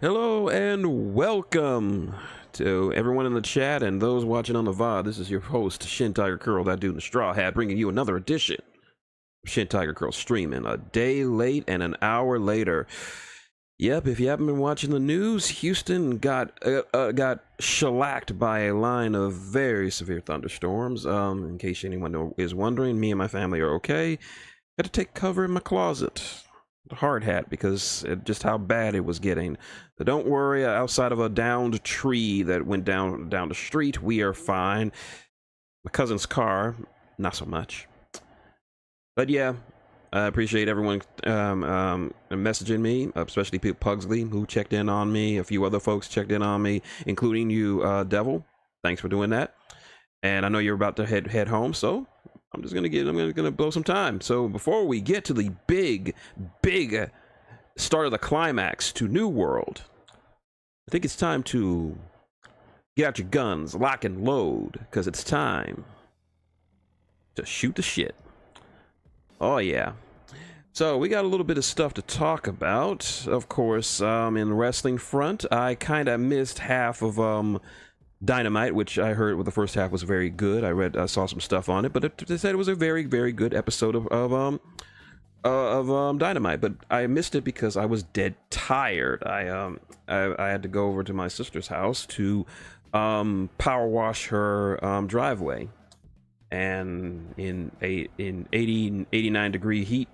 Hello and welcome to everyone in the chat and those watching on the VOD. This is your host, Shintigercurl, that dude in the straw hat, bringing you another edition of Shintigercurl Streamin', a day late and an hour later. Yep, if you haven't been watching the news, Houston got shellacked by a line of very severe thunderstorms. In case anyone is wondering, me and my family are okay. Had to take cover in my closet. Hard hat because just how bad it was getting. But don't worry, outside of a downed tree that went down the street, we are fine. My cousin's car, not so much. But yeah, I appreciate everyone messaging me, especially Pugsley, who checked in on me. A few other folks checked in on me, including you, Devil. Thanks for doing that. And I know you're about to head home, so I'm gonna blow some time. So before we get to the big start of the climax to New World, I think it's time to get out your guns, lock and load, because it's time to shoot the shit. Oh yeah. So we got a little bit of stuff to talk about. Of course, in the wrestling front, I kind of missed half of Dynamite, which I heard the first half was very good. I saw some stuff on it, but they said it was a very good episode of Dynamite. But I missed it because I was dead tired. I had to go over to my sister's house to power wash her driveway, and in 89 degree heat,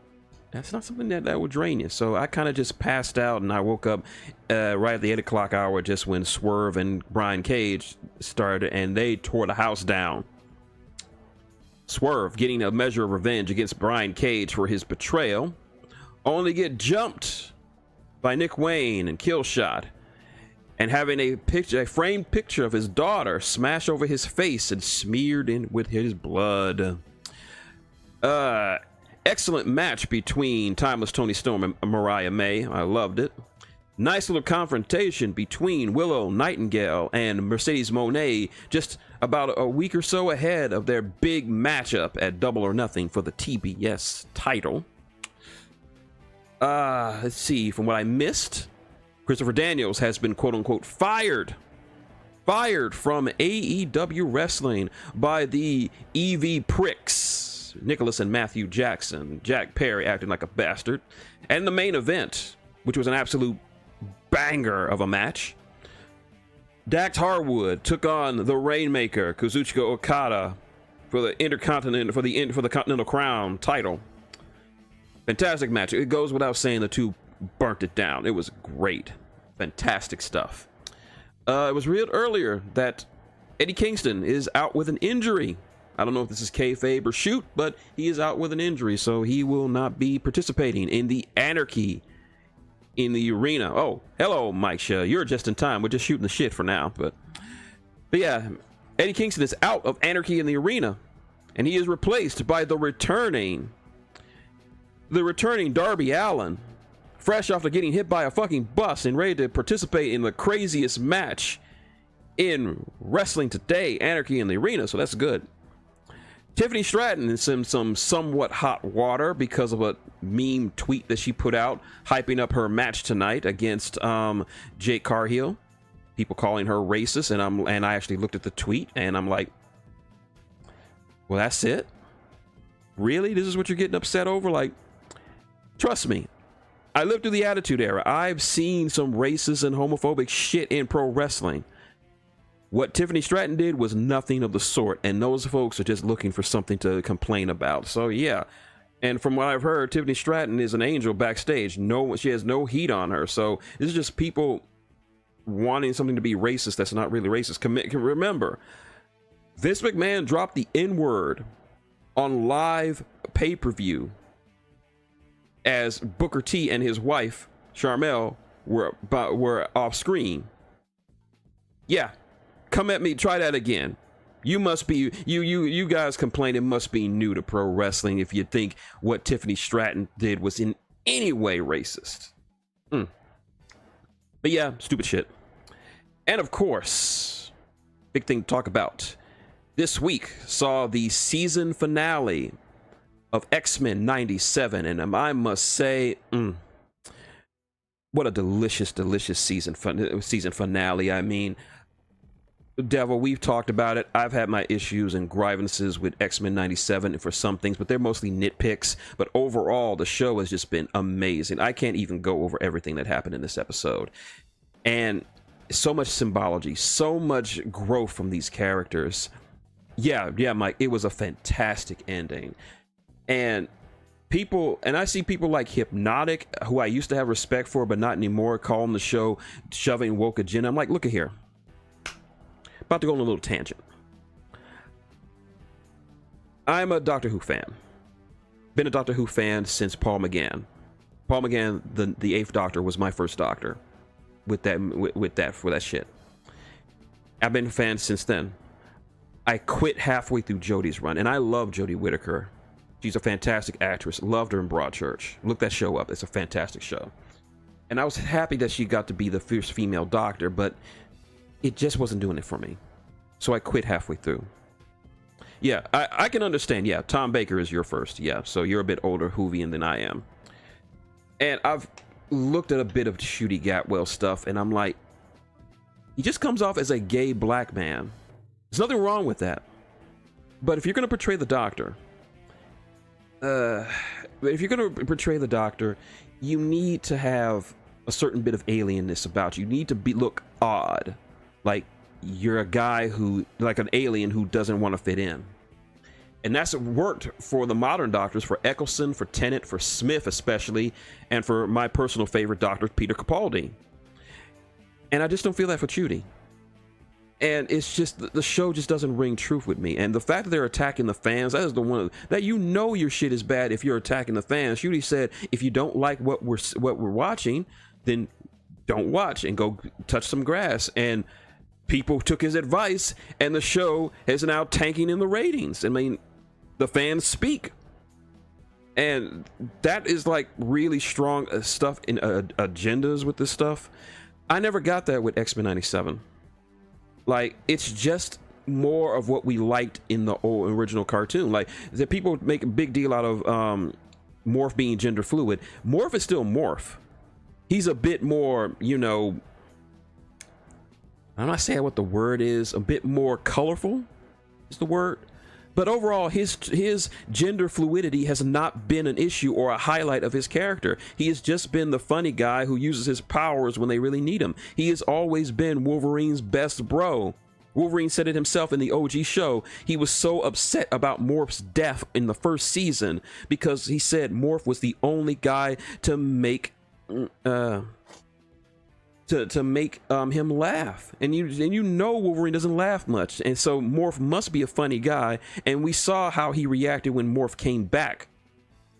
that's not something that would drain you. So I kind of just passed out, and I woke up right at the 8 o'clock hour, just when Swerve and Brian Cage started, and they tore the house down. Swerve getting a measure of revenge against Brian Cage for his betrayal, only to get jumped by Nick Wayne and Killshot, and having a framed picture of his daughter smashed over his face and smeared in with his blood. Excellent match between Timeless Toni Storm and Mariah May. I loved it. Nice little confrontation between Willow Nightingale and Mercedes Moné, just about a week or so ahead of their big matchup at Double or Nothing for the TBS title. Let's see, from what I missed, Christopher Daniels has been quote-unquote fired from AEW Wrestling by the EV pricks, Nicholas and Matthew Jackson. Jack Perry acting like a bastard. And the main event, which was an absolute banger of a match, Dax Harwood took on the Rainmaker, Kazuchika Okada, for the Continental Crown title. Fantastic match. It goes without saying the two burnt it down. It was great. Fantastic stuff. It was revealed earlier that Eddie Kingston is out with an injury. I don't know if this is kayfabe or shoot, but he is out with an injury, so he will not be participating in the Anarchy in the arena. Oh, hello, Mike Shea. You're just in time. We're just shooting the shit for now. But yeah, Eddie Kingston is out of Anarchy in the arena, and he is replaced by the returning Darby Allin, fresh after getting hit by a fucking bus and ready to participate in the craziest match in wrestling today, Anarchy in the arena. So that's good. Tiffany Stratton is in some somewhat hot water because of a meme tweet that she put out hyping up her match tonight against Jake Cargill. People calling her racist, and I actually looked at the tweet and I'm like, well, that's it? Really? This is what you're getting upset over? Like, trust me, I lived through the Attitude Era. I've seen some racist and homophobic shit in pro wrestling. What Tiffany Stratton did was nothing of the sort, and those folks are just looking for something to complain about. So yeah, and from what I've heard, Tiffany Stratton is an angel backstage. She has no heat on her. So this is just people wanting something to be racist that's not really racist. Remember, Vince McMahon dropped the N-word on live pay-per-view as Booker T and his wife Sharmell were off screen. Yeah. Come at me, try that again. You must be, you guys complaining must be new to pro wrestling if you think what Tiffany Stratton did was in any way racist. But yeah, stupid shit. And of course, big thing to talk about. This week saw the season finale of X-Men 97, and I must say, What a delicious, delicious season finale. I mean, Devil, we've talked about it. I've had my issues and grievances with X-Men 97 for some things, but they're mostly nitpicks. But overall, the show has just been amazing. I can't even go over everything that happened in this episode. And so much symbology, so much growth from these characters. Yeah, Mike, it was a fantastic ending. And I see people like Hypnotic, who I used to have respect for, but not anymore, calling the show shoving woke agenda. I'm like, look at here. About to go on a little tangent. I'm a Doctor Who fan. Been a Doctor Who fan since Paul McGann. Paul McGann, the Eighth Doctor, was my first Doctor. For that shit. I've been a fan since then. I quit halfway through Jodie's run, and I love Jodie Whittaker. She's a fantastic actress. Loved her in Broadchurch. Look that show up. It's a fantastic show. And I was happy that she got to be the first female Doctor, but it just wasn't doing it for me. So I quit halfway through. Yeah, I can understand. Yeah, Tom Baker is your first. Yeah, so you're a bit older Whovian than I am. And I've looked at a bit of Ncuti Gatwell stuff, and I'm like, he just comes off as a gay black man. There's nothing wrong with that. But if you're going to portray the Doctor, you need to have a certain bit of alienness about you. You need to look odd. Like you're a guy who, like an alien who doesn't want to fit in. And that's worked for the modern Doctors, for Eccleston, for Tennant, for Smith especially, and for my personal favorite Doctor, Peter Capaldi. And I just don't feel that for Ncuti. And it's just, the show just doesn't ring truth with me. And the fact that they're attacking the fans, that is the one that, you know, your shit is bad if you're attacking the fans. Ncuti said, if you don't like what we're watching, then don't watch and go touch some grass. And people took his advice, and the show is now tanking in the ratings. I mean, the fans speak, and that is like really strong stuff in agendas with this stuff. I never got that with X-Men 97. Like, it's just more of what we liked in the old original cartoon. Like, the people make a big deal out of Morph being gender fluid. Morph is still Morph. He's a bit more, you know, I'm not saying what the word is, a bit more colorful is the word. But overall, his gender fluidity has not been an issue or a highlight of his character. He has just been the funny guy who uses his powers when they really need him. He has always been Wolverine's best bro. Wolverine said it himself in the OG show. He was so upset about Morph's death in the first season because he said Morph was the only guy to make him laugh, and you know Wolverine doesn't laugh much, and so Morph must be a funny guy. And we saw how he reacted when Morph came back,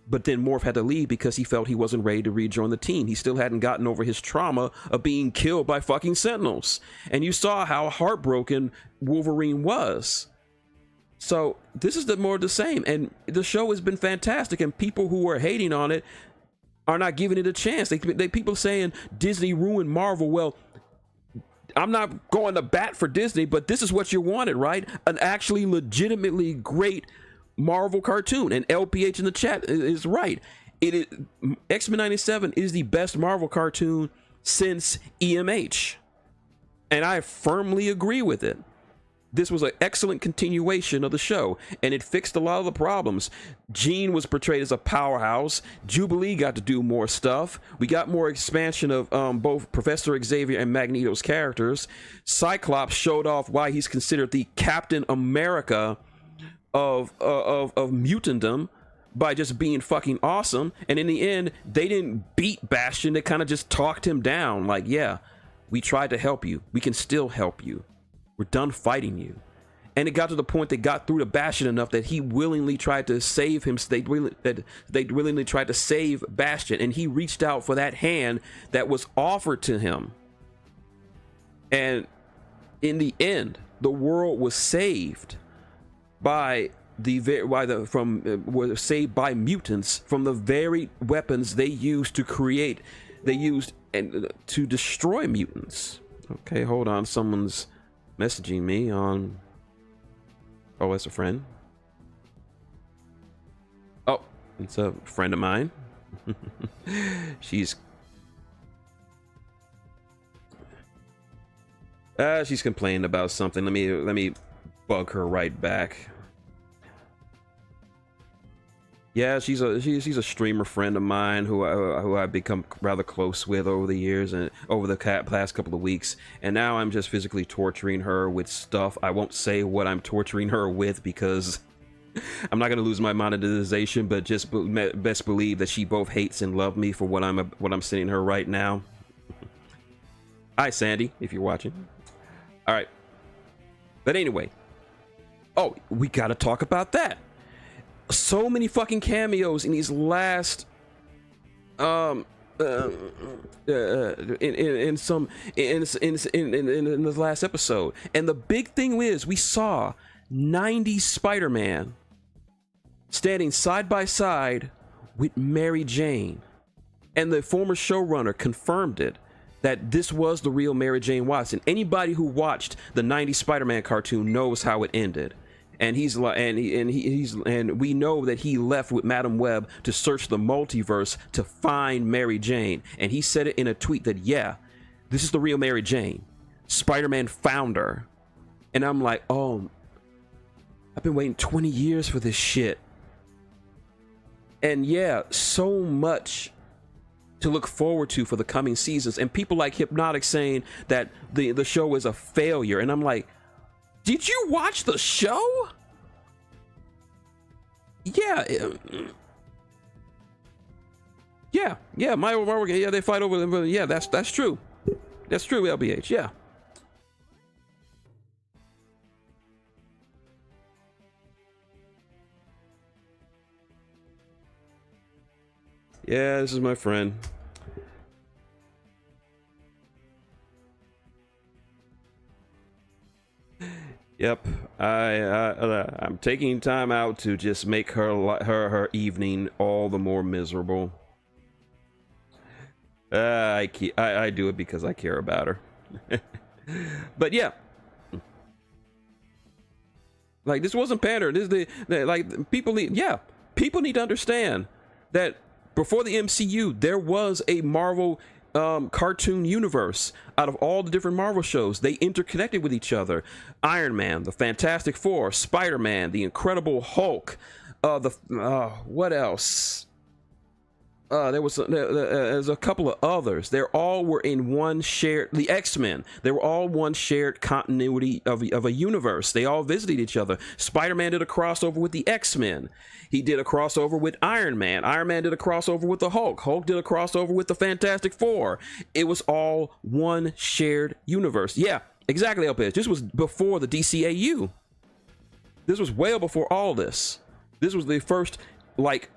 but then Morph had to leave because he felt he wasn't ready to rejoin the team. He still hadn't gotten over his trauma of being killed by fucking Sentinels, and you saw how heartbroken Wolverine was. So this is more of the same, and the show has been fantastic, and people who are hating on it are not giving it a chance. People saying Disney ruined Marvel. Well, I'm not going to bat for Disney, but this is what you wanted, right? An actually legitimately great Marvel cartoon. And LPH in the chat is right. It is, X-Men 97 is the best Marvel cartoon since EMH. And I firmly agree with it. This was an excellent continuation of the show, and it fixed a lot of the problems. Jean was portrayed as a powerhouse. Jubilee got to do more stuff. We got more expansion of both Professor Xavier and Magneto's characters. Cyclops showed off why he's considered the Captain America of mutantdom by just being fucking awesome. And in the end, they didn't beat Bastion. They kind of just talked him down. Like, yeah, we tried to help you. We can still help you. We're done fighting you. And it got to the point they got through to Bastion enough that he willingly tried to save him. They willingly tried to save Bastion, and he reached out for that hand that was offered to him. And in the end, the world was saved was saved by mutants from the very weapons they used to destroy mutants. Okay, hold on. Someone's messaging me on, oh, it's a friend. Oh, it's a friend of mine. She's She's complaining about something. Let me bug her right back. Yeah, she's a streamer friend of mine who I've become rather close with over the years and over the past couple of weeks. And now I'm just physically torturing her with stuff. I won't say what I'm torturing her with because I'm not gonna lose my monetization. But just best believe that she both hates and loves me for what I'm sending her right now. Hi, Sandy, if you're watching. All right, but anyway, oh, we gotta talk about that. So many fucking cameos in these last in this last episode, and the big thing is we saw 90s Spider-Man standing side by side with Mary Jane, and the former showrunner confirmed it, that this was the real Mary Jane Watson. Anybody who watched the 90s Spider-Man cartoon knows how it ended. And and we know that he left with Madam Web to search the multiverse to find Mary Jane. And he said it in a tweet that, yeah, this is the real Mary Jane. Spider-Man found her. And I'm like, oh, I've been waiting 20 years for this shit. And yeah, so much to look forward to for the coming seasons. And people like Hypnotic saying that the show is a failure. And I'm like, did you watch the show? Yeah. Yeah, Marvel, yeah, they fight over them. Yeah, that's true. That's true, LBH, yeah. Yeah, this is my friend. Yep, I'm taking time out to just make her evening all the more miserable. I do it because I care about her. But yeah, like, this wasn't pattern. This is like, people need to understand that before the MCU, there was a Marvel cartoon universe. Out of all the different Marvel shows, they interconnected with each other. Iron Man, the Fantastic Four, Spider-Man, the Incredible Hulk, what else? There's a couple of others. They all were in one shared, the X-Men. They were all one shared continuity of a universe. They all visited each other. Spider-Man did a crossover with the X-Men. He did a crossover with Iron Man. Iron Man did a crossover with the Hulk. Hulk did a crossover with the Fantastic Four. It was all one shared universe. Yeah, exactly, LPS. This was before the DCAU. This was well before all this. This was the first, like,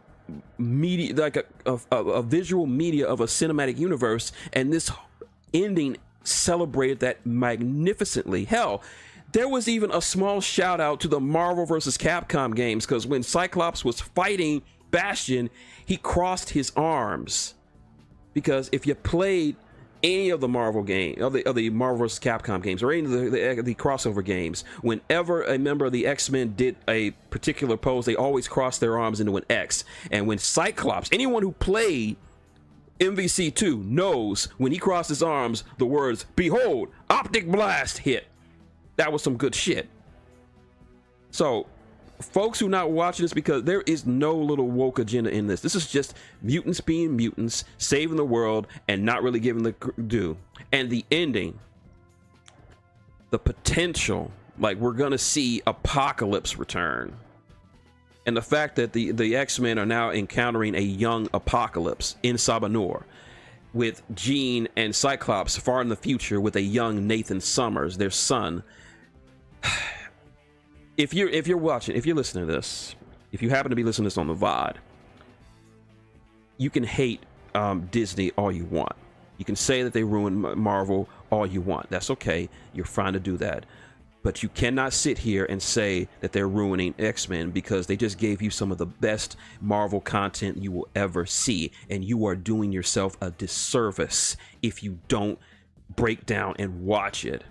media, like a visual media of a cinematic universe, and this ending celebrated that magnificently. Hell, there was even a small shout out to the Marvel vs. Capcom games, because when Cyclops was fighting Bastion, he crossed his arms. Because if you played any of the Marvel game, of the Marvel vs. Capcom games, or any of the crossover games, whenever a member of the X-Men did a particular pose, they always crossed their arms into an X. And when Cyclops, anyone who played MVC2 knows when he crossed his arms, the words "Behold, Optic Blast" hit. That was some good shit. So, folks who not watching this, because there is no little woke agenda in this. This is just mutants being mutants, saving the world, and not really giving the due. And the ending, the potential, like, we're gonna see Apocalypse return. And the fact that the X-Men are now encountering a young Apocalypse in Sabanur, with Jean and Cyclops far in the future with a young Nathan Summers, their son. If you're watching, if you're listening to this, if you happen to be listening to this on the VOD, you can hate Disney all you want. You can say that they ruined Marvel all you want. That's okay. You're fine to do that. But you cannot sit here and say that they're ruining X-Men, because they just gave you some of the best Marvel content you will ever see. And you are doing yourself a disservice if you don't break down and watch it.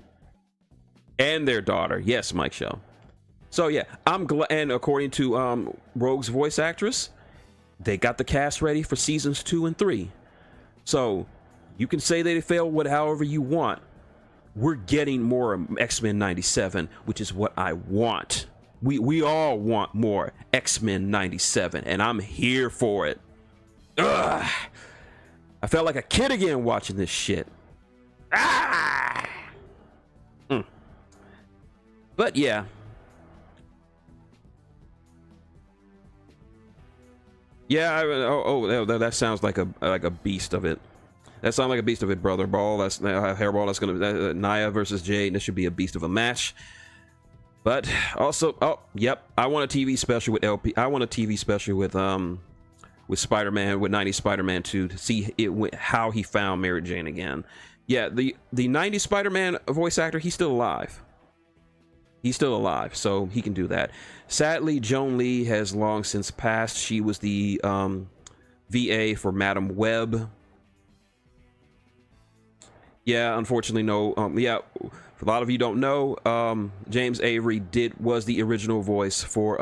And their daughter. Yes, Mike Shell. So yeah, I'm glad. And according to Rogue's voice actress, they got the cast ready for seasons 2 and 3. So you can say they failed however you want, we're getting more X-Men 97, which is what I want. We all want more X-Men 97, and I'm here for it. Ugh. I felt like a kid again watching this shit. Ah! But yeah. Yeah, that sounds like a beast of it. That sounds like a beast of it, brother. Ball, that's hairball. That's gonna Naya versus Jade. This should be a beast of a match. But also, oh, yep, I want a TV special with LP. I want a TV special with Spider-Man, with 90s Spider-Man 2, to see how he found Mary Jane again. Yeah, the 90s Spider-Man voice actor, he's still alive. He's still alive, so he can do that. Sadly, Joan Lee has long since passed. She was the VA for Madam Web. Yeah, unfortunately, no. Yeah, for a lot of you don't know, James Avery was the original voice for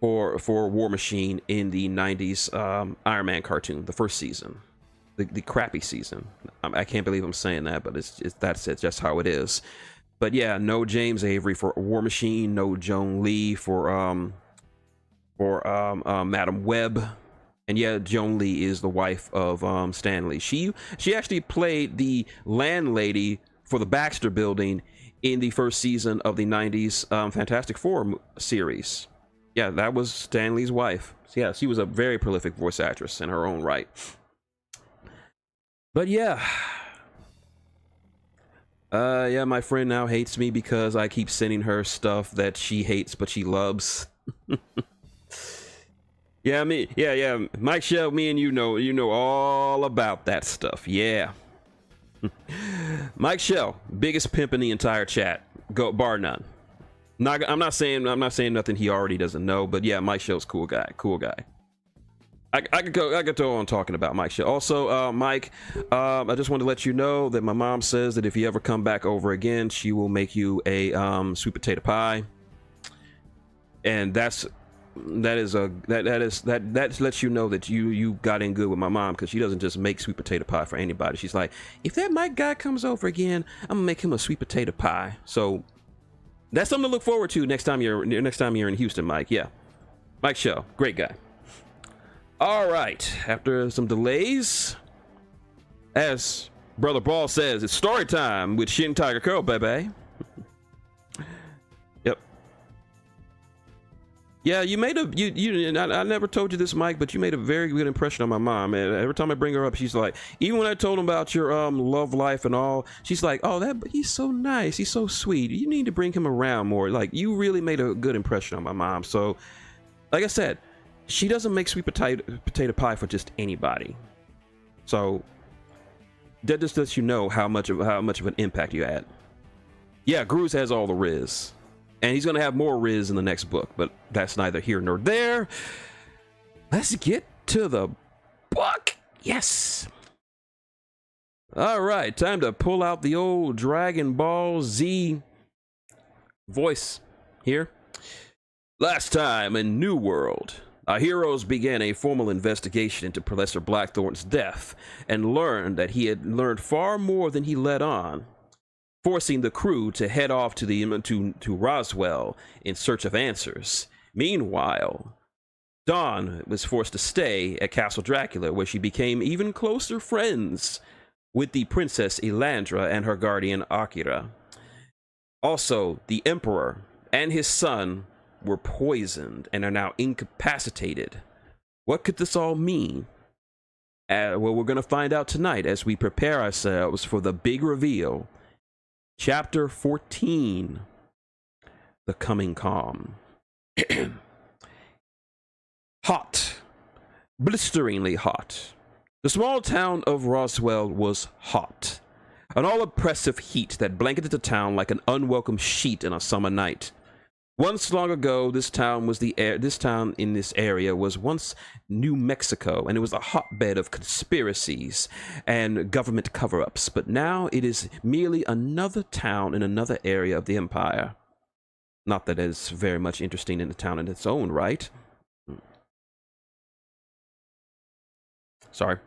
War Machine in the 90s Iron Man cartoon, the first season, the crappy season. I can't believe I'm saying that, but that's just how it is. But yeah, no James Avery for War Machine, no Joan Lee for Madam Web, and yeah, Joan Lee is the wife of Stan Lee. She actually played the landlady for the Baxter Building in the first season of the 90s Fantastic Four series. Yeah, that was Stan Lee's wife. So yeah, she was a very prolific voice actress in her own right. But yeah. Yeah, my friend now hates me because I keep sending her stuff that she hates but she loves. Yeah, Mike Shell, me and you know all about that stuff. Yeah. Mike Shell, biggest pimp in the entire chat, bar none. I'm not saying nothing he already doesn't know, but yeah, Mike Shell's cool guy. I could go on talking about Mike Shell. Also, Mike, I just want to let you know that my mom says that if you ever come back over again, she will make you a sweet potato pie, and that lets you know that you got in good with my mom, because she doesn't just make sweet potato pie for anybody. She's like, if that Mike guy comes over again, I'm gonna make him a sweet potato pie. So that's something to look forward to next time you're in Houston, Mike. Yeah, Mike Shell, great guy. All right, after some delays, as Brother Ball says, it's story time with Shintigercurl, baby. Yep. Yeah, you made I never told you this, Mike, but you made a very good impression on my mom. And every time I bring her up, she's like, even when I told him about your love life and all, she's like, oh, he's so nice, he's so sweet, you need to bring him around more. Like, you really made a good impression on my mom. So, like I said, she doesn't make sweet potato pie for just anybody. So that just lets you know how much of an impact you had. Yeah, Gruz has all the Riz, and he's gonna have more Riz in the next book, but that's neither here nor there. Let's get to the book. Yes. All right, time to pull out the old Dragon Ball Z voice here. Last time in New World, our heroes began a formal investigation into Professor Blackthorn's death and learned that he had learned far more than he let on, forcing the crew to head off to Roswell in search of answers. Meanwhile, Dawn was forced to stay at Castle Dracula, where she became even closer friends with the Princess Elandra and her guardian Akira. Also, the Emperor and his son were poisoned and are now incapacitated. What could this all mean? Well, we're going to find out tonight as we prepare ourselves for the big reveal. Chapter 14, The Coming Calm. Hot. Blisteringly hot. The small town of Roswell was hot. An all-oppressive heat that blanketed the town like an unwelcome sheet in a summer night. Once long ago, this town in this area was once New Mexico, and it was a hotbed of conspiracies and government cover-ups. But now it is merely another town in another area of the empire. Not that it's very much interesting in the town in its own right. Sorry.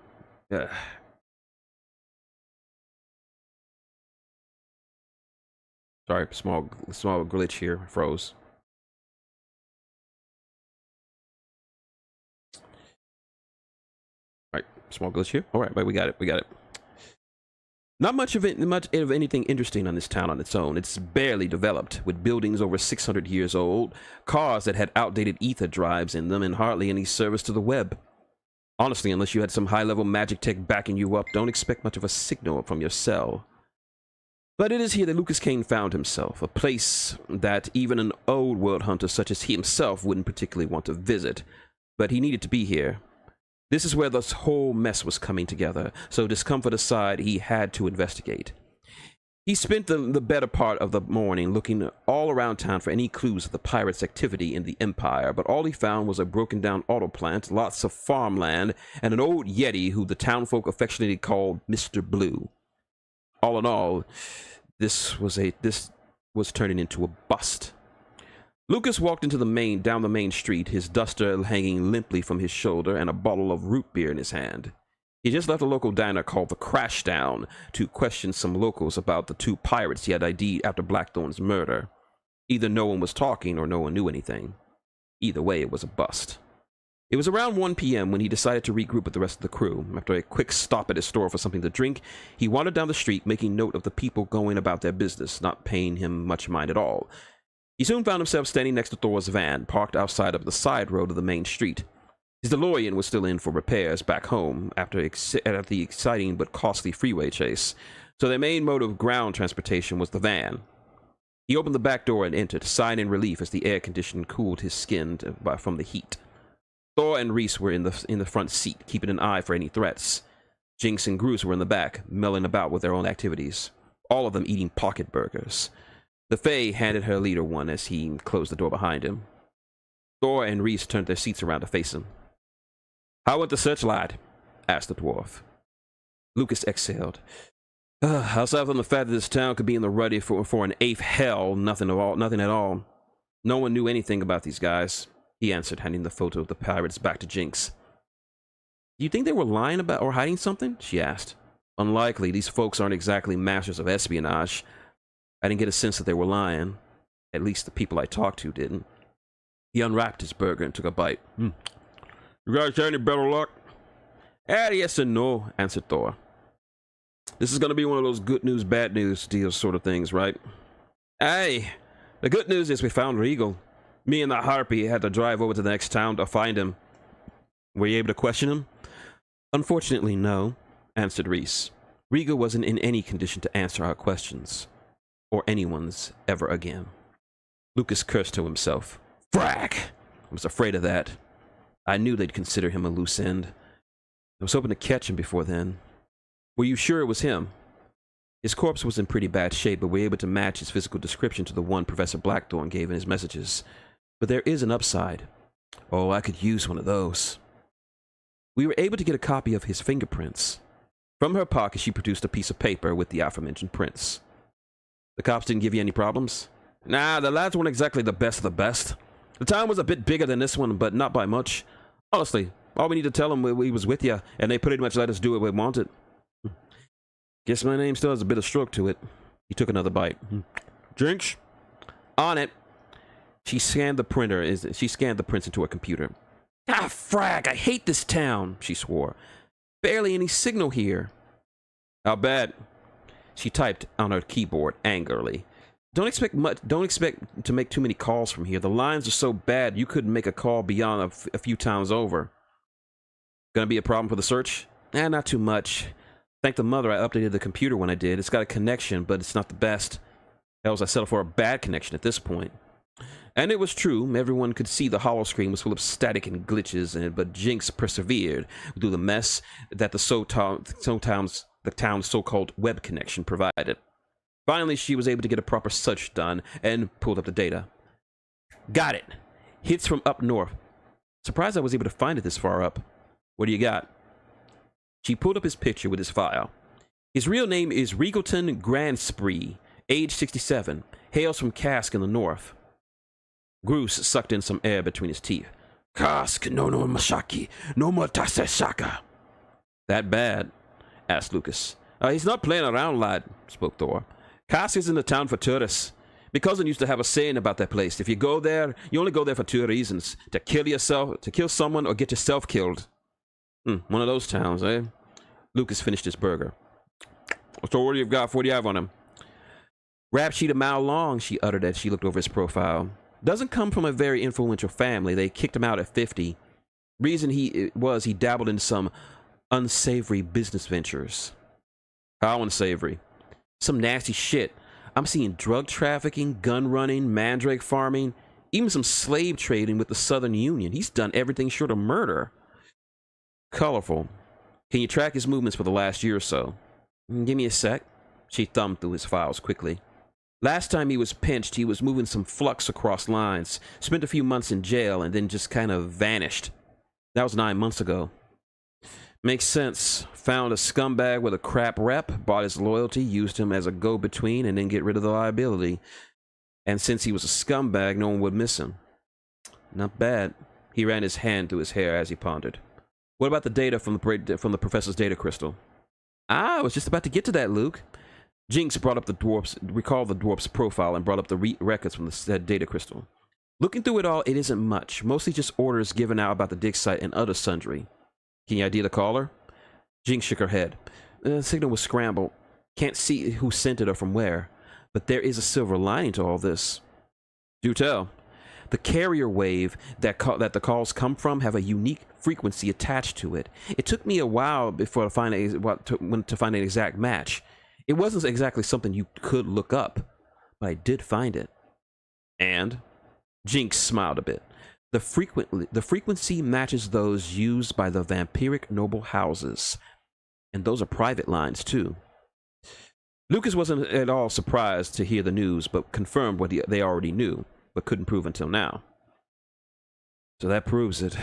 Sorry, small glitch here. Froze. All right, small glitch here. All right, but we got it. Not much of anything interesting on this town on its own. It's barely developed, with buildings over 600 years old, cars that had outdated ether drives in them, and hardly any service to the web. Honestly, unless you had some high-level magic tech backing you up, don't expect much of a signal from your cell. But it is here that Lucas Kane found himself, a place that even an old world hunter such as he himself wouldn't particularly want to visit. But he needed to be here. This is where this whole mess was coming together, so discomfort aside, he had to investigate. He spent the better part of the morning looking all around town for any clues of the pirates' activity in the Empire, but all he found was a broken-down auto plant, lots of farmland, and an old Yeti who the townfolk affectionately called Mr. Blue. All in all, this was turning into a bust. Lucas walked down the main street, his duster hanging limply from his shoulder and a bottle of root beer in his hand. He just left a local diner called the Crashdown to question some locals about the 2 pirates he had ID'd after Blackthorn's murder. Either no one was talking or no one knew anything. Either way, it was a bust. It was around 1 p.m. when he decided to regroup with the rest of the crew. After a quick stop at his store for something to drink, he wandered down the street, making note of the people going about their business, not paying him much mind at all. He soon found himself standing next to Thor's van, parked outside of the side road of the main street. His DeLorean was still in for repairs back home after the exciting but costly freeway chase, so their main mode of ground transportation was the van. He opened the back door and entered, sighing in relief as the air condition cooled his skin from the heat. Thor and Reese were in the front seat, keeping an eye for any threats. Jinx and Groose were in the back, milling about with their own activities, all of them eating pocket burgers. The Fae handed her leader one as he closed the door behind him. Thor and Reese turned their seats around to face him. "How went the searchlight?" asked the dwarf. Lucas exhaled. Aside from the fact that this town could be in the ruddy for an 8th hell, nothing at all. No one knew anything about these guys, he answered, handing the photo of the pirates back to Jinx. "Do you think they were lying about or hiding something?" she asked. "Unlikely. These folks aren't exactly masters of espionage. I didn't get a sense that they were lying. At least the people I talked to didn't." He unwrapped his burger and took a bite. "You guys had any better luck?" Yes and no," answered Thor. "This is going to be one of those good news, bad news deals sort of things, right?" "Hey, the good news is we found Regal. Me and the Harpy had to drive over to the next town to find him." "Were you able to question him?" "Unfortunately, no," answered Reese. "Regal wasn't in any condition to answer our questions. Or anyone's ever again." Lucas cursed to himself. Frack! I was afraid of that. I knew they'd consider him a loose end. I was hoping to catch him before then. "Were you sure it was him?" "His corpse was in pretty bad shape, but we were able to match his physical description to the one Professor Blackthorn gave in his messages. But there is an upside." "Oh, I could use one of those." "We were able to get a copy of his fingerprints." From her pocket, she produced a piece of paper with the aforementioned prints. "The cops didn't give you any problems?" "Nah, the lads weren't exactly the best of the best. The town was a bit bigger than this one, but not by much. Honestly, all we need to tell them we was with you, and they pretty much let us do what we wanted." "Guess my name still has a bit of stroke to it." He took another bite. "Jinx?" "On it." She scanned the prints into her computer. "Ah, frag, I hate this town," she swore. "Barely any signal here." "How bad?" She typed on her keyboard angrily. Don't expect to make too many calls from here. The lines are so bad you couldn't make a call beyond a few towns over." "Gonna be a problem for the search?" Not too much. Thank the mother I updated the computer when I did. It's got a connection, but it's not the best. Hells, I settled for a bad connection at this point." And it was true. Everyone could see the hollow screen was full of static and glitches, but Jinx persevered through the mess that the town's so-called web connection provided. Finally, she was able to get a proper search done and pulled up the data. "Got it. Hits from up north. Surprised I was able to find it this far up. What do you got?" She pulled up his picture with his file. "His real name is Regalton Grandspree, age 67, hails from Kask in the north." Groose sucked in some air between his teeth. "Kask no mashaki, no matase shaka." "That bad?" asked Lucas. He's not playing around, lad," spoke Thor. "Kask is in the town for tourists. My cousin used to have a saying about that place. If you go there, you only go there for two reasons. To kill yourself, to kill someone, or get yourself killed. One of those towns, eh? Lucas finished his burger. So what do you got? What do you have on him? Rap sheet a mile long, she uttered as she looked over his profile. Doesn't come from a very influential family. They kicked him out at 50. Reason he dabbled in some unsavory business ventures. How unsavory? Some nasty shit. I'm seeing drug trafficking, gun running, mandrake farming, even some slave trading with the Southern Union. He's done everything short of murder. Colorful. Can you track his movements for the last year or so? Give me a sec. She thumbed through his files quickly. Last time he was pinched, he was moving some flux across lines, spent a few months in jail, and then just kind of vanished. That was 9 months ago. Makes sense. Found a scumbag with a crap rep, bought his loyalty, used him as a go-between, and then get rid of the liability. And since he was a scumbag, no one would miss him. Not bad. He ran his hand through his hair as he pondered. What about the data from the professor's data crystal? I was just about to get to that, Luke. Jinx recalled the dwarf's profile and brought up the records from the said data crystal. Looking through it all, it isn't much. Mostly just orders given out about the dig site and other sundry. Can you ID the caller? Jinx shook her head. The signal was scrambled. Can't see who sent it or from where. But there is a silver lining to all this. Do tell. The carrier wave that the calls come from have a unique frequency attached to it. It took me a while before to find an exact match. It wasn't exactly something you could look up, but I did find it. And? Jinx smiled a bit. The frequency matches those used by the vampiric noble houses. And those are private lines, too. Lucas wasn't at all surprised to hear the news, but confirmed what they already knew, but couldn't prove until now. So that proves it.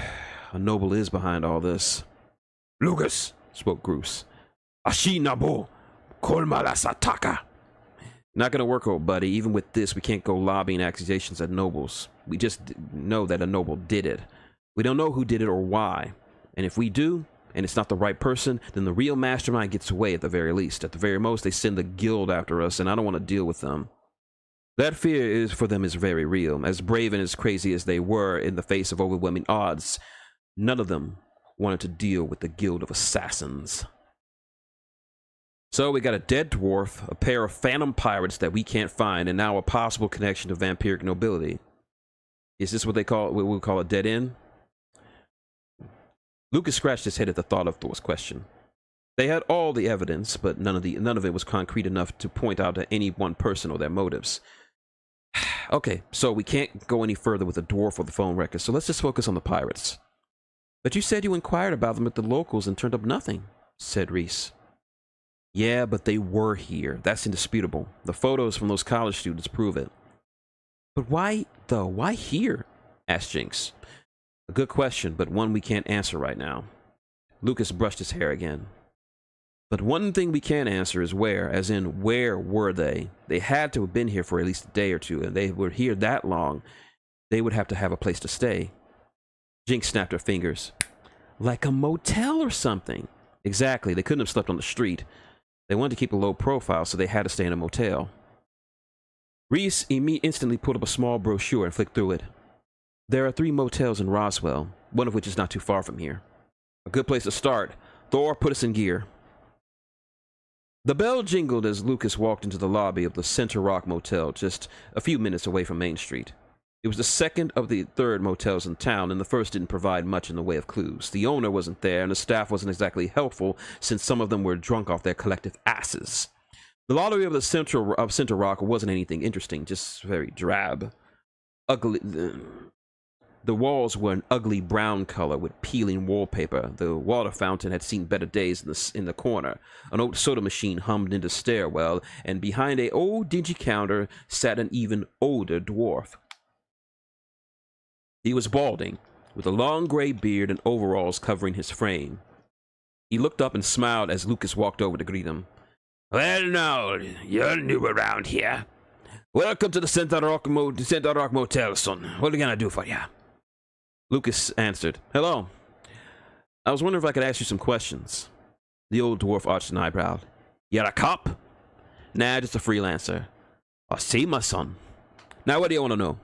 A noble is behind all this. Lucas, spoke Groose. Ashi Nabo, Kolmala Sataka. Not gonna work, old buddy. Even with this, we can't go lobbying accusations at nobles. We just know that a noble did it. We don't know who did it or why. And if we do, and it's not the right person, then the real mastermind gets away at the very least. At the very most, they send the guild after us, and I don't want to deal with them. That fear for them is very real. As brave and as crazy as they were in the face of overwhelming odds, none of them wanted to deal with the guild of assassins. So we got a dead dwarf, a pair of phantom pirates that we can't find, and now a possible connection to vampiric nobility. Is this what we call a dead end? Lucas scratched his head at the thought of Thor's question. They had all the evidence, but none of it was concrete enough to point out to any one person or their motives. Okay, so we can't go any further with the dwarf or the phone records, so let's just focus on the pirates. But you said you inquired about them at the locals and turned up nothing, said Reese. Yeah, but they were here. That's indisputable. The photos from those college students prove it. But why, though? Why here? Asked Jinx. A good question, but one we can't answer right now. Lucas brushed his hair again. But one thing we can answer is where, as in, where were they? They had to have been here for at least a day or two, and they were here that long. They would have to have a place to stay. Jinx snapped her fingers. Like a motel or something. Exactly, they couldn't have slept on the street. They wanted to keep a low profile, so they had to stay in a motel. Reese instantly pulled up a small brochure and flicked through it. There are 3 motels in Roswell, one of which is not too far from here. A good place to start. Thor, put us in gear. The bell jingled as Lucas walked into the lobby of the Center Rock Motel, just a few minutes away from Main Street. It was the second of the 3rd motels in town, and the first didn't provide much in the way of clues. The owner wasn't there, and the staff wasn't exactly helpful, since some of them were drunk off their collective asses. The lobby of the Center Rock wasn't anything interesting, just very drab. Ugly. The walls were an ugly brown color with peeling wallpaper. The water fountain had seen better days in the corner. An old soda machine hummed in the stairwell, and behind a old dingy counter sat an even older dwarf. He was balding, with a long gray beard and overalls covering his frame. He looked up and smiled as Lucas walked over to greet him. Well, now, you're new around here. Welcome to the Center Rock Motel, son. What are we gonna do for you? Lucas answered, Hello. I was wondering if I could ask you some questions. The old dwarf arched an eyebrow. You're a cop? Nah, just a freelancer. I see, my son. Now, what do you want to know?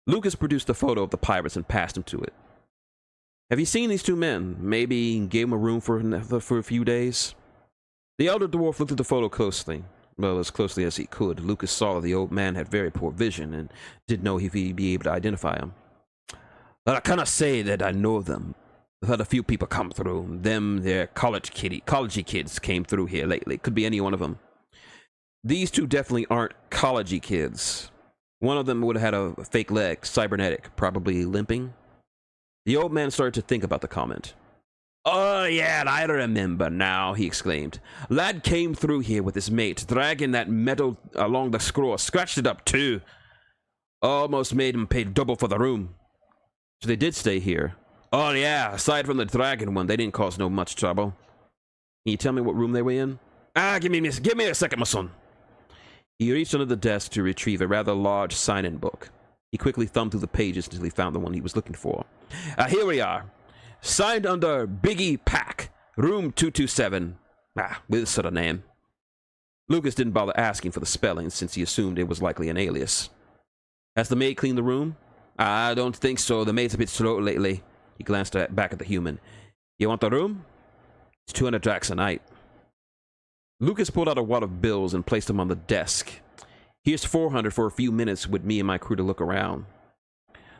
Lucas produced a photo of the pirates and passed him to it. Have you seen these two men? Maybe gave them a room for a few days? The elder dwarf looked at the photo closely. Well, as closely as he could. Lucas saw the old man had very poor vision and didn't know if he'd be able to identify him. But I cannot say that I know them. I've had a few people come through. They're collegey kids came through here lately. Could be any one of them. These two definitely aren't collegey kids. One of them would have had a fake leg, cybernetic, probably limping. The old man started to think about the comment. Oh, yeah, I remember now, he exclaimed. Lad came through here with his mate, dragging that metal along the scroll, scratched it up too. Almost made him pay double for the room. So they did stay here. Oh, yeah, aside from the dragon one, they didn't cause no much trouble. Can you tell me what room they were in? Give me a second, my son. He reached under the desk to retrieve a rather large sign-in book. He quickly thumbed through the pages until he found the one he was looking for. Here we are. Signed under Biggie Pack, room 227. With a sort of name. Lucas didn't bother asking for the spelling since he assumed it was likely an alias. Has the maid cleaned the room? I don't think so. The maid's a bit slow lately. He glanced back at the human. You want the room? It's 200 drachs a night. Lucas pulled out a wad of bills and placed them on the desk. Here's 400 for a few minutes with me and my crew to look around.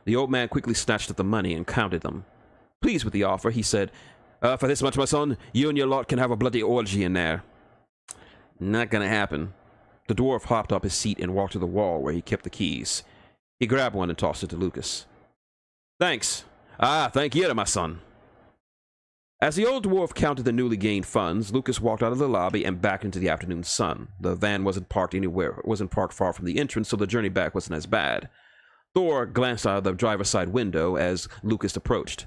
The old man quickly snatched at the money and counted them. Pleased with the offer, he said, for this much, my son, you and your lot can have a bloody orgy in there. Not gonna happen. The dwarf hopped up his seat and walked to the wall where he kept the keys. He grabbed one and tossed it to Lucas. Thanks. Thank you, my son. As the old dwarf counted the newly gained funds, Lucas walked out of the lobby and back into the afternoon sun. The van wasn't parked far from the entrance, so the journey back wasn't as bad. Thor glanced out of the driver's side window as Lucas approached.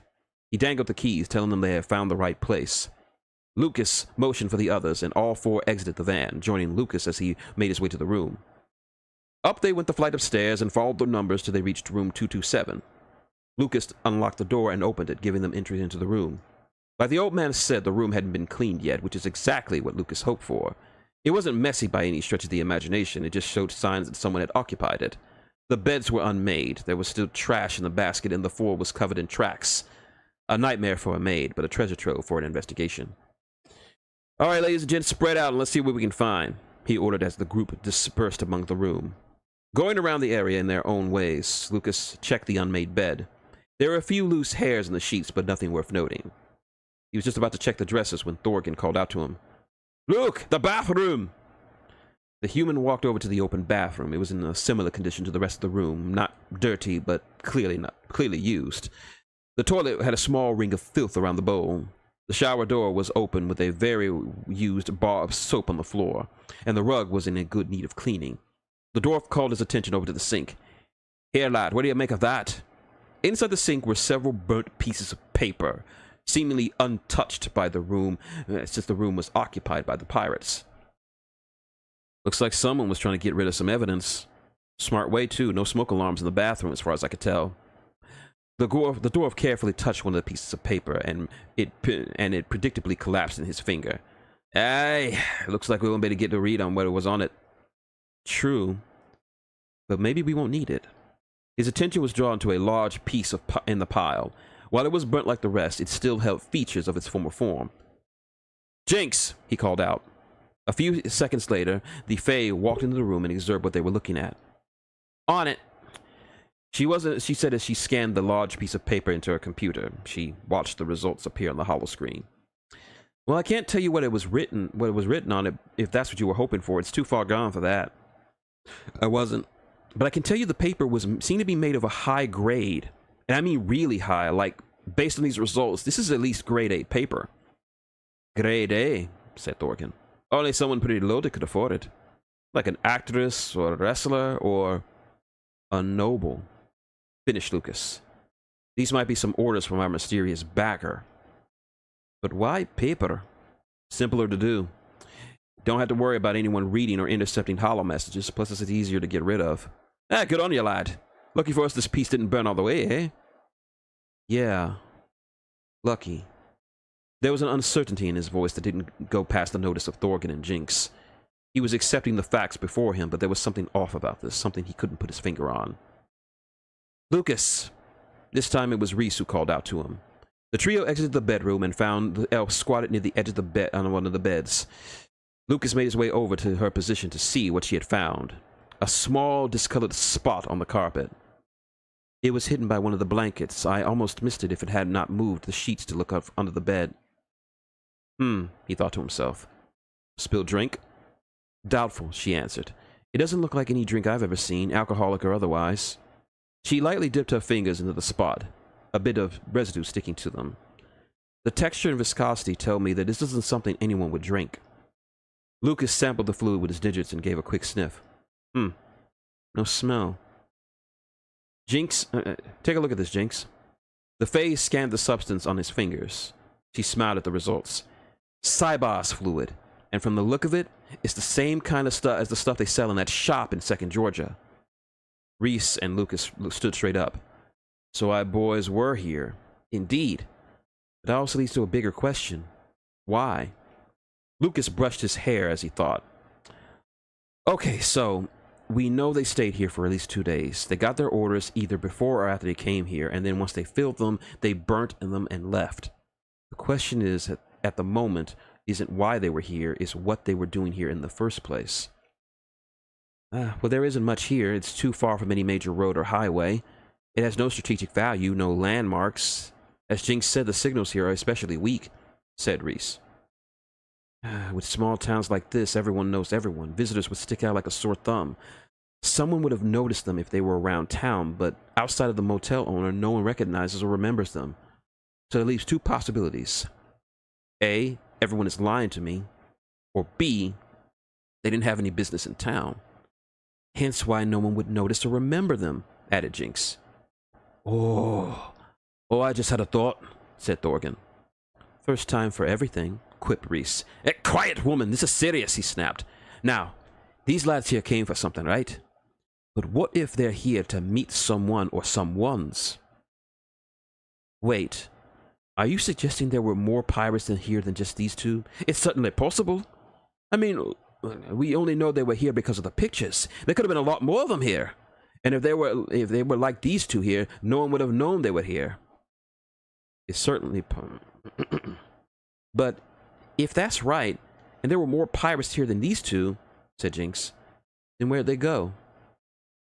He dangled the keys, telling them they had found the right place. Lucas motioned for the others, and all four exited the van, joining Lucas as he made his way to the room. Up they went the flight of stairs and followed the numbers till they reached room 227. Lucas unlocked the door and opened it, giving them entry into the room. Like the old man said, the room hadn't been cleaned yet, which is exactly what Lucas hoped for. It wasn't messy by any stretch of the imagination, it just showed signs that someone had occupied it. The beds were unmade, there was still trash in the basket, and the floor was covered in tracks. A nightmare for a maid, but a treasure trove for an investigation. Alright, ladies and gents, spread out and let's see what we can find, he ordered as the group dispersed among the room. Going around the area in their own ways, Lucas checked the unmade bed. There were a few loose hairs in the sheets, but nothing worth noting. He was just about to check the dresses when Thorgan called out to him. Look, the bathroom! The human walked over to the open bathroom. It was in a similar condition to the rest of the room, not dirty, but clearly used. The toilet had a small ring of filth around the bowl. The shower door was open with a very used bar of soap on the floor, and the rug was in good need of cleaning. The dwarf called his attention over to the sink. Here, lad, what do you make of that? Inside the sink were several burnt pieces of paper, seemingly untouched by the room, since the room was occupied by the pirates. Looks like someone was trying to get rid of some evidence. Smart way, too. No smoke alarms in the bathroom, as far as I could tell. The dwarf carefully touched one of the pieces of paper, and it predictably collapsed in his finger. Aye, looks like we won't be able to get a read on what was on it. True, but maybe we won't need it. His attention was drawn to a large piece in the pile. While it was burnt like the rest, it still held features of its former form. Jinx! He called out. A few seconds later, the Fae walked into the room and observed what they were looking at. On it! She said as she scanned the large piece of paper into her computer. She watched the results appear on the holoscreen. Well, I can't tell you what was written on it, if that's what you were hoping for. It's too far gone for that. I wasn't. But I can tell you the paper seemed to be made of a high grade. And I mean really high, like, based on these results, this is at least grade A paper. Grade A, said Thorgan. Only someone pretty loaded could afford it. Like an actress, or a wrestler, or a noble. Finished Lucas. These might be some orders from our mysterious backer. But why paper? Simpler to do. Don't have to worry about anyone reading or intercepting hollow messages, plus it's easier to get rid of. Good on you, lad. Lucky for us this piece didn't burn all the way, eh? Yeah. Lucky. There was an uncertainty in his voice that didn't go past the notice of Thorgan and Jinx. He was accepting the facts before him, but there was something off about this, something he couldn't put his finger on. Lucas! This time it was Reese who called out to him. The trio exited the bedroom and found the elf squatted near the edge of the bed on one of the beds. Lucas made his way over to her position to see what she had found. A small, discolored spot on the carpet. It was hidden by one of the blankets. I almost missed it if it had not moved the sheets to look up under the bed. He thought to himself. Spilled drink? Doubtful, she answered. It doesn't look like any drink I've ever seen, alcoholic or otherwise. She lightly dipped her fingers into the spot, a bit of residue sticking to them. The texture and viscosity tell me that this isn't something anyone would drink. Lucas sampled the fluid with his digits and gave a quick sniff. No smell. Jinx, take a look at this, Jinx. The Fae scanned the substance on his fingers. She smiled at the results. Cybos fluid, and from the look of it, it's the same kind of stuff as the stuff they sell in that shop in 2nd Georgia. Reese and Lucas stood straight up. So our boys were here. Indeed. That also leads to a bigger question. Why? Lucas brushed his hair as he thought. Okay, so we know they stayed here for at least 2 days. They got their orders either before or after they came here, and then once they filled them, they burnt them and left. The question is, at the moment, isn't why they were here, is what they were doing here in the first place. Well, there isn't much here. It's too far from any major road or highway. It has no strategic value, no landmarks. As Jinx said, the signals here are especially weak, said Reese. With small towns like this, everyone knows everyone. Visitors would stick out like a sore thumb. Someone would have noticed them if they were around town, but outside of the motel owner, no one recognizes or remembers them. So it leaves 2 possibilities. A, everyone is lying to me. Or B, they didn't have any business in town. Hence why no one would notice or remember them, added Jinx. Oh, I just had a thought, said Thorgan. First time for everything, quipped Reese. Quiet, woman, this is serious, he snapped. Now, these lads here came for something, right? But what if they're here to meet someone or someones? Wait, are you suggesting there were more pirates in here than just these 2? It's certainly possible. I mean, we only know they were here because of the pictures. There could have been a lot more of them here. And if they were like these 2 here, no one would have known they were here. It's certainly... But if that's right, and there were more pirates here than these 2, said Jinx, then where'd they go?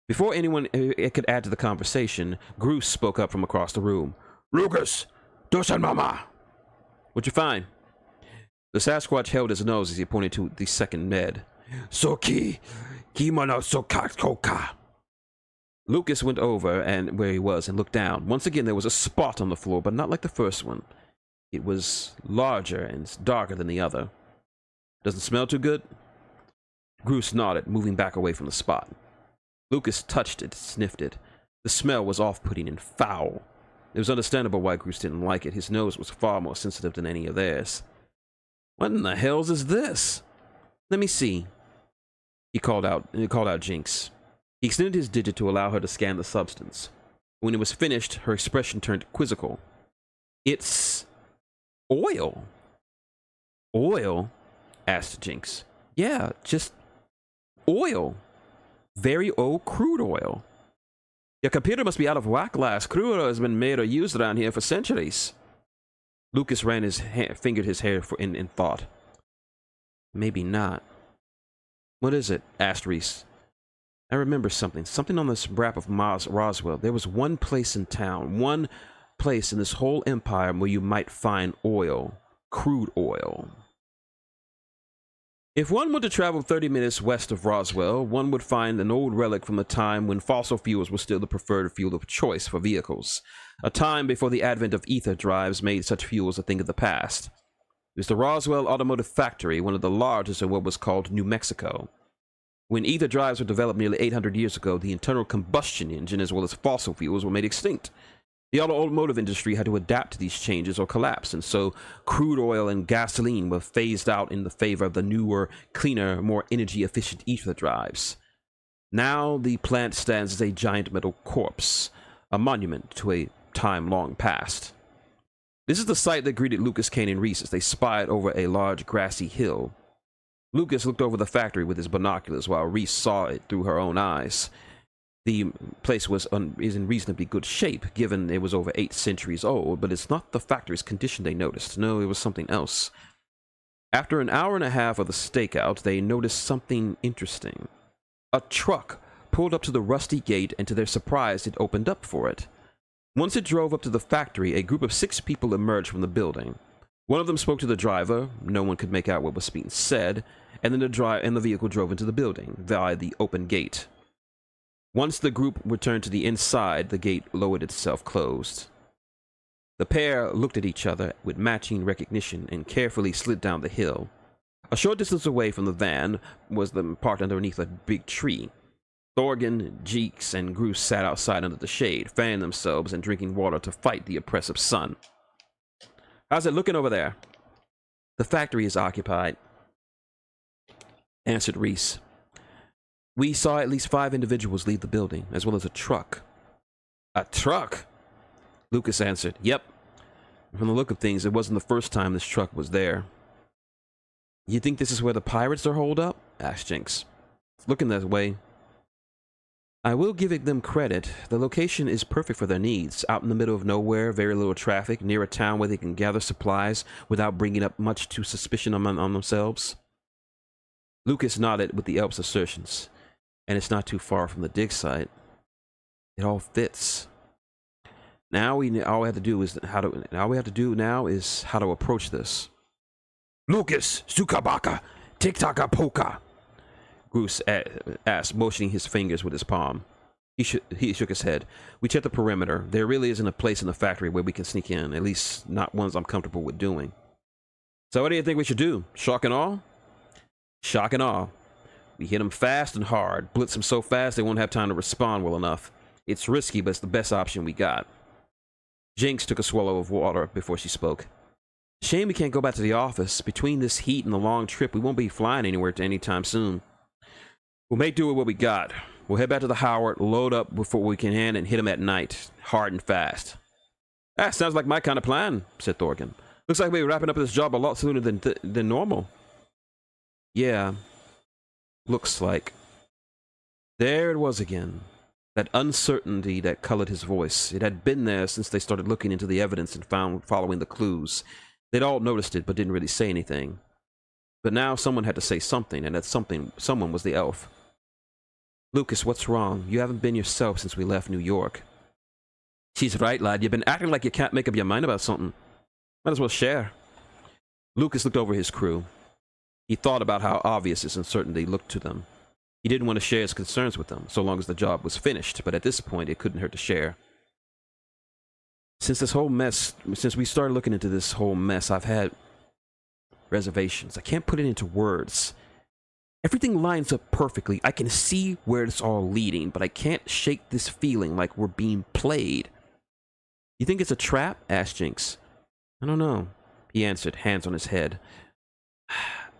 Before anyone could add to the conversation, Groose spoke up from across the room. Lucas! Dosan mama! What'd you find? The Sasquatch held his nose as he pointed to the second bed. Soki! Kimono sokakoka! Lucas went over and where he was and looked down. Once again, there was a spot on the floor, but not like the first one. It was larger and darker than the other. Doesn't smell too good? Groose nodded, moving back away from the spot. Lucas touched it, sniffed it. The smell was off-putting and foul. It was understandable why Groose didn't like it. His nose was far more sensitive than any of theirs. What in the hells is this? Let me see. He called out Jinx. He extended his digit to allow her to scan the substance. When it was finished, her expression turned quizzical. It's... oil. Oil? Asked Jinx. Yeah, just oil. Very old crude oil. Your computer must be out of whack, lass. Crude oil has been made or used around here for centuries. Lucas ran his fingered his hair in thought. Maybe not. What is it? Asked Reese. I remember something. Something on this map of Roswell. There was one place in town, one place in this whole empire where you might find oil. Crude oil. If one were to travel 30 minutes west of Roswell, one would find an old relic from a time when fossil fuels were still the preferred fuel of choice for vehicles. A time before the advent of ether drives made such fuels a thing of the past. It was the Roswell Automotive Factory, one of the largest in what was called New Mexico. When ether drives were developed nearly 800 years ago, the internal combustion engine as well as fossil fuels were made extinct. The automotive industry had to adapt to these changes or collapse, and so crude oil and gasoline were phased out in the favor of the newer, cleaner, more energy-efficient ether drives. Now the plant stands as a giant metal corpse, a monument to a time long past. This is the sight that greeted Lucas, Kane, and Reese as they spied over a large grassy hill. Lucas looked over the factory with his binoculars while Reese saw it through her own eyes. The place is in reasonably good shape, given it was over 8 centuries old, but it's not the factory's condition they noticed. No, it was something else. After an hour and a half of the stakeout, they noticed something interesting. A truck pulled up to the rusty gate, and to their surprise, it opened up for it. Once it drove up to the factory, a group of 6 people emerged from the building. One of them spoke to the driver. No one could make out what was being said, and then the vehicle drove into the building via the open gate. Once the group returned to the inside, the gate lowered itself closed. The pair looked at each other with matching recognition and carefully slid down the hill. A short distance away from the van was them parked underneath a big tree. Thorgan, Jeeks, and Groose sat outside under the shade, fanning themselves and drinking water to fight the oppressive sun. "How's it looking over there?" "The factory is occupied," answered Reese. "We saw at least 5 individuals leave the building, as well as a truck." "A truck?" Lucas answered. "Yep. From the look of things, it wasn't the first time this truck was there." "You think this is where the pirates are holed up?" asked Jinx. "It's looking that way." "I will give them credit. The location is perfect for their needs. Out in the middle of nowhere, very little traffic, near a town where they can gather supplies without bringing up much to suspicion on themselves." Lucas nodded with the elf's assertions. "And it's not too far from the dig site. It all fits. All we have to do now is how to approach this." "Lucas, Sukabaka, Tiktaka Poka," Groose asked, motioning his fingers with his palm. He shook his head. "We checked the perimeter. There really isn't a place in the factory where we can sneak in, at least not ones I'm comfortable with doing." "So what do you think we should do? Shock and awe?" "Shock and awe. We hit them fast and hard, blitz them so fast they won't have time to respond well enough. It's risky, but it's the best option we got." Jinx took a swallow of water before she spoke. "Shame we can't go back to the office. Between this heat and the long trip, we won't be flying anywhere anytime soon. We'll make do with what we got. We'll head back to the Howard, load up before we can and hit them at night, hard and fast." "That sounds like my kind of plan," said Thorgan. "Looks like we're wrapping up this job a lot sooner than normal." "Yeah, looks like." There it was again. That uncertainty that colored his voice. It had been there since they started looking into the evidence and following the clues. They'd all noticed it, but didn't really say anything. But now someone had to say something, and that someone was the elf. "Lucas, what's wrong? You haven't been yourself since we left New York." "She's right, lad. You've been acting like you can't make up your mind about something. Might as well share." Lucas looked over his crew. He thought about how obvious his uncertainty looked to them. He didn't want to share his concerns with them, so long as the job was finished, but at this point, it couldn't hurt to share. Since we started looking into this whole mess, I've had reservations. I can't put it into words. Everything lines up perfectly. I can see where it's all leading, but I can't shake this feeling like we're being played." "You think it's a trap?" asked Jinx. "I don't know," he answered, hands on his head.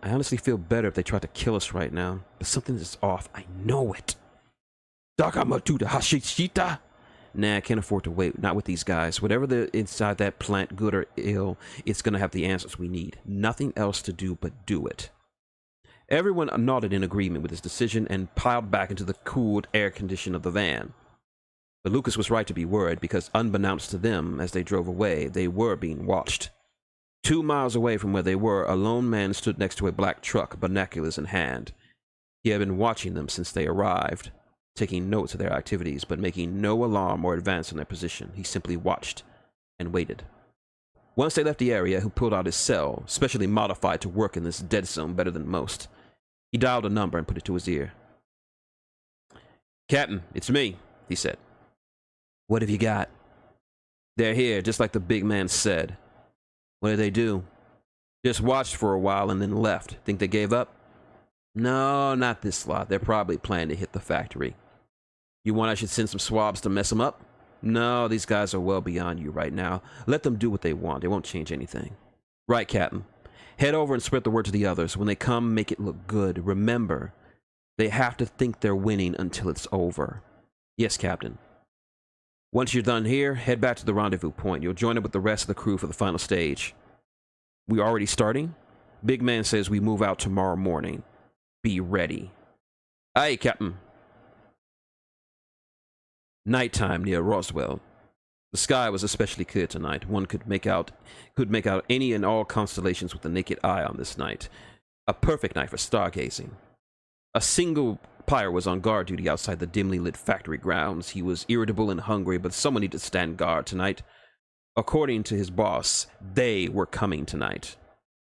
"I honestly feel better if they tried to kill us right now, but something is off. I know it." "Dakamatuta Hashishita?" "Nah, I can't afford to wait. Not with these guys. Whatever the inside that plant, good or ill, it's gonna have the answers we need. Nothing else to do but do it." Everyone nodded in agreement with his decision and piled back into the cooled air condition of the van. But Lucas was right to be worried, because unbeknownst to them, as they drove away, they were being watched. 2 miles away from where they were, a lone man stood next to a black truck, binoculars in hand. He had been watching them since they arrived, taking notes of their activities, but making no alarm or advance on their position. He simply watched and waited. Once they left the area, he pulled out his cell, specially modified to work in this dead zone better than most. He dialed a number and put it to his ear. "Captain, it's me," he said. "What have you got?" "They're here, just like the big man said." "What did they do?" "Just watched for a while and then left. Think they gave up?" "No, not this lot. They're probably planning to hit the factory." "You want I should send some swabs to mess them up?" "No, these guys are well beyond you right now. Let them do what they want. It won't change anything." "Right, Captain. Head over and spread the word to the others. When they come, make it look good. Remember, they have to think they're winning until it's over." "Yes, Captain." "Once you're done here, head back to the rendezvous point. You'll join up with the rest of the crew for the final stage." "We already starting?" Big man says we move out tomorrow morning. Be ready. Aye, Captain. Nighttime near Roswell. The sky was especially clear tonight. One could make out any and all constellations with the naked eye on this night. A perfect night for stargazing. A single pirate was on guard duty outside the dimly lit factory grounds. He was irritable and hungry, but someone needed to stand guard tonight. According to his boss, they were coming tonight.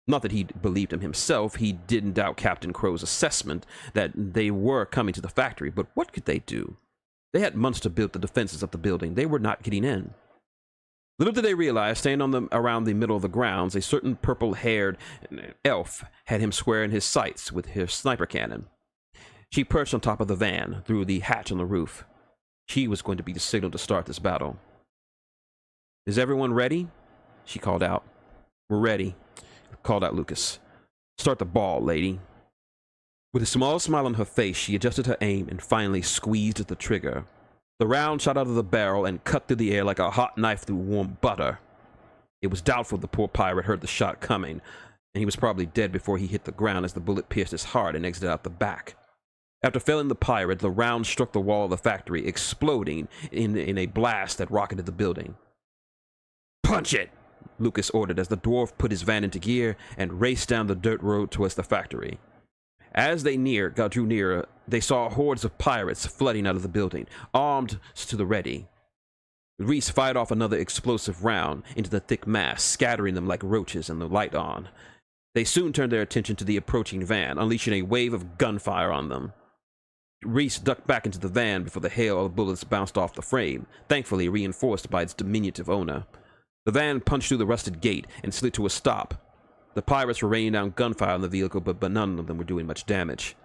Not that he believed him himself. He didn't doubt Captain Crow's assessment that they were coming to the factory, but what could they do? They had months to build the defenses of the building. They were not getting in. Little did they realize, standing around the middle of the grounds, a certain purple-haired elf had him square in his sights with her sniper cannon. She perched on top of the van, through the hatch on the roof. She was going to be the signal to start this battle. "Is everyone ready?" she called out. "We're ready," called out Lucas. "Start the ball, lady." With a small smile on her face, she adjusted her aim and finally squeezed the trigger. The round shot out of the barrel and cut through the air like a hot knife through warm butter. It was doubtful the poor pirate heard the shot coming, and he was probably dead before he hit the ground as the bullet pierced his heart and exited out the back. After felling the pirate, the round struck the wall of the factory, exploding in a blast that rocketed the building. "Punch it!" Lucas ordered as the dwarf put his van into gear and raced down the dirt road towards the factory. As they drew nearer, they saw hordes of pirates flooding out of the building, armed to the ready. Reese fired off another explosive round into the thick mass, scattering them like roaches in the light on. They soon turned their attention to the approaching van, unleashing a wave of gunfire on them. Reese ducked back into the van before the hail of bullets bounced off the frame, thankfully reinforced by its diminutive owner. The van punched through the rusted gate and slid to a stop. The pirates were raining down gunfire on the vehicle, but none of them were doing much damage.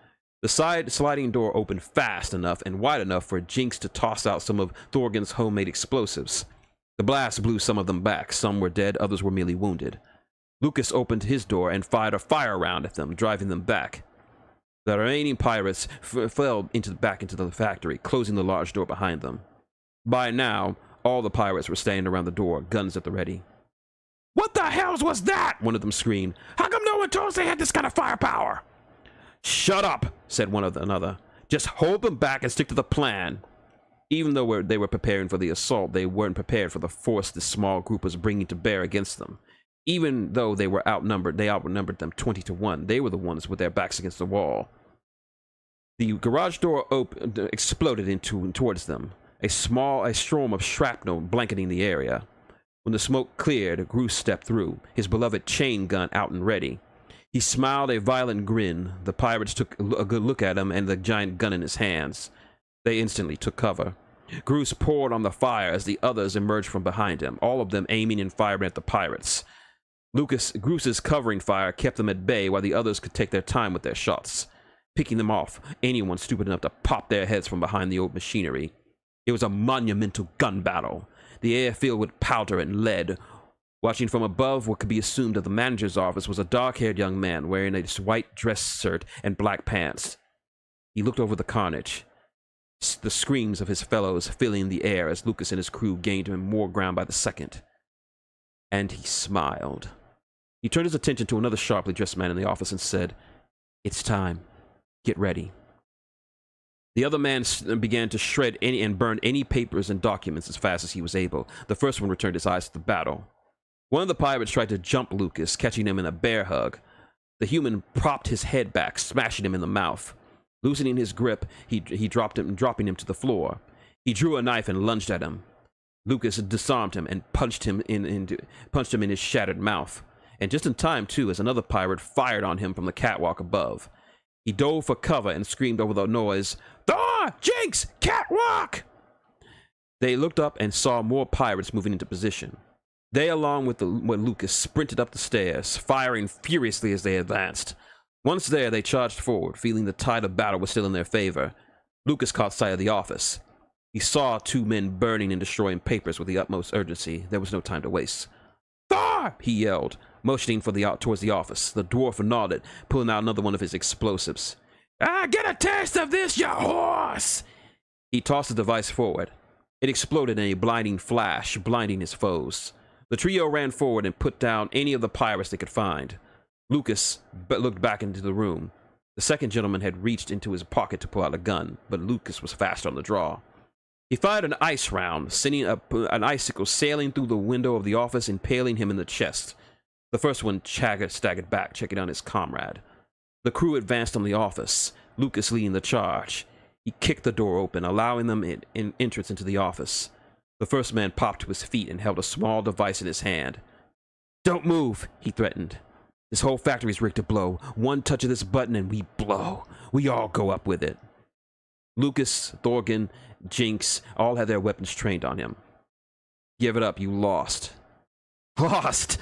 The side sliding door opened fast enough and wide enough for Jinx to toss out some of Thorgan's homemade explosives. The blast blew some of them back. Some were dead, others were merely wounded. Lucas opened his door and fired a fire round at them, driving them back. The remaining pirates fell back into the factory, closing the large door behind them. By now, all the pirates were standing around the door, guns at the ready. "What the hells was that?" one of them screamed. "How come no one told us they had this kind of firepower?" "Shut up," said another. "Just hold them back and stick to the plan." Even though they were preparing for the assault, they weren't prepared for the force this small group was bringing to bear against them. Even though they outnumbered them 20 to 1. They were the ones with their backs against the wall. The garage door exploded towards them. A storm of shrapnel blanketing the area. When the smoke cleared, Groose stepped through, his beloved chain gun out and ready. He smiled a violent grin. The pirates took a good look at him and the giant gun in his hands. They instantly took cover. Groose poured on the fire as the others emerged from behind him, all of them aiming and firing at the pirates. Groose's covering fire kept them at bay while the others could take their time with their shots, picking them off anyone stupid enough to pop their heads from behind the old machinery. It was a monumental gun battle, the air filled with powder and lead. Watching from above what could be assumed of the manager's office was a dark-haired young man wearing a white dress shirt and black pants. He looked over the carnage, the screams of his fellows filling the air as Lucas and his crew gained more ground by the second. And he smiled. He turned his attention to another sharply dressed man in the office and said, "It's time. Get ready." The other man began to shred and burn any papers and documents as fast as he was able. The first one returned his eyes to the battle. One of the pirates tried to jump Lucas, catching him in a bear hug. The human propped his head back, smashing him in the mouth. Loosening his grip, he dropping him to the floor. He drew a knife and lunged at him. Lucas disarmed him and punched him in his shattered mouth. And just in time, too, as another pirate fired on him from the catwalk above. He dove for cover and screamed over the noise, "Thor! Jinx! Catwalk!" They looked up and saw more pirates moving into position. They, along with Lucas, sprinted up the stairs, firing furiously as they advanced. Once there, they charged forward, feeling the tide of battle was still in their favor. Lucas caught sight of the office. He saw two men burning and destroying papers with the utmost urgency. There was no time to waste. "Thor!" he yelled, motioning towards the office. The dwarf nodded, pulling out another one of his explosives. "Get a taste of this, you horse!" He tossed the device forward. It exploded in a blinding flash, blinding his foes. The trio ran forward and put down any of the pirates they could find. Lucas looked back into the room. The second gentleman had reached into his pocket to pull out a gun, but Lucas was faster on the draw. He fired an ice round, sending an icicle sailing through the window of the office, impaling him in the chest. The first one staggered back, checking on his comrade. The crew advanced on the office, Lucas leading the charge. He kicked the door open, allowing them entrance into the office. The first man popped to his feet and held a small device in his hand. "Don't move," he threatened. "This whole factory's rigged to blow. One touch of this button and we blow. We all go up with it." Lucas, Thorgan, Jinx all had their weapons trained on him. "Give it up, you lost." "Lost?"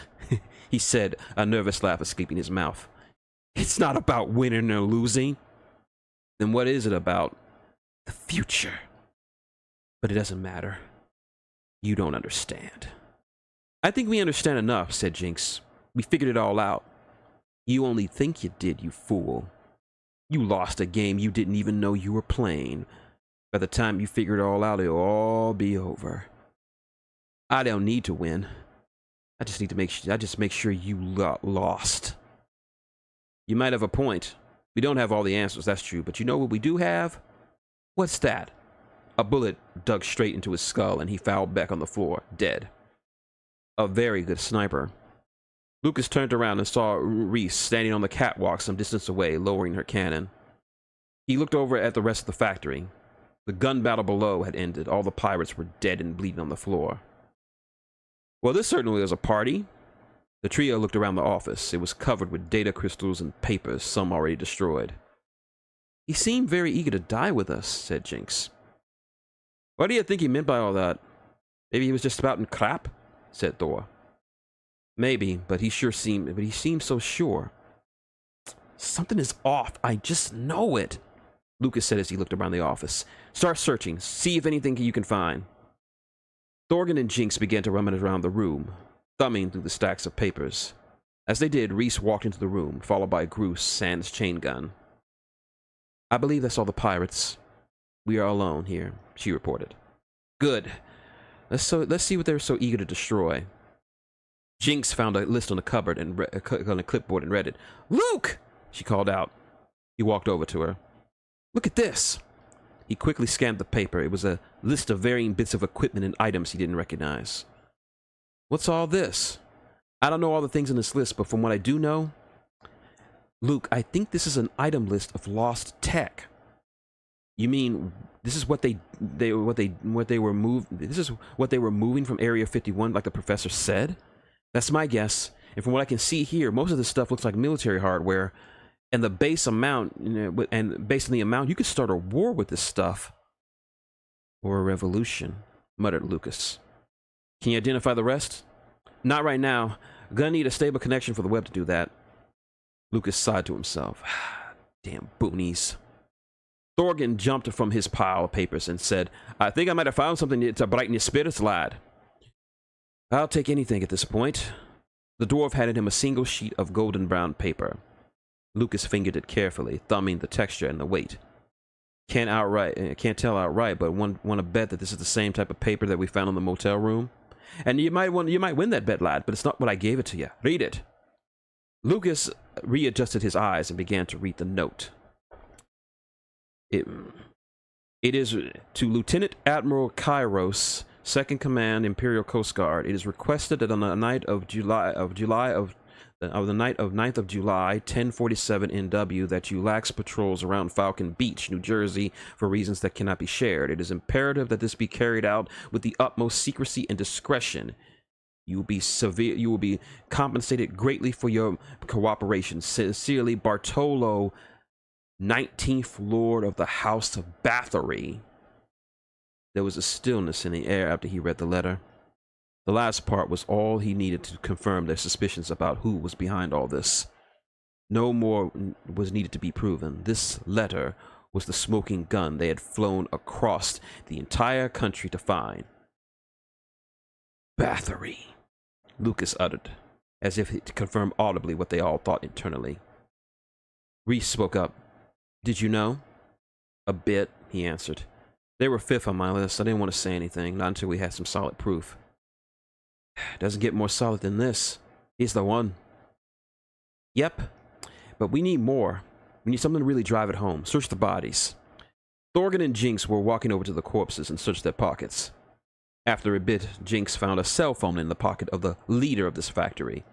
he said, a nervous laugh escaping his mouth. "It's not about winning or losing." "Then what is it about?" "The future." "But it doesn't matter. You don't understand." "I think we understand enough," said Jinx. "We figured it all out." "You only think you did, you fool. You lost a game you didn't even know you were playing. By the time you figure it all out, it'll all be over. I don't need to win. I just need to make sure you lost." "You might have a point. We don't have all the answers, that's true. But you know what we do have?" "What's that?" A bullet dug straight into his skull, and he fell back on the floor, dead. "A very good sniper." Lucas turned around and saw Reese standing on the catwalk some distance away, lowering her cannon. He looked over at the rest of the factory. The gun battle below had ended. All the pirates were dead and bleeding on the floor. "Well, this certainly was a party." The trio looked around the office. It was covered with data crystals and papers, some already destroyed. "He seemed very eager to die with us," said Jinx. "What do you think he meant by all that? Maybe he was just spouting crap?" said Thor. "Maybe, but he seemed so sure." "Something is off. I just know it," Lucas said as he looked around the office. "Start searching. See if anything you can find." Thorgan and Jinx began to rummage around the room, thumbing through the stacks of papers. As they did, Reese walked into the room, followed by Groose sans chain gun. "I believe that's all the pirates. We are alone here," she reported. "Good. Let's see what they're so eager to destroy." Jinx found a list on a cupboard and on a clipboard and read it. "Luke!" she called out. He walked over to her. "Look at this." He quickly scanned the paper. It was a list of varying bits of equipment and items he didn't recognize. "What's all this?" "I don't know all the things in this list, but from what I do know, Luke, I think this is an item list of lost tech." "You mean this is what they were moving from Area 51, like the professor said?" "That's my guess. And from what I can see here, most of this stuff looks like military hardware. And the base amount, and based on the amount, you could start a war with this stuff." "Or a revolution," muttered Lucas. "Can you identify the rest?" "Not right now. Gonna need a stable connection for the web to do that." Lucas sighed to himself. "Damn boonies." Thorgan jumped from his pile of papers and said, "I think I might have found something to brighten your spirits, lad." "I'll take anything at this point." The dwarf handed him a single sheet of golden brown paper. Lucas fingered it carefully, thumbing the texture and the weight. Can't tell outright, but want to bet that this is the same type of paper that we found in the motel room. "And you might win that bet, lad, but it's not what I gave it to you. Read it." Lucas readjusted his eyes and began to read the note. It is to Lieutenant Admiral Kairos, 2nd Command, Imperial Coast Guard. It is requested that on the night of 9th of July, 1047 NW, that you lax patrols around Falcon Beach, New Jersey, for reasons that cannot be shared. It is imperative that this be carried out with the utmost secrecy and discretion. You will be compensated greatly for your cooperation. Sincerely, Bartolo, 19th Lord of the House of Bathory. There was a stillness in the air after he read the letter. The last part was all he needed to confirm their suspicions about who was behind all this. No more was needed to be proven. This letter was the smoking gun they had flown across the entire country to find. "Bathory," Lucas uttered, as if to confirm audibly what they all thought internally. Reese spoke up. "Did you know?" "A bit," he answered. "They were 5th on my list. I didn't want to say anything, not until we had some solid proof." "Doesn't get more solid than this. He's the one." Yep, but we need more. We need something to really drive it home. Search the bodies. Thorgan and Jinx were walking over to the corpses and searched their pockets. After a bit, Jinx found a cell phone in the pocket of the leader of this factory.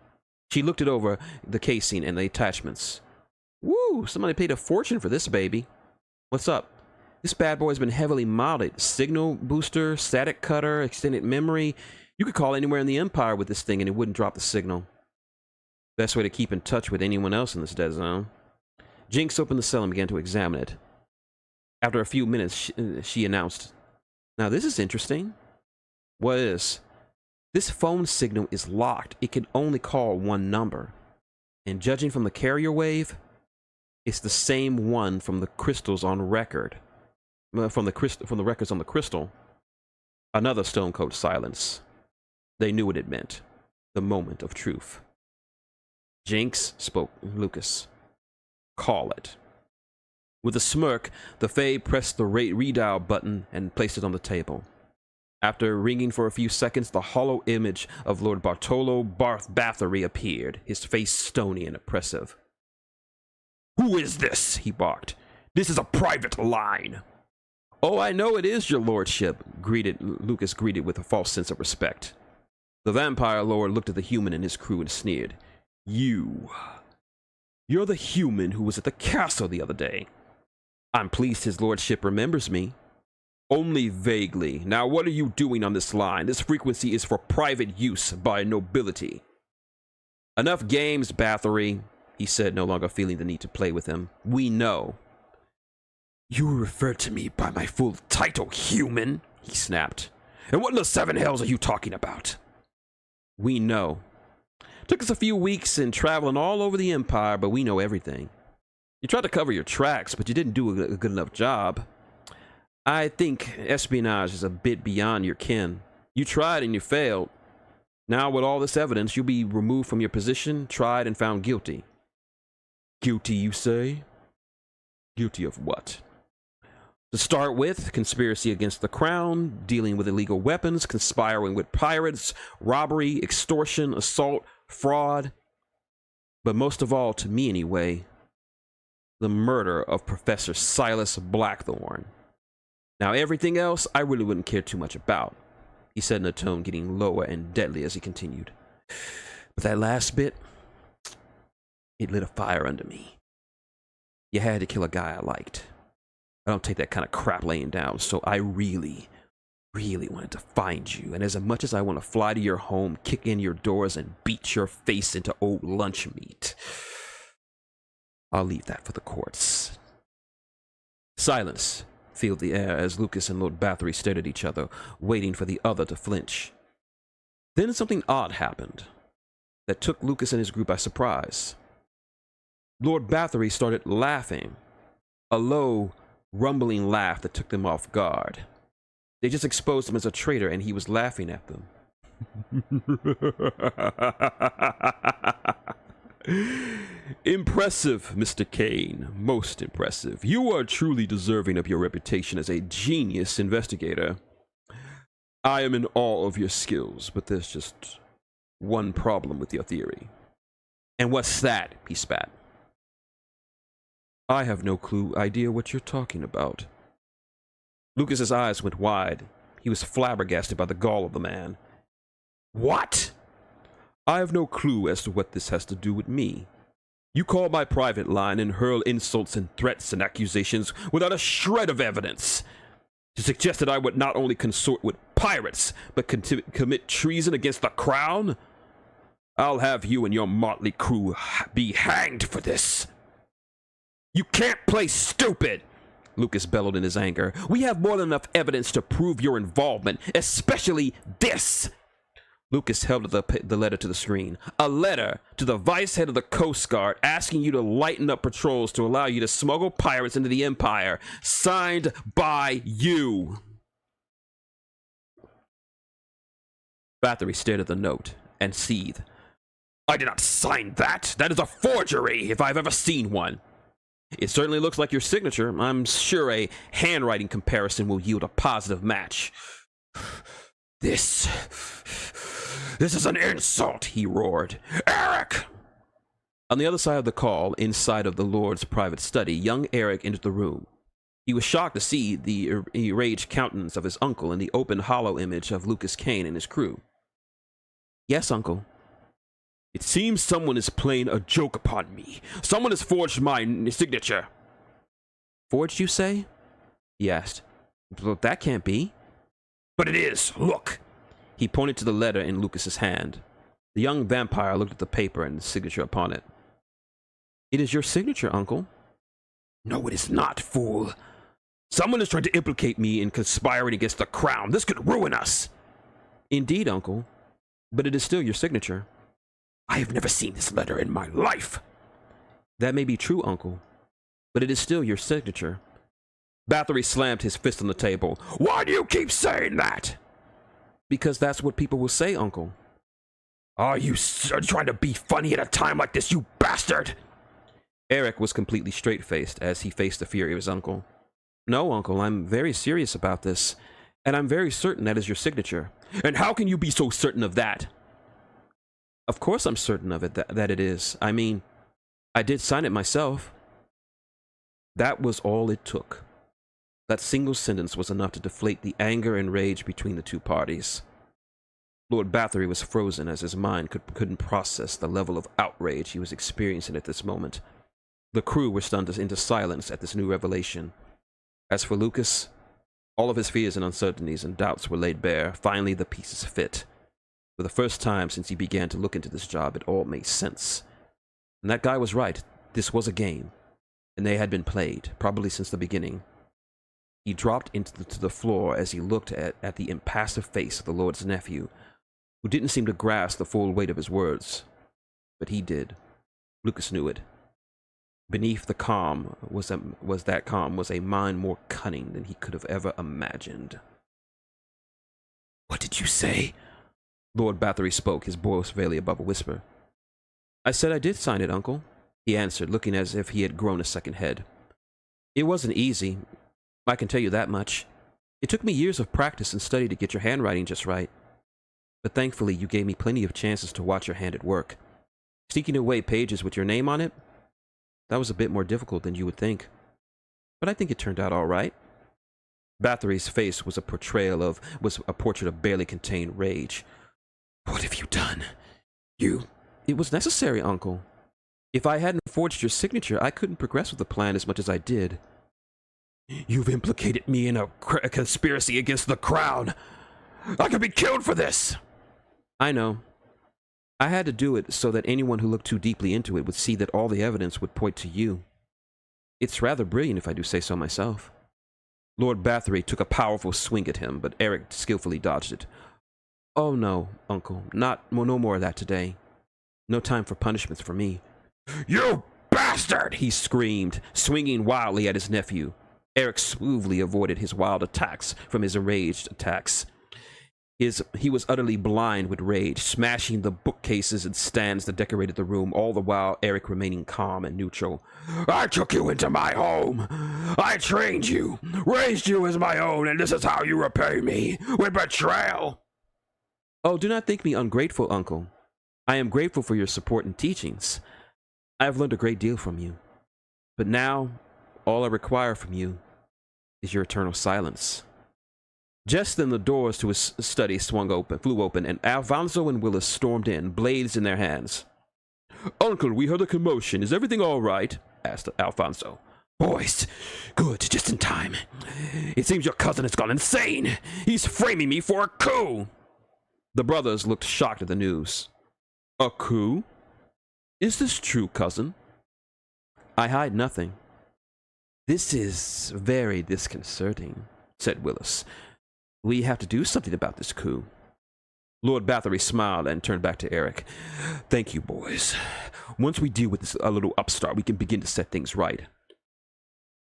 She looked it over, the casing and the attachments. Woo! Somebody paid a fortune for this baby. What's up? This bad boy's been heavily modded. Signal booster, static cutter, extended memory. You could call anywhere in the Empire with this thing and it wouldn't drop the signal. Best way to keep in touch with anyone else in this dead zone. Jinx opened the cell and began to examine it. After a few minutes, she announced, "Now this is interesting." "What is?" "This phone signal is locked. It can only call one number. And judging from the carrier wave, it's the same one from the crystals on record. From the records on the crystal." Another stone-cold silence. They knew what it meant. The moment of truth. "Jinx," spoke Lucas. "Call it." With a smirk, the Fae pressed the redial button and placed it on the table. After ringing for a few seconds, the hollow image of Lord Bartolo Bathory appeared, his face stony and oppressive. "Who is this?" he barked. "This is a private line." "Oh, I know it is, your lordship," Lucas greeted with a false sense of respect. The vampire lord looked at the human and his crew and sneered. You're the human who was at the castle the other day." "I'm pleased his lordship remembers me." "Only vaguely. Now what are you doing on this line? This frequency is for private use by nobility." "Enough games, Bathory," he said, no longer feeling the need to play with him. "We know." "You refer to me by my full title, human," he snapped. "And what in the seven hells are you talking about?" "We know. Took us a few weeks and traveling all over the Empire, but we know everything. You tried to cover your tracks, but you didn't do a good enough job. I think espionage is a bit beyond your ken. You tried and you failed. Now with all this evidence, you'll be removed from your position, tried and found guilty." "Guilty, you say? Guilty of what?" "To start with, conspiracy against the crown, dealing with illegal weapons, conspiring with pirates, robbery, extortion, assault, fraud. But most of all, to me anyway, the murder of Professor Silas Blackthorn. Now everything else I really wouldn't care too much about," he said in a tone getting lower and deadly as he continued. "But that last bit, it lit a fire under me. You had to kill a guy I liked. I don't take that kind of crap laying down, so I really wanted to find you, and as much as I want to fly to your home, kick in your doors, and beat your face into old lunch meat, I'll leave that for the courts." Silence filled the air as Lucas and Lord Bathory stared at each other, waiting for the other to flinch. Then something odd happened that took Lucas and his group by surprise. Lord Bathory started laughing, a low, rumbling laugh that took them off guard. They just exposed him as a traitor, and he was laughing at them. "Impressive, Mr. Kane. Most impressive. You are truly deserving of your reputation as a genius investigator. I am in awe of your skills, but there's just one problem with your theory." "And what's that?" he spat. "I have no idea what you're talking about." Lucas's eyes went wide. He was flabbergasted by the gall of the man. "What?" "I have no clue as to what this has to do with me. You call my private line and hurl insults and threats and accusations without a shred of evidence. To suggest that I would not only consort with pirates, but commit treason against the crown? I'll have you and your motley crew be hanged for this." "You can't play stupid!" Lucas bellowed in his anger. "We have more than enough evidence to prove your involvement, especially this." Lucas held the letter to the screen. "A letter to the vice head of the Coast Guard asking you to lighten up patrols to allow you to smuggle pirates into the Empire. Signed by you." Bathory stared at the note and seethed. "I did not sign that. That is a forgery, if I've ever seen one." "It certainly looks like your signature. I'm sure a handwriting comparison will yield a positive match." This is an insult," he roared. "Eric!" On the other side of the call, inside of the Lord's private study, young Eric entered the room. He was shocked to see the enraged countenance of his uncle and the open, hollow image of Lucas Kane and his crew. "Yes, uncle." "It seems someone is playing a joke upon me. Someone has forged my signature." "Forged, you say?" he asked. "But that can't be." "But it is. Look." He pointed to the letter in Lucas's hand. The young vampire looked at the paper and the signature upon it. "It is your signature, uncle." "No, it is not, fool. Someone is trying to implicate me in conspiring against the crown. This could ruin us." "Indeed, uncle. But it is still your signature." "I have never seen this letter in my life." "That may be true, uncle. But it is still your signature." Bathory slammed his fist on the table. "Why do you keep saying that?" "Because that's what people will say, uncle." "Are you trying to be funny at a time like this, you bastard?" Eric was completely straight-faced as he faced the fury of his uncle. "No, uncle, I'm very serious about this, and I'm very certain that is your signature." "And how can you be so certain of that?" "Of course I'm certain of it, that it is. I mean, I did sign it myself." That was all it took. That single sentence was enough to deflate the anger and rage between the two parties. Lord Bathory was frozen as his mind couldn't process the level of outrage he was experiencing at this moment. The crew were stunned into silence at this new revelation. As for Lucas, all of his fears and uncertainties and doubts were laid bare. Finally, the pieces fit. For the first time since he began to look into this job, it all made sense. And that guy was right. This was a game, and they had been played, probably since the beginning. He dropped to the floor as he looked at the impassive face of the Lord's nephew, who didn't seem to grasp the full weight of his words. But he did. Lucas knew it. Beneath the calm was a mind more cunning than he could have ever imagined. "What did you say?" Lord Bathory spoke, his voice barely above a whisper. "I said I did sign it, uncle," he answered, looking as if he had grown a second head. "It wasn't easy, I can tell you that much. It took me years of practice and study to get your handwriting just right. But thankfully, you gave me plenty of chances to watch your hand at work. Sneaking away pages with your name on it, that was a bit more difficult than you would think. But I think it turned out all right." Bathory's face was a portrait of barely contained rage. "What have you done? It was necessary, uncle. If I hadn't forged your signature, I couldn't progress with the plan as much as I did." "You've implicated me in a conspiracy against the crown. I could be killed for this." "I know. I had to do it so that anyone who looked too deeply into it would see that all the evidence would point to you. It's rather brilliant, if I do say so myself." Lord Bathory took a powerful swing at him, but Eric skillfully dodged it. "Oh no, uncle. No more of that today. No time for punishments for me." "You bastard!" he screamed, swinging wildly at his nephew. Eric smoothly avoided his wild attacks from his enraged attacks. He was utterly blind with rage, smashing the bookcases and stands that decorated the room, all the while Eric remaining calm and neutral. "I took you into my home. I trained you, raised you as my own, and this is how you repay me, with betrayal." "Oh, do not think me ungrateful, uncle. I am grateful for your support and teachings. I have learned a great deal from you. But now, all I require from you is your eternal silence." Just then the doors to his study flew open, and Alfonso and Willis stormed in, blades in their hands. "Uncle, we heard a commotion. Is everything all right?" asked Alfonso. "Boys, good, just in time. It seems your cousin has gone insane. He's framing me for a coup." The brothers looked shocked at the news. "A coup? Is this true, cousin?" "I hide nothing." "This is very disconcerting," said Willis. "We have to do something about this coup." Lord Bathory smiled and turned back to Eric. "Thank you, boys. Once we deal with this little upstart, we can begin to set things right."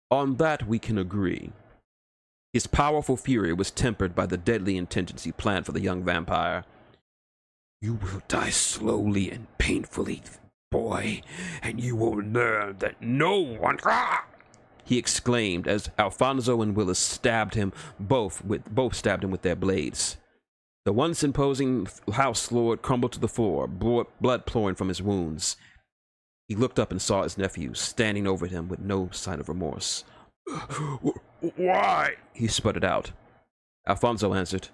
"On that we can agree." His powerful fury was tempered by the deadly intentions he planned for the young vampire. "You will die slowly and painfully, boy, and you will learn that no one..." he exclaimed as Alfonso and Willis stabbed him both stabbed him with their blades. The once imposing house lord crumbled to the floor, blood pouring from his wounds. He looked up and saw his nephew standing over him with no sign of remorse. "Why?" he sputtered out. Alfonso answered,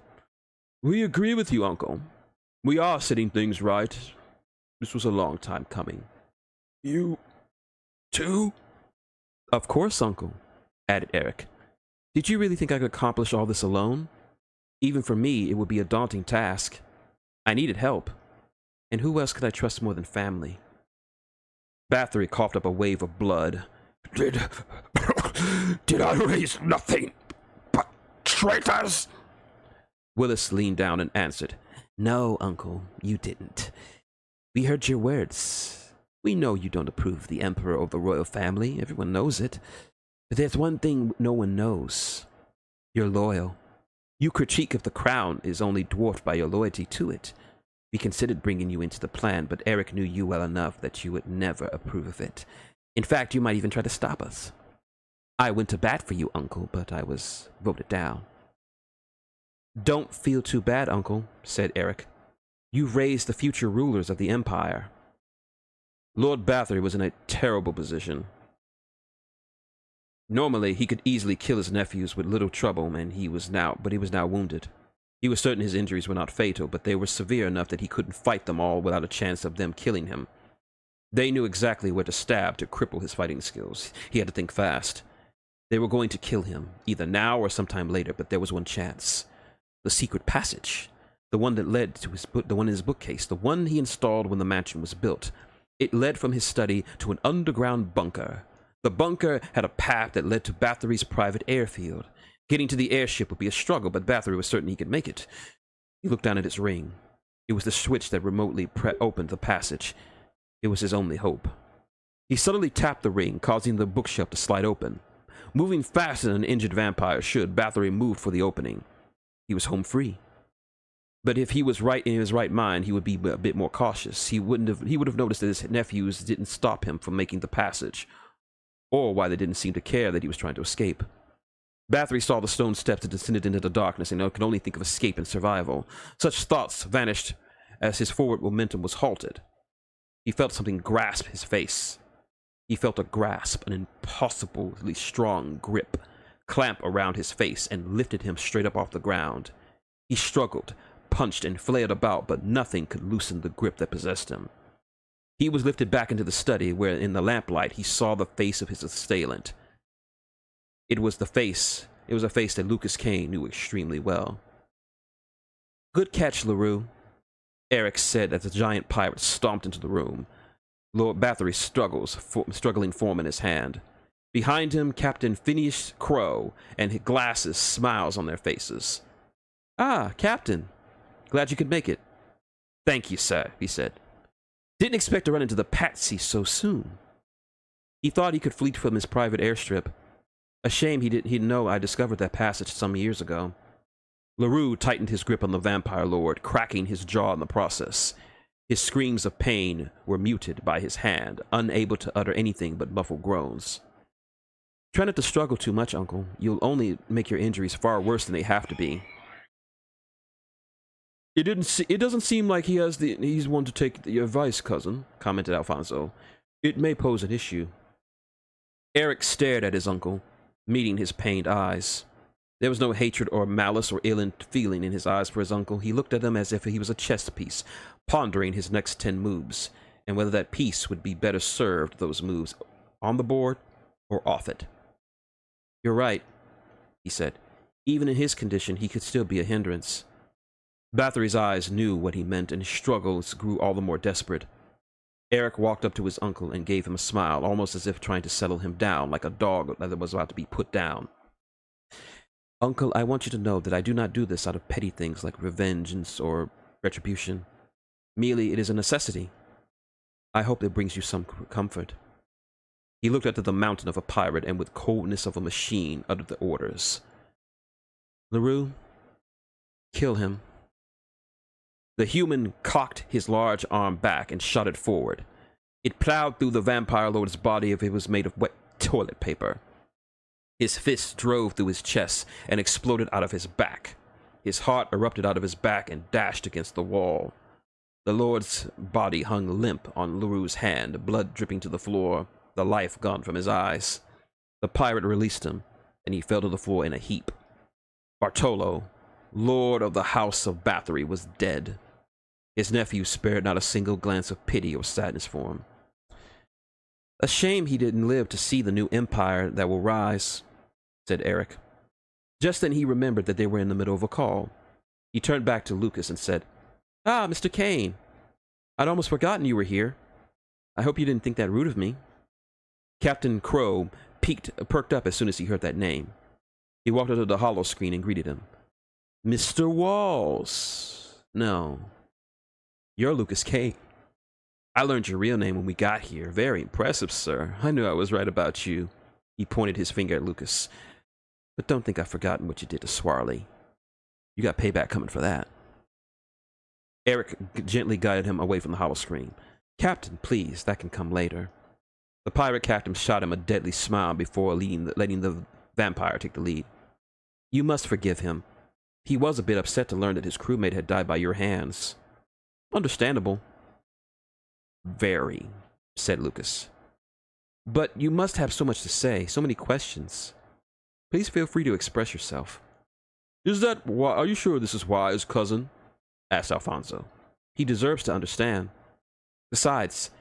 "We agree with you, uncle. We are setting things right. This was a long time coming." "You too?" "Of course, uncle," added Eric. "Did you really think I could accomplish all this alone? Even for me, it would be a daunting task. I needed help. And who else could I trust more than family?" Bathory coughed up a wave of blood. Did I raise nothing but traitors?" Willis leaned down and answered, "No, uncle, you didn't. We heard your words. We know you don't approve of the emperor or the royal family. Everyone knows it. But there's one thing no one knows. You're loyal. Your critique of the crown is only dwarfed by your loyalty to it. We considered bringing you into the plan, but Eric knew you well enough that you would never approve of it. In fact, you might even try to stop us. I went to bat for you, uncle, but I was voted down." "Don't feel too bad, uncle," said Eric. "You've raised the future rulers of the empire." Lord Bathory was in a terrible position. Normally, he could easily kill his nephews with little trouble, and he was now wounded. He was certain his injuries were not fatal, but they were severe enough that he couldn't fight them all without a chance of them killing him. They knew exactly where to stab to cripple his fighting skills. He had to think fast. They were going to kill him, either now or sometime later, but there was one chance. The secret passage. The one that led to the one in his bookcase. The one he installed when the mansion was built. It led from his study to an underground bunker. The bunker had a path that led to Bathory's private airfield. Getting to the airship would be a struggle, but Bathory was certain he could make it. He looked down at his ring. It was the switch that remotely opened the passage. It was his only hope. He suddenly tapped the ring, causing the bookshelf to slide open. Moving faster than an injured vampire should, Bathory moved for the opening. He was home free. But if he was right in his right mind, he would be a bit more cautious. He would have noticed that his nephews didn't stop him from making the passage, or why they didn't seem to care that he was trying to escape. Bathory saw the stone steps that descended into the darkness and could only think of escape and survival. Such thoughts vanished as his forward momentum was halted. He felt something grasp his face. He felt a grasp, an impossibly strong grip, clamp around his face and lifted him straight up off the ground. He struggled, punched, and flailed about, but nothing could loosen the grip that possessed him. He was lifted back into the study, where in the lamplight he saw the face of his assailant. It was a face that Lucas Kane knew extremely well. "Good catch, LaRue," Eric said as the giant pirate stomped into the room. Lord Bathory struggling form in his hand. Behind him, Captain Phineas Crow and his glasses, smiles on their faces. "Ah, Captain. Glad you could make it." "Thank you, sir," he said. "Didn't expect to run into the Patsy so soon." He thought he could flee from his private airstrip. A shame he didn't know I discovered that passage some years ago. LaRue tightened his grip on the vampire lord, cracking his jaw in the process. His screams of pain were muted by his hand, unable to utter anything but muffled groans. "Try not to struggle too much, uncle. You'll only make your injuries far worse than they have to be." It doesn't seem like he's one to take your advice, cousin," commented Alfonso. "It may pose an issue." Eric stared at his uncle, meeting his pained eyes. There was no hatred or malice or ill feeling in his eyes for his uncle. He looked at him as if he was a chess piece, pondering his next 10 moves, and whether that piece would be better served those moves on the board or off it. "You're right," he said. "Even in his condition, he could still be a hindrance." Bathory's eyes knew what he meant, and his struggles grew all the more desperate. Eric walked up to his uncle and gave him a smile, almost as if trying to settle him down, like a dog that was about to be put down. "Uncle, I want you to know that I do not do this out of petty things like revenge or retribution. Merely, it is a necessity. I hope it brings you some comfort." He looked up to the mountain of a pirate and with coldness of a machine uttered the orders. "LaRue, kill him." The human cocked his large arm back and shot it forward. It plowed through the vampire lord's body as if it was made of wet toilet paper. His fist drove through his chest and exploded out of his back. His heart erupted out of his back and dashed against the wall. The Lord's body hung limp on Leroux's hand, blood dripping to the floor, the life gone from his eyes. The pirate released him, and he fell to the floor in a heap. Bartolo, Lord of the House of Bathory, was dead. His nephew spared not a single glance of pity or sadness for him. A shame he didn't live to see the new empire that will rise, said Eric. Just then he remembered that they were in the middle of a call. He turned back to Lucas and said, "Ah, Mr. Kane. I'd almost forgotten you were here. I hope you didn't think that rude of me." Captain Crow perked up as soon as he heard that name. He walked over to the hollow screen and greeted him. "Mr. Walls. No. You're Lucas Kane. I learned your real name when we got here. Very impressive, sir. I knew I was right about you." He pointed his finger at Lucas. "But don't think I've forgotten what you did to Swarley. You got payback coming for that." Eric gently guided him away from the hollow screen. "Captain, please, that can come later." The pirate captain shot him a deadly smile before letting the vampire take the lead. "You must forgive him. He was a bit upset to learn that his crewmate had died by your hands." "Understandable." "Very," said Lucas. "But you must have so much to say, so many questions. Please feel free to express yourself." Are you sure this is wise, cousin?" asked Alfonso. "He deserves to understand. Besides,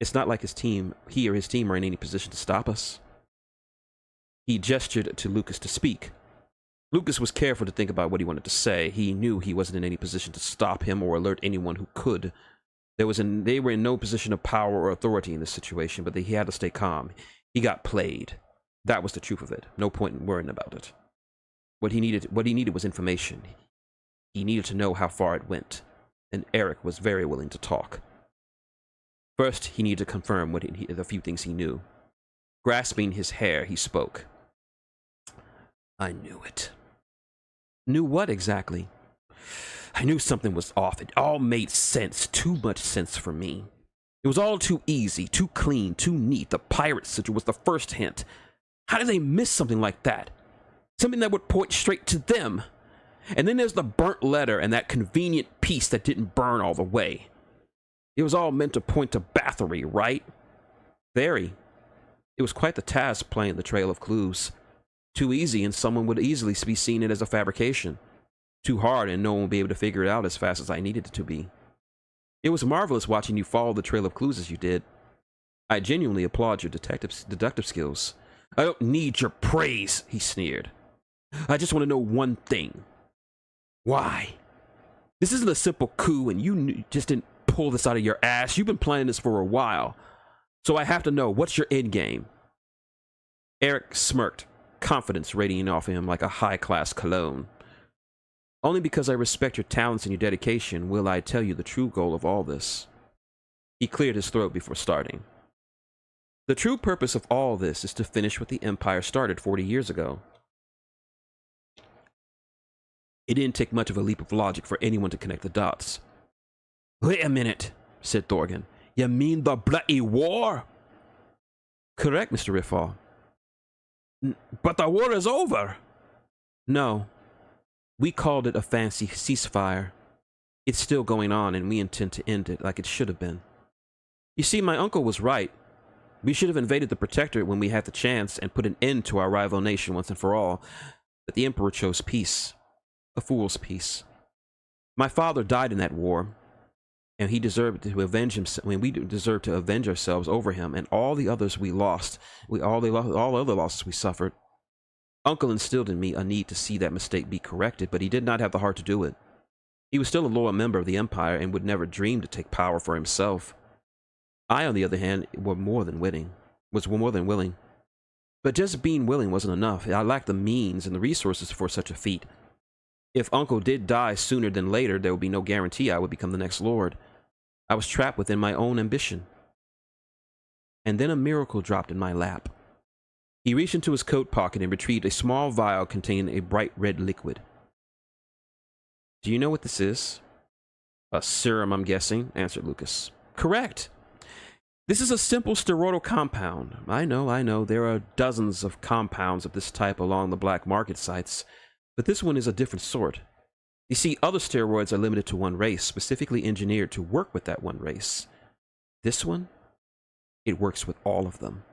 it's not like he or his team are in any position to stop us." He gestured to Lucas to speak. Lucas was careful to think about what he wanted to say. He knew he wasn't in any position to stop him or alert anyone who could. They were in no position of power or authority in this situation, but he had to stay calm. He got played. That was the truth of it. No point in worrying about it. What he needed was information. He needed to know how far it went, and Eric was very willing to talk. First, he needed to confirm the few things he knew. Grasping his hair, he spoke. "I knew it." "Knew what exactly?" "I knew something was off. It all made sense. Too much sense for me. It was all too easy, too clean, too neat. The pirate sigil was the first hint. How did they miss something like that? Something that would point straight to them. And then there's the burnt letter and that convenient piece that didn't burn all the way. It was all meant to point to Bathory, right?" "Very. It was quite the task playing the trail of clues. Too easy and someone would easily be seen it as a fabrication. Too hard and no one would be able to figure it out as fast as I needed it to be. It was marvelous watching you follow the trail of clues as you did. I genuinely applaud your deductive skills." "I don't need your praise," he sneered. "I just want to know one thing. Why? This isn't a simple coup and you just didn't pull this out of your ass. You've been planning this for a while. So I have to know, what's your end game?" Eric smirked, confidence radiating off him like a high-class cologne. "Only because I respect your talents and your dedication will I tell you the true goal of all this." He cleared his throat before starting. "The true purpose of all this is to finish what the Empire started 40 years ago. It didn't take much of a leap of logic for anyone to connect the dots." "Wait a minute," said Thorgan. "You mean the bloody war?" "Correct, Mr. Riffall." "But the war is over." "No. We called it a fancy ceasefire. It's still going on, and we intend to end it like it should have been. You see, my uncle was right. We should have invaded the Protectorate when we had the chance and put an end to our rival nation once and for all. But the Emperor chose peace. A fool's peace. My father died in that war, and he deserved to avenge himself. We deserved to avenge ourselves over him and all the others we lost. All other losses we suffered. Uncle instilled in me a need to see that mistake be corrected, but he did not have the heart to do it. He was still a loyal member of the Empire and would never dream to take power for himself. I, on the other hand, was more than willing. But just being willing wasn't enough. I lacked the means and the resources for such a feat. If Uncle did die sooner than later, there would be no guarantee I would become the next Lord. I was trapped within my own ambition. And then a miracle dropped in my lap." He reached into his coat pocket and retrieved a small vial containing a bright red liquid. "Do you know what this is?" "A serum, I'm guessing," answered Lucas. "Correct. This is a simple steroidal compound. I know, there are dozens of compounds of this type along the black market sites, but this one is a different sort. You see, other steroids are limited to one race, specifically engineered to work with that one race. This one, it works with all of them.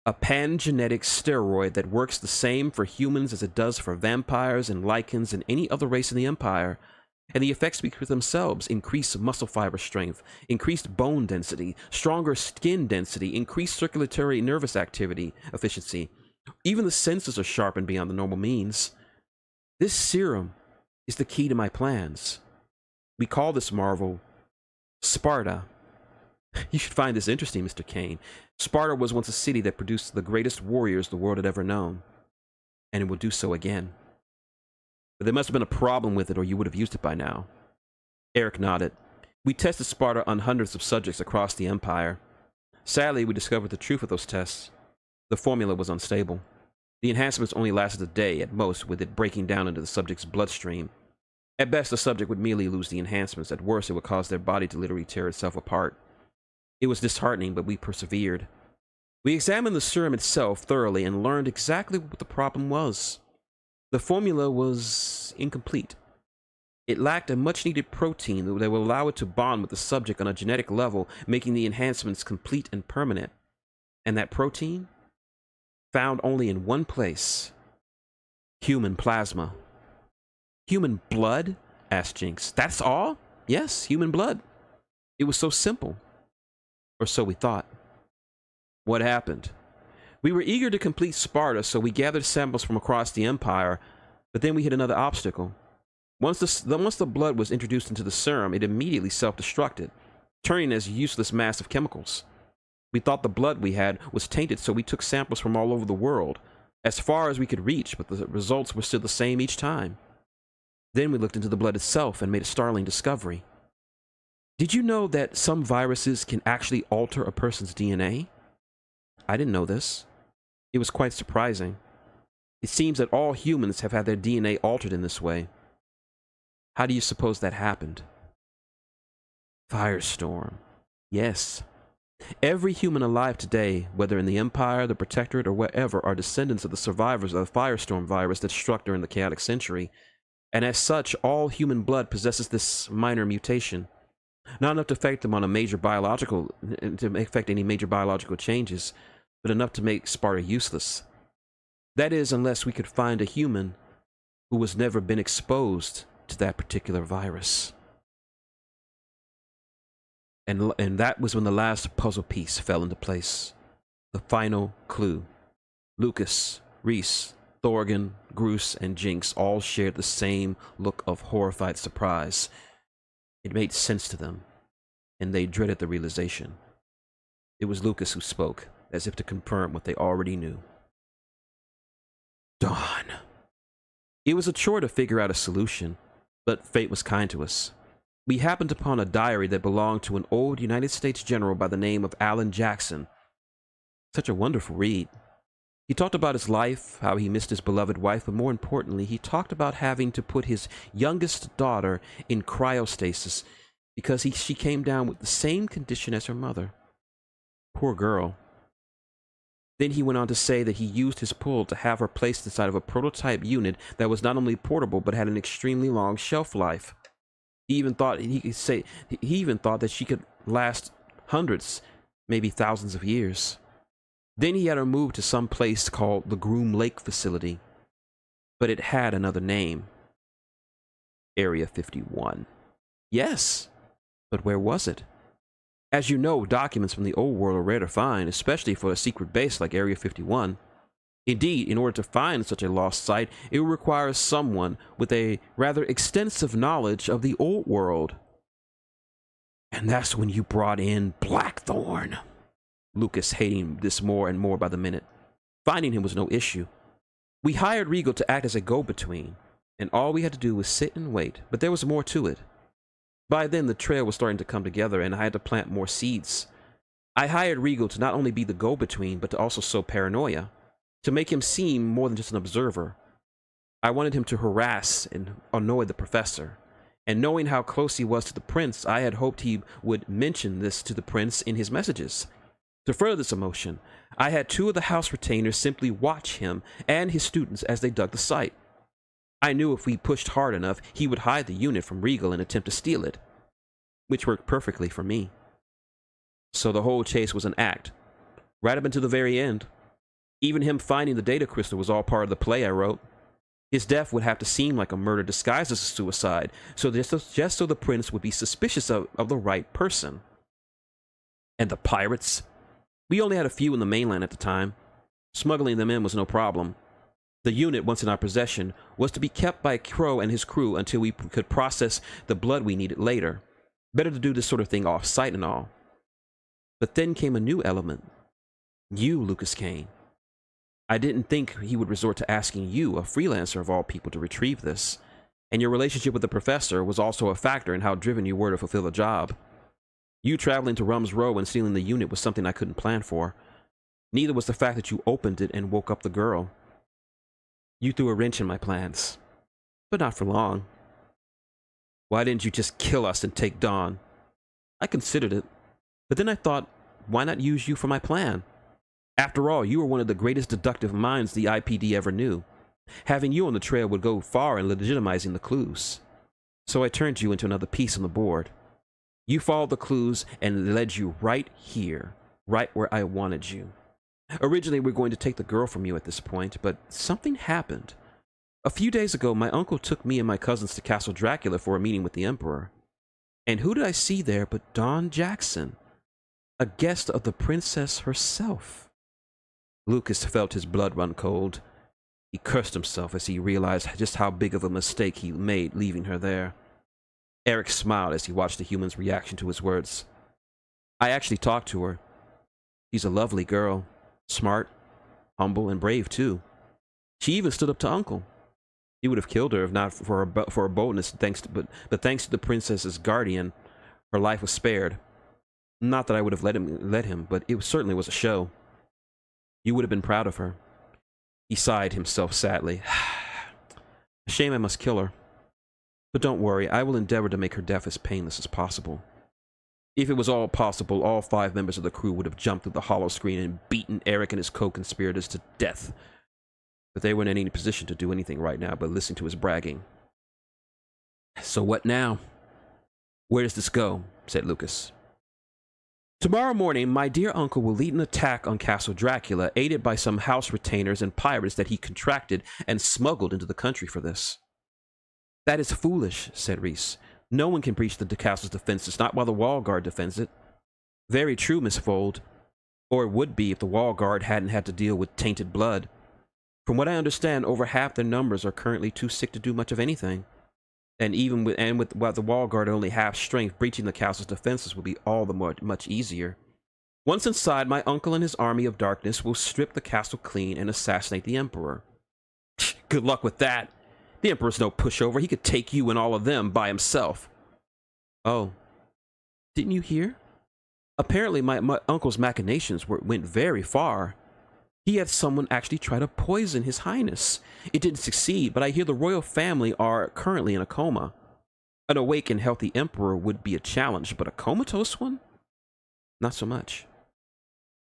A pangenetic steroid that works the same for humans as it does for vampires and lichens and any other race in the Empire. And the effects speak for themselves: increased muscle fiber strength, increased bone density, stronger skin density, increased circulatory nervous activity efficiency. Even the senses are sharpened beyond the normal means. This serum is the key to my plans. We call this marvel Sparta. You should find this interesting, Mr. Kane. Sparta was once a city that produced the greatest warriors the world had ever known, and it will do so again. But there must have been a problem with it, or you would have used it by now. Eric nodded. We tested Sparta on hundreds of subjects across the Empire. Sadly, we discovered the truth of those tests. The formula was unstable. The enhancements only lasted a day at most, with it breaking down into the subject's bloodstream. At best, the subject would merely lose the enhancements. At worst, it would cause their body to literally tear itself apart. It was disheartening, but we persevered. We examined the serum itself thoroughly and learned exactly what the problem was. The formula was incomplete. It lacked a much-needed protein that would allow it to bond with the subject on a genetic level, making the enhancements complete and permanent. And that protein? Found only in one place. Human plasma. Human blood? Asked Jinx. That's all? Yes, human blood. It was so simple. Or so we thought. What happened? We were eager to complete Sparta, so we gathered samples from across the Empire, but then we hit another obstacle. Once the blood was introduced into the serum, it immediately self-destructed, turning as a useless mass of chemicals. We thought the blood we had was tainted, so we took samples from all over the world, as far as we could reach, but the results were still the same each time. Then we looked into the blood itself and made a startling discovery. Did you know that some viruses can actually alter a person's DNA? I didn't know this. It was quite surprising. It seems that all humans have had their DNA altered in this way. How do you suppose that happened? Firestorm. Yes. Every human alive today, whether in the Empire, the Protectorate, or wherever, are descendants of the survivors of the Firestorm virus that struck during the Chaotic Century. And as such, all human blood possesses this minor mutation. Not enough to affect them on a major biological, to affect any major biological changes, but enough to make Sparta useless. That is, unless we could find a human who has never been exposed to that particular virus. And that was when the last puzzle piece fell into place. The final clue. Lucas, Reese, Thorgan, Groose, and Jinx all shared the same look of horrified surprise. It made sense to them, and they dreaded the realization. It was Lucas who spoke, as if to confirm what they already knew. Dawn. It was a chore to figure out a solution, but fate was kind to us. We happened upon a diary that belonged to an old United States general by the name of Alan Jackson. Such a wonderful read. He talked about his life, how he missed his beloved wife, but more importantly, he talked about having to put his youngest daughter in cryostasis because she came down with the same condition as her mother. Poor girl. Then he went on to say that he used his pull to have her placed inside of a prototype unit that was not only portable but had an extremely long shelf life. He even thought that she could last hundreds, maybe thousands of years. Then he had her moved to some place called the Groom Lake facility, but it had another name. Area 51. Yes, but where was it? As you know, documents from the old world are rare to find, especially for a secret base like Area 51. Indeed, in order to find such a lost site, it would require someone with a rather extensive knowledge of the old world. And that's when you brought in Blackthorn. Lucas hating this more and more by the minute. Finding him was no issue. We hired Regal to act as a go-between, and all we had to do was sit and wait, but there was more to it. By then, the trail was starting to come together, and I had to plant more seeds. I hired Regal to not only be the go-between, but to also sow paranoia, to make him seem more than just an observer. I wanted him to harass and annoy the professor, and knowing how close he was to the prince, I had hoped he would mention this to the prince in his messages. To further this emotion, I had two of the house retainers simply watch him and his students as they dug the site. I knew if we pushed hard enough, he would hide the unit from Regal and attempt to steal it, which worked perfectly for me. So the whole chase was an act, right up until the very end. Even him finding the data crystal was all part of the play I wrote. His death would have to seem like a murder disguised as a suicide, so just so the prince would be suspicious of the right person. And the pirates? We only had a few in the mainland at the time. Smuggling them in was no problem. The unit, once in our possession, was to be kept by Crow and his crew until we could process the blood we needed later. Better to do this sort of thing off-site and all. But then came a new element. You, Lucas Kane. I didn't think he would resort to asking you, a freelancer of all people, to retrieve this. And your relationship with the professor was also a factor in how driven you were to fulfill the job. You traveling to Rum's Row and stealing the unit was something I couldn't plan for. Neither was the fact that you opened it and woke up the girl. You threw a wrench in my plans. But not for long. Why didn't you just kill us and take Dawn? I considered it. But then I thought, why not use you for my plan? After all, you were one of the greatest deductive minds the IPD ever knew. Having you on the trail would go far in legitimizing the clues. So I turned you into another piece on the board. You followed the clues and it led you right here, right where I wanted you. Originally, we were going to take the girl from you at this point, but something happened. A few days ago, my uncle took me and my cousins to Castle Dracula for a meeting with the Emperor. And who did I see there but Dawn Jackson, a guest of the princess herself? Lucas felt his blood run cold. He cursed himself as he realized just how big of a mistake he made leaving her there. Eric smiled as he watched the human's reaction to his words. I actually talked to her. She's a lovely girl. Smart, humble, and brave, too. She even stood up to Uncle. He would have killed her if not for her boldness, but thanks to the princess's guardian, her life was spared. Not that I would have let him, but it certainly was a show. You would have been proud of her. He sighed himself sadly. A shame I must kill her. But don't worry, I will endeavor to make her death as painless as possible. If it was all possible, all 5 members of the crew would have jumped through the hollow screen and beaten Eric and his co-conspirators to death. But they weren't in any position to do anything right now but listen to his bragging. So what now? Where does this go? Said Lucas. Tomorrow morning, my dear uncle will lead an attack on Castle Dracula, aided by some house retainers and pirates that he contracted and smuggled into the country for this. That is foolish, said Reese. No one can breach the castle's defenses, not while the wall guard defends it. Very true, Miss Fold. Or it would be if the wall guard hadn't had to deal with tainted blood. From what I understand, over half their numbers are currently too sick to do much of anything. And even with the wall guard at only half strength, breaching the castle's defenses will be all the much easier. Once inside, my uncle and his army of darkness will strip the castle clean and assassinate the Emperor. Good luck with that. The Emperor's no pushover. He could take you and all of them by himself. Oh, didn't you hear? Apparently, my uncle's machinations went very far. He had someone actually try to poison His Highness. It didn't succeed, but I hear the royal family are currently in a coma. An awake and healthy emperor would be a challenge, but a comatose one? Not so much.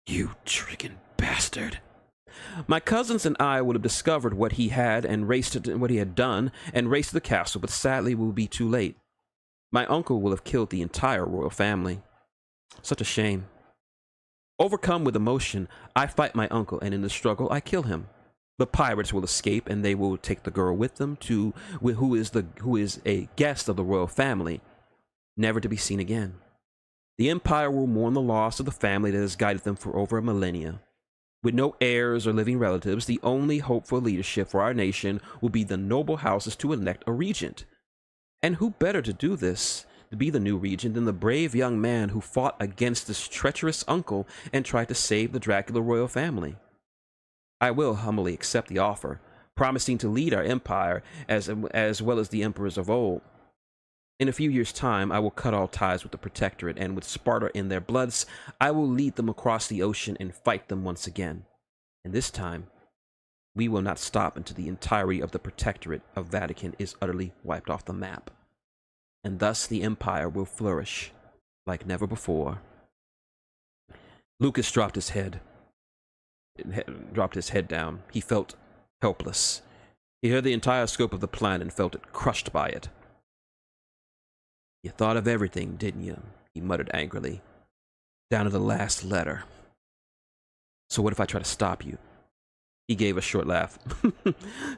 You tricking bastard. My cousins and I would have discovered what he had done and raced to the castle, but sadly it will be too late. My uncle will have killed the entire royal family. Such a shame. Overcome with emotion, I fight my uncle, and in the struggle, I kill him. The pirates will escape, and they will take the girl with them who is a guest of the royal family, never to be seen again. The Empire will mourn the loss of the family that has guided them for over a millennia. With no heirs or living relatives, the only hope for leadership for our nation will be the noble houses to elect a regent. And who better to do this, to be the new regent, than the brave young man who fought against this treacherous uncle and tried to save the Dracula royal family? I will humbly accept the offer, promising to lead our empire as well as the emperors of old. In a few years' time, I will cut all ties with the Protectorate, and with Sparta in their bloods, I will lead them across the ocean and fight them once again. And this time, we will not stop until the entirety of the Protectorate of Vatican is utterly wiped off the map. And thus the Empire will flourish like never before. Lucas dropped his head down. He felt helpless. He heard the entire scope of the plan and felt it crushed by it. "You thought of everything, didn't you?" he muttered angrily. "Down to the last letter. So what if I try to stop you?" He gave a short laugh.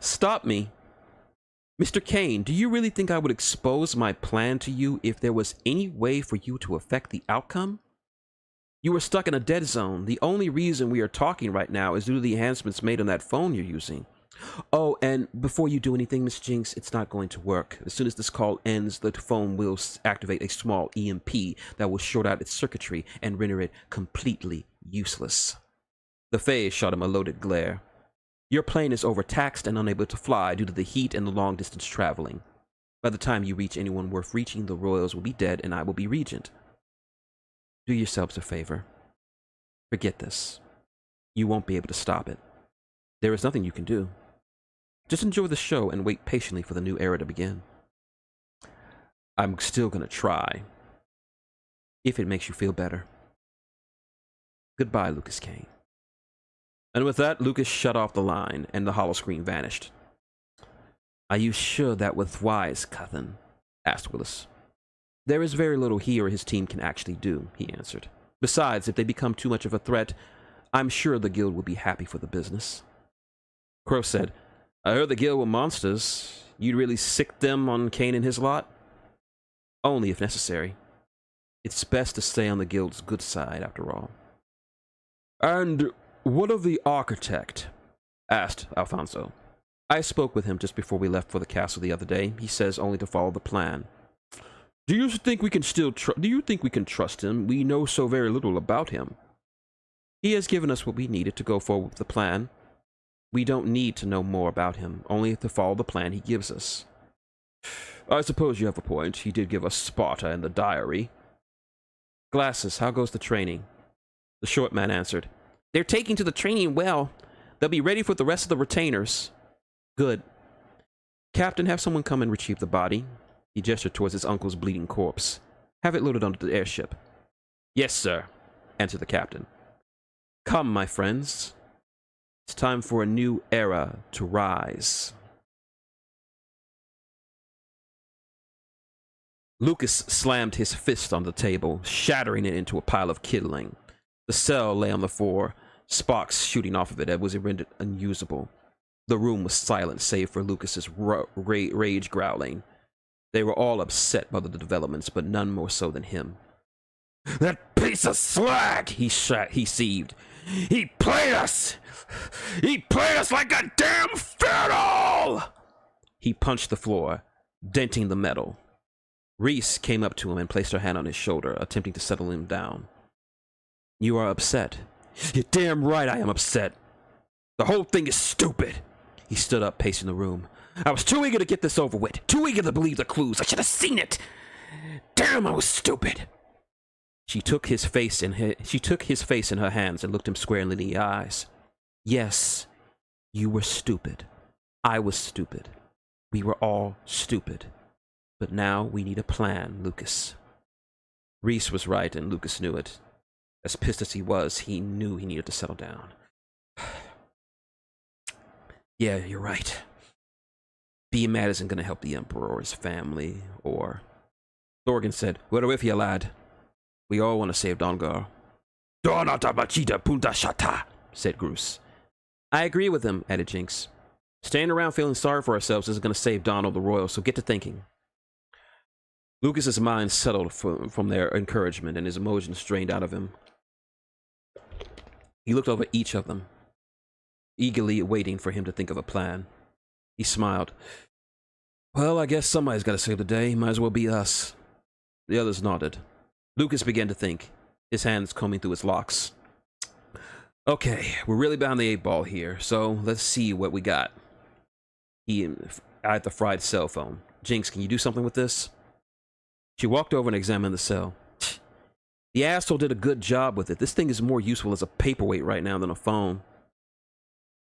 "Stop me? Mr. Kane, do you really think I would expose my plan to you if there was any way for you to affect the outcome? You were stuck in a dead zone. The only reason we are talking right now is due to the enhancements made on that phone you're using. Oh, and before you do anything, Miss Jinx, it's not going to work. As soon as this call ends, the phone will activate a small EMP that will short out its circuitry and render it completely useless." The Fae shot him a loaded glare. "Your plane is overtaxed and unable to fly due to the heat and the long-distance traveling. By the time you reach anyone worth reaching, the royals will be dead and I will be regent. Do yourselves a favor. Forget this. You won't be able to stop it. There is nothing you can do. Just enjoy the show and wait patiently for the new era to begin." "I'm still gonna try. If it makes you feel better. Goodbye, Lucas Kane." And with that, Lucas shut off the line, and the holoscreen vanished. "Are you sure that was wise, cousin?" asked Willis. "There is very little he or his team can actually do," he answered. "Besides, if they become too much of a threat, I'm sure the guild will be happy for the business." Crow said, "I heard the guild were monsters. You'd really sick them on Kane and his lot?" "Only if necessary. It's best to stay on the guild's good side, after all." "And what of the architect?" asked Alfonso. "I spoke with him just before we left for the castle the other day. He says only to follow the plan." Do you think we can trust him? We know so very little about him." "He has given us what we needed to go forward with the plan. We don't need to know more about him, only to follow the plan he gives us." "I suppose you have a point. He did give us Sparta and the diary." "Glasses, how goes the training?" The short man answered, "They're taking to the training well. They'll be ready for the rest of the retainers." "Good. Captain, have someone come and retrieve the body." He gestured towards his uncle's bleeding corpse. "Have it loaded onto the airship." "Yes, sir," answered the captain. "Come, my friends. It's time for a new era to rise." Lucas slammed his fist on the table, shattering it into a pile of kindling. The cell lay on the floor, sparks shooting off of it as it was rendered unusable. The room was silent save for Lucas's rage growling. They were all upset by the developments, but none more so than him. "That piece of slag!" he seethed. He played us like a damn fiddle!" He punched the floor, denting the metal. Reese came up to him and placed her hand on his shoulder, attempting to settle him down. "You are upset." "You're damn right I am upset. The whole thing is stupid." He stood up, pacing the room. "I was too eager to get this over with. Too eager to believe the clues. I should have seen it. Damn, I was stupid." She took his face in her hands and looked him squarely in the eyes. "Yes, you were stupid. I was stupid. We were all stupid. But now we need a plan, Lucas." Reese was right, and Lucas knew it. As pissed as he was, he knew he needed to settle down. "Yeah, you're right. Being mad isn't going to help the Emperor or his family, or..." Thorgan said, "We're with you, lad. We all want to save Dongar." said Groose. "I agree with him," added Jinx. "Staying around feeling sorry for ourselves isn't going to save Don or the Royals, so get to thinking." Lucas's mind settled from their encouragement, and his emotions drained out of him. He looked over each of them, eagerly waiting for him to think of a plan. He smiled. "Well, I guess somebody's got to save the day. Might as well be us." The others nodded. Lucas began to think, his hands combing through his locks. "Okay, we're really behind the 8-ball here, so let's see what we got." He eyed the fried cell phone. "Jinx, can you do something with this?" She walked over and examined the cell. "The asshole did a good job with it. This thing is more useful as a paperweight right now than a phone."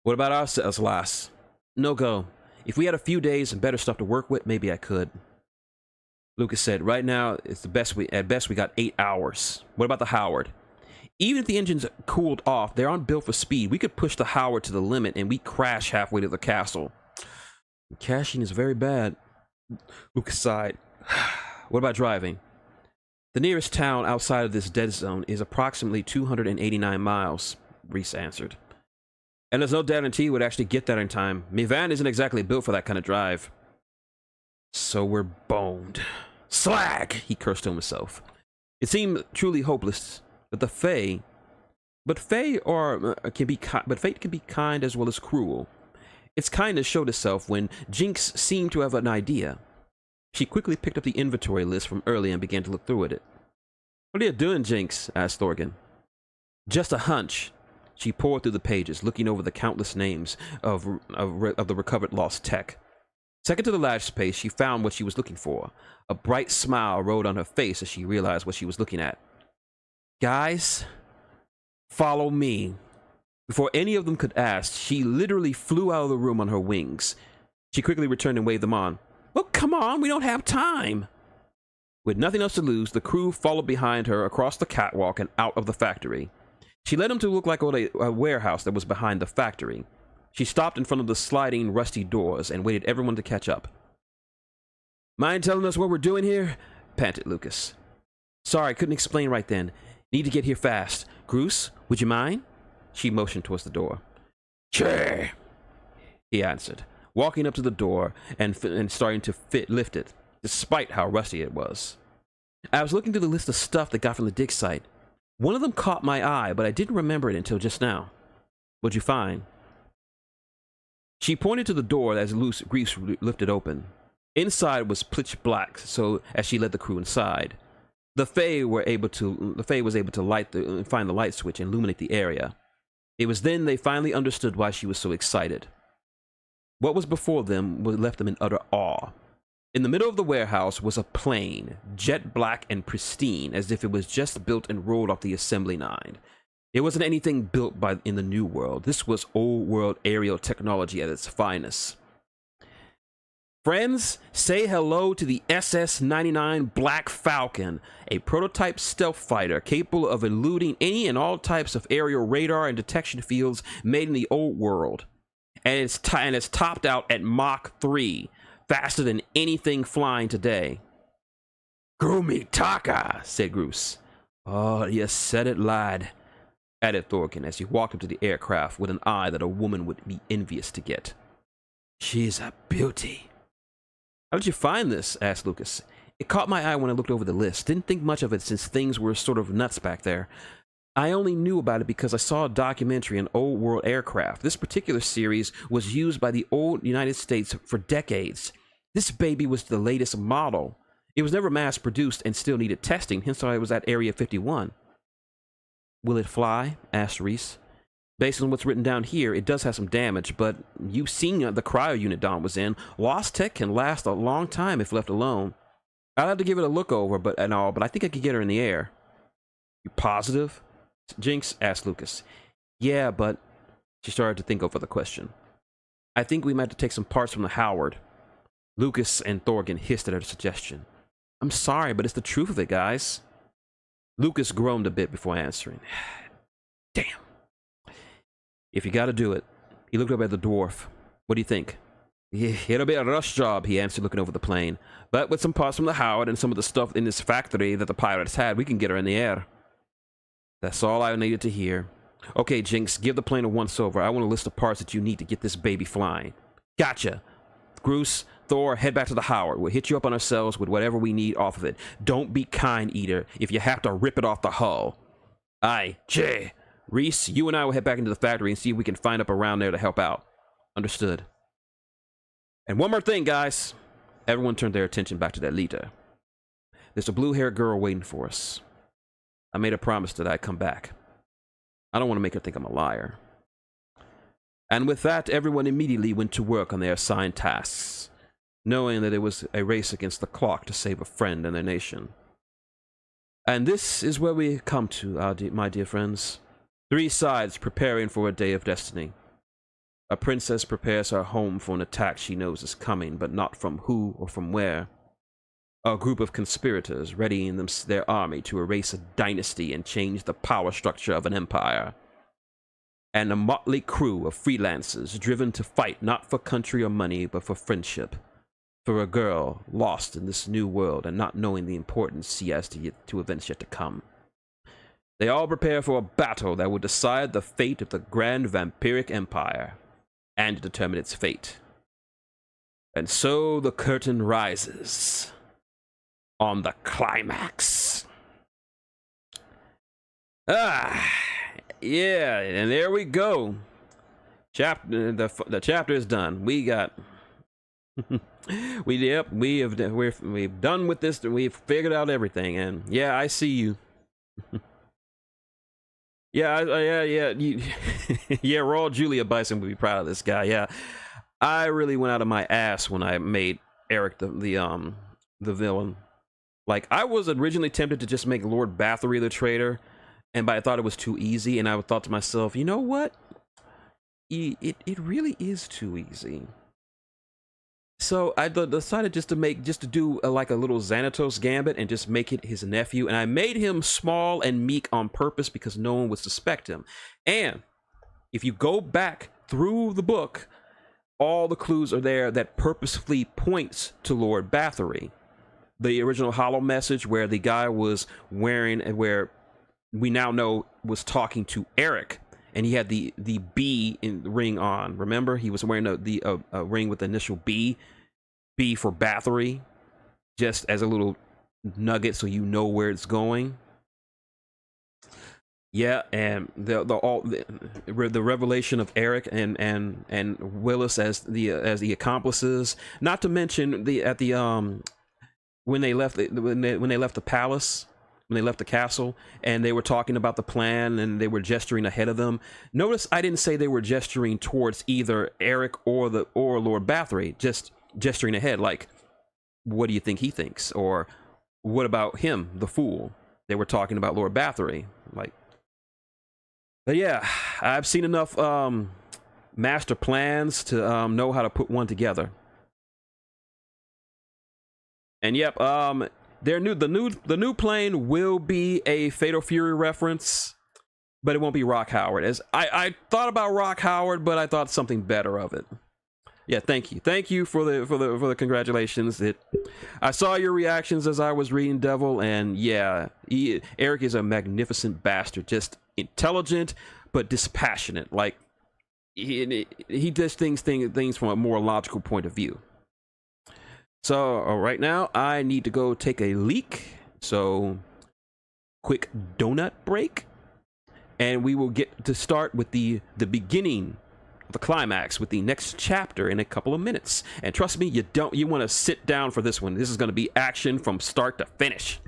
"What about our cells, lass?" "No go. If we had a few days and better stuff to work with, maybe I could." Lucas said, "Right now, it's at best we got 8 hours. What about the Howard? Even if the engines cooled off, they aren't built for speed. We could push the Howard to the limit and we crash halfway to the castle." Caching is very bad. Lucas sighed. What about driving? The nearest town outside of this dead zone is approximately 289 miles, Reese answered. And there's no guarantee we'd actually get there in time. My van isn't exactly built for that kind of drive. So we're boned. Slag! He cursed to himself. It seemed truly hopeless, but fate can be kind as well as cruel. Its kindness showed itself when Jinx seemed to have an idea. She quickly picked up the inventory list from earlier and began to look through it. What are you doing, Jinx? Asked Thorgan. Just a hunch. She poured through the pages, looking over the countless names of the recovered lost tech. Second to the last space, she found what she was looking for. A bright smile rode on her face as she realized what she was looking at. Guys, follow me. Before any of them could ask, she literally flew out of the room on her wings. She quickly returned and waved them on. Well, come on, we don't have time. With nothing else to lose, the crew followed behind her across the catwalk and out of the factory. She led them to look like a warehouse that was behind the factory. She stopped in front of the sliding, rusty doors and waited everyone to catch up. Mind telling us what we're doing here? Panted Lucas. Sorry, couldn't explain right then. Need to get here fast. Bruce, would you mind? She motioned towards the door. Sure, he answered, walking up to the door and starting to lift it, despite how rusty it was. I was looking through the list of stuff that got from the dig site. One of them caught my eye, but I didn't remember it until just now. What'd you find? She pointed to the door as Grease lifted open. Inside was pitch black, so as she led the crew inside, the Fae was able to find the light switch and illuminate the area. It was then they finally understood why she was so excited. What was before them left them in utter awe. In the middle of the warehouse was a plane, jet black and pristine, as if it was just built and rolled off the assembly line. It wasn't anything built in the New World. This was old world aerial technology at its finest. Friends, say hello to the SS-99 Black Falcon, a prototype stealth fighter capable of eluding any and all types of aerial radar and detection fields made in the old world. And it's topped out at Mach 3, faster than anything flying today. Groomy Taka, said Groose. Oh, you said it, lad, added Thorgan as he walked up to the aircraft with an eye that a woman would be envious to get. She's a beauty. How did you find this? Asked Lucas. It caught my eye when I looked over the list. Didn't think much of it since things were sort of nuts back there. I only knew about it because I saw a documentary on old world aircraft. This particular series was used by the old United States for decades. This baby was the latest model. It was never mass produced and still needed testing, hence why it was at Area 51. Will it fly? Asked Reese. Based on what's written down here, it does have some damage, but you've seen the cryo unit Don was in. Lost tech can last a long time if left alone. I'll have to give it a look over, but I think I could get her in the air. You positive? Jinx asked Lucas. Yeah, but she started to think over the question. I think we might have to take some parts from the Howard. Lucas and Thorgan hissed at her suggestion. I'm sorry, but it's the truth of it, guys. Lucas groaned a bit before answering. Damn. If you gotta do it. He looked up at the dwarf. What do you think? It'll be a rush job, he answered, looking over the plane. But with some parts from the Howard and some of the stuff in this factory that the pirates had, we can get her in the air. That's all I needed to hear. Okay, Jinx, give the plane a once-over. I want a list of parts that you need to get this baby flying. Gotcha. Groose, Thor, head back to the Howard. We'll hit you up on ourselves with whatever we need off of it. Don't be kind, Eater, if you have to rip it off the hull. Aye, Jay. Reese, you and I will head back into the factory and see if we can find up around there to help out. Understood. And one more thing, guys. Everyone turned their attention back to that leader. There's a blue-haired girl waiting for us. I made a promise that I'd come back. I don't want to make her think I'm a liar. And with that, everyone immediately went to work on their assigned tasks, knowing that it was a race against the clock to save a friend and their nation. And this is where we come to, my dear friends. 3 sides preparing for a day of destiny. A princess prepares her home for an attack she knows is coming, but not from who or from where. A group of conspirators readying their army to erase a dynasty and change the power structure of an empire. and a motley crew of freelancers driven to fight not for country or money, but for friendship. For a girl lost in this new world and not knowing the importance she has to events yet to come. They all prepare for a battle that will decide the fate of the grand vampiric empire and determine its fate. And so the curtain rises on the climax. Yeah, and there we go. The chapter is done. We got we've done with this. We've figured out everything, and yeah, I see you. Yeah, yeah, Raw Julia Bison would be proud of this guy. Yeah, I really went out of my ass when I made Eric the villain. Like, I was originally tempted to just make Lord Bathory the traitor, but I thought it was too easy, and I thought to myself, you know what? It really is too easy. So I decided just to do like a little Xanatos Gambit and just make it his nephew. And I made him small and meek on purpose because no one would suspect him. And if you go back through the book, all the clues are there that purposefully points to Lord Bathory. The original Hollow message where the guy was wearing, where we now know was talking to Eric. And he had the B in the ring on. Remember, he was wearing a ring with the initial B for Bathory, just as a little nugget so you know where it's going. Yeah, and the revelation of Eric and Willis as the accomplices. Not to mention when they left the palace. When they left the castle and they were talking about the plan and they were gesturing ahead of them. Notice I didn't say they were gesturing towards either Eric or Lord Bathory, just gesturing ahead, like, what do you think he thinks? Or what about him, the fool? They were talking about Lord Bathory. Like, but yeah, I've seen enough master plans to know how to put one together. And yep, the new plane will be a Fatal Fury reference, but it won't be Rock Howard. As I thought about Rock Howard, but I thought something better of it. Yeah, thank you for the congratulations. I saw your reactions as I was reading Devil, and yeah, Eric is a magnificent bastard, just intelligent but dispassionate. Like he does things from a more logical point of view. So right now I need to go take a leak, so quick donut break, and we will get to start with the beginning of the climax with the next chapter in a couple of minutes. And trust me, you want to sit down for this one. This is going to be action from start to finish.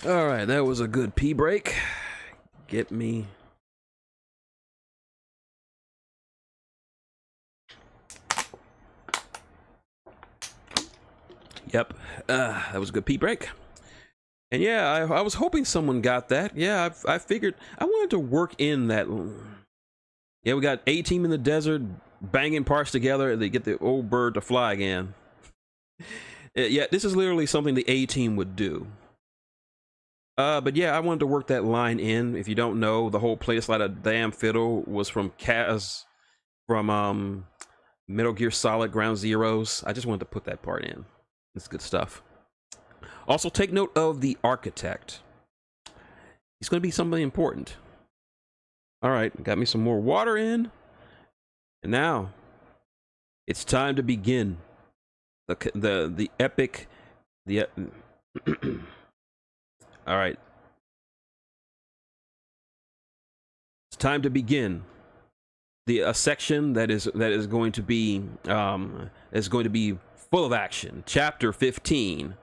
All right, that was a good pee break. Get me. Yep, that was a good pee break. And yeah, I was hoping someone got that. Yeah, I figured I wanted to work in that. Yeah, we got A-Team in the desert banging parts together. They get the old bird to fly again. Yeah, this is literally something the A-Team would do. But yeah, I wanted to work that line in. If you don't know, the whole play slide of Damn Fiddle was from Kaz from Metal Gear Solid Ground Zeroes. I just wanted to put that part in. It's good stuff. Also, take note of the architect. He's going to be something important. All right, got me some more water in. And now it's time to begin the epic all right. It's time to begin a section that is going to be full of action. Chapter 15.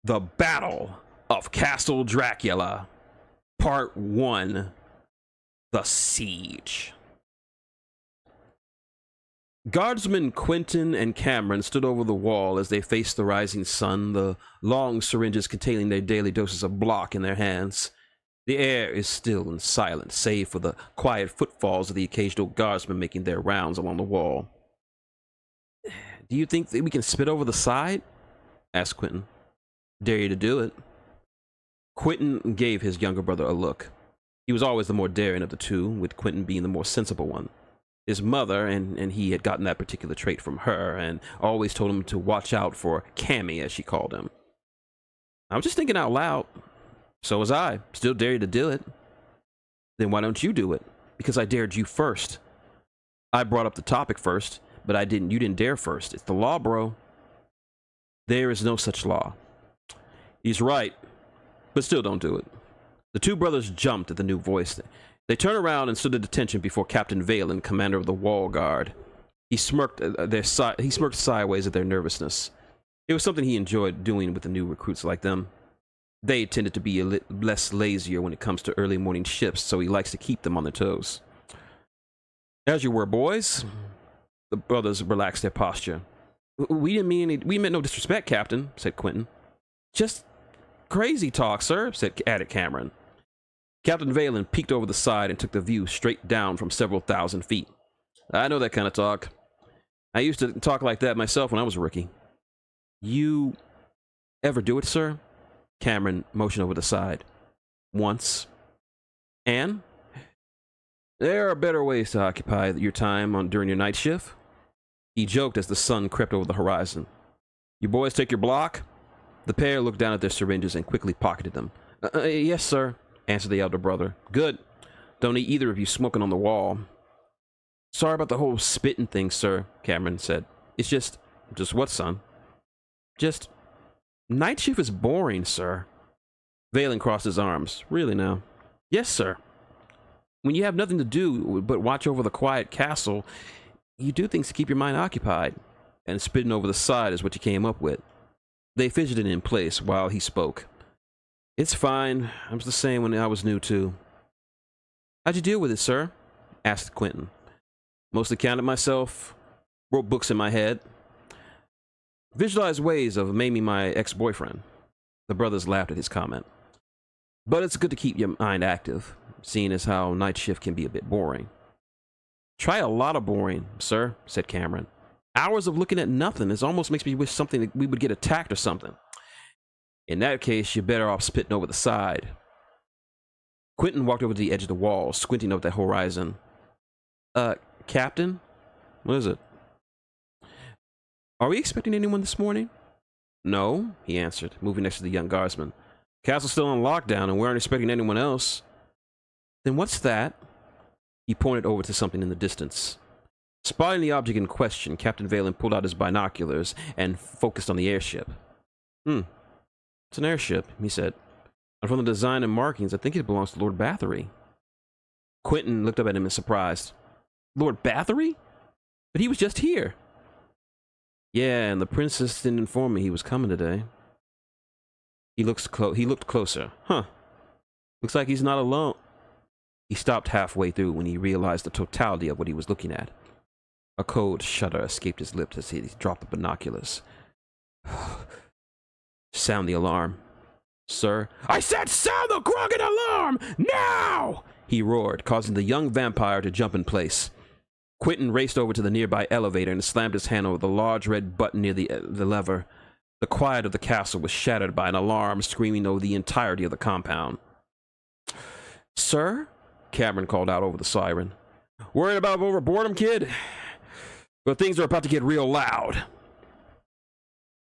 The Battle of Castle Dracula. Part 1. The Siege. Guardsmen Quentin and Cameron stood over the wall as they faced the rising sun, the long syringes containing their daily doses of block in their hands. The air is still and silent, save for the quiet footfalls of the occasional guardsmen making their rounds along the wall. "Do you think that we can spit over the side?" asked Quentin. "Dare you to do it." Quentin gave his younger brother a look. He was always the more daring of the two, with Quentin being the more sensible one. His mother and he had gotten that particular trait from her, and always told him to watch out for Cammy, as she called him. "I was just thinking out loud." "So was I. Still dare you to do it." "Then why don't you do it?" "Because I dared you first." "I brought up the topic first, but you didn't dare first. It's the law, bro." "There is no such law." "He's right, but still don't do it." The two brothers jumped at the new voice. They turned around and stood at attention before Captain Valen, commander of the wall guard. He smirked sideways at their nervousness. It was something he enjoyed doing with the new recruits like them. They tended to be less lazier when it comes to early morning shifts, so he likes to keep them on their toes. "As you were, boys." The brothers relaxed their posture. We meant no disrespect, Captain," said Quentin. "Just crazy talk, sir," added Cameron. Captain Valen peeked over the side and took the view straight down from several thousand feet. "I know that kind of talk. I used to talk like that myself when I was a rookie." "You ever do it, sir?" Cameron motioned over the side. "Once." "And?" "There are better ways to occupy your time during your night shift." He joked as the sun crept over the horizon. "You boys take your block?" The pair looked down at their syringes and quickly pocketed them. Yes, sir," answered the elder brother. "Good. Don't need either of you smoking on the wall." "Sorry about the whole spitting thing, sir," Cameron said. "It's just..." "Just what, son?" "Just... night shift is boring, sir." Valen crossed his arms. "Really now?" "Yes, sir. When you have nothing to do but watch over the quiet castle, you do things to keep your mind occupied, and spitting over the side is what you came up with." They fidgeted in place while he spoke. "It's fine. I was the same when I was new, too." "How'd you deal with it, sir?" asked Quentin. "Mostly counted myself, wrote books in my head, visualized ways of maiming my ex-boyfriend." The brothers laughed at his comment. "But it's good to keep your mind active, seeing as how night shift can be a bit boring." "Try a lot of boring, sir," said Cameron. "Hours of looking at nothing. It almost makes me wish that we would get attacked or something." "In that case, you're better off spitting over the side." Quentin walked over to the edge of the wall, squinting up the horizon. Captain? What is it?" "Are we expecting anyone this morning?" "No," he answered, moving next to the young guardsman. "Castle's still on lockdown, and we aren't expecting anyone else." "Then what's that?" He pointed over to something in the distance. Spotting the object in question, Captain Valen pulled out his binoculars and focused on the airship. It's an airship," he said. "And from the design and markings, I think it belongs to Lord Bathory." Quentin looked up at him in surprise. "Lord Bathory? But he was just here." "Yeah, and the princess didn't inform me he was coming today." He looked closer. "Huh. Looks like he's not alone." He stopped halfway through when he realized the totality of what he was looking at. A cold shudder escaped his lips as he dropped the binoculars. "Sound the alarm." "Sir?" "I said sound the Grogan alarm! Now!" he roared, causing the young vampire to jump in place. Quentin raced over to the nearby elevator and slammed his hand over the large red button near the lever. The quiet of the castle was shattered by an alarm screaming over the entirety of the compound. "Sir?" Cameron called out over the siren. "Worried about over boredom, kid? But things are about to get real loud."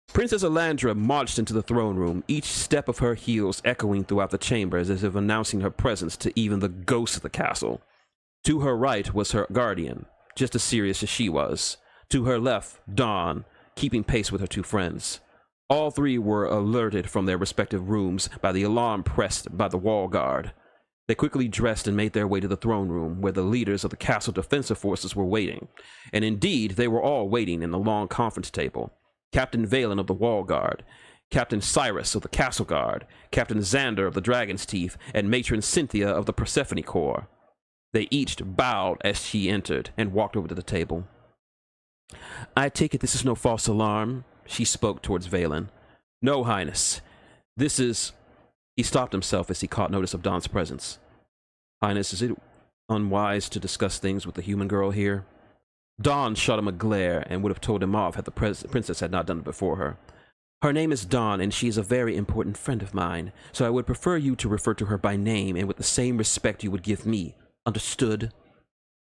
Princess Alandra marched into the throne room, each step of her heels echoing throughout the chamber as if announcing her presence to even the ghosts of the castle. To her right was her guardian, just as serious as she was. To her left, Dawn, keeping pace with her two friends. All three were alerted from their respective rooms by the alarm pressed by the wall guard. They quickly dressed and made their way to the throne room, where the leaders of the castle defensive forces were waiting. And indeed, they were all waiting in the long conference table. Captain Valen of the wall guard, Captain Cyrus of the castle guard, Captain Xander of the dragon's teeth, and Matron Cynthia of the Persephone Corps. They each bowed as she entered and walked over to the table. "I take it this is no false alarm," she spoke towards Valen. "No, Highness. This is..." He stopped himself as he caught notice of Dawn's presence. "Highness, is it unwise to discuss things with the human girl here?" Dawn shot him a glare and would have told him off had the princess had not done it before her. "Her name is Dawn, and she is a very important friend of mine, so I would prefer you to refer to her by name and with the same respect you would give me. Understood?"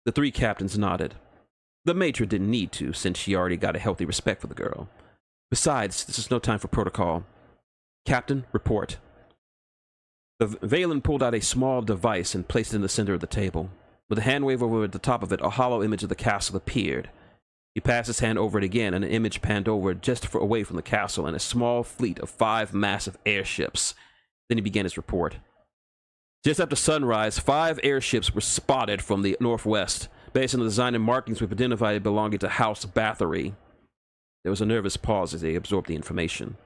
The three captains nodded. The matron didn't need to, since she already got a healthy respect for the girl. Besides, this is no time for protocol. "Captain, report." The Valen pulled out a small device and placed it in the center of the table. With a hand wave over the top of it, a hollow image of the castle appeared. He passed his hand over it again, and an image panned over just away from the castle and a small fleet of 5 massive airships. Then he began his report. Just after sunrise, 5 airships were spotted from the northwest. Based on the design and markings, we've identified it belonging to House Bathory. There was a nervous pause as they absorbed the information.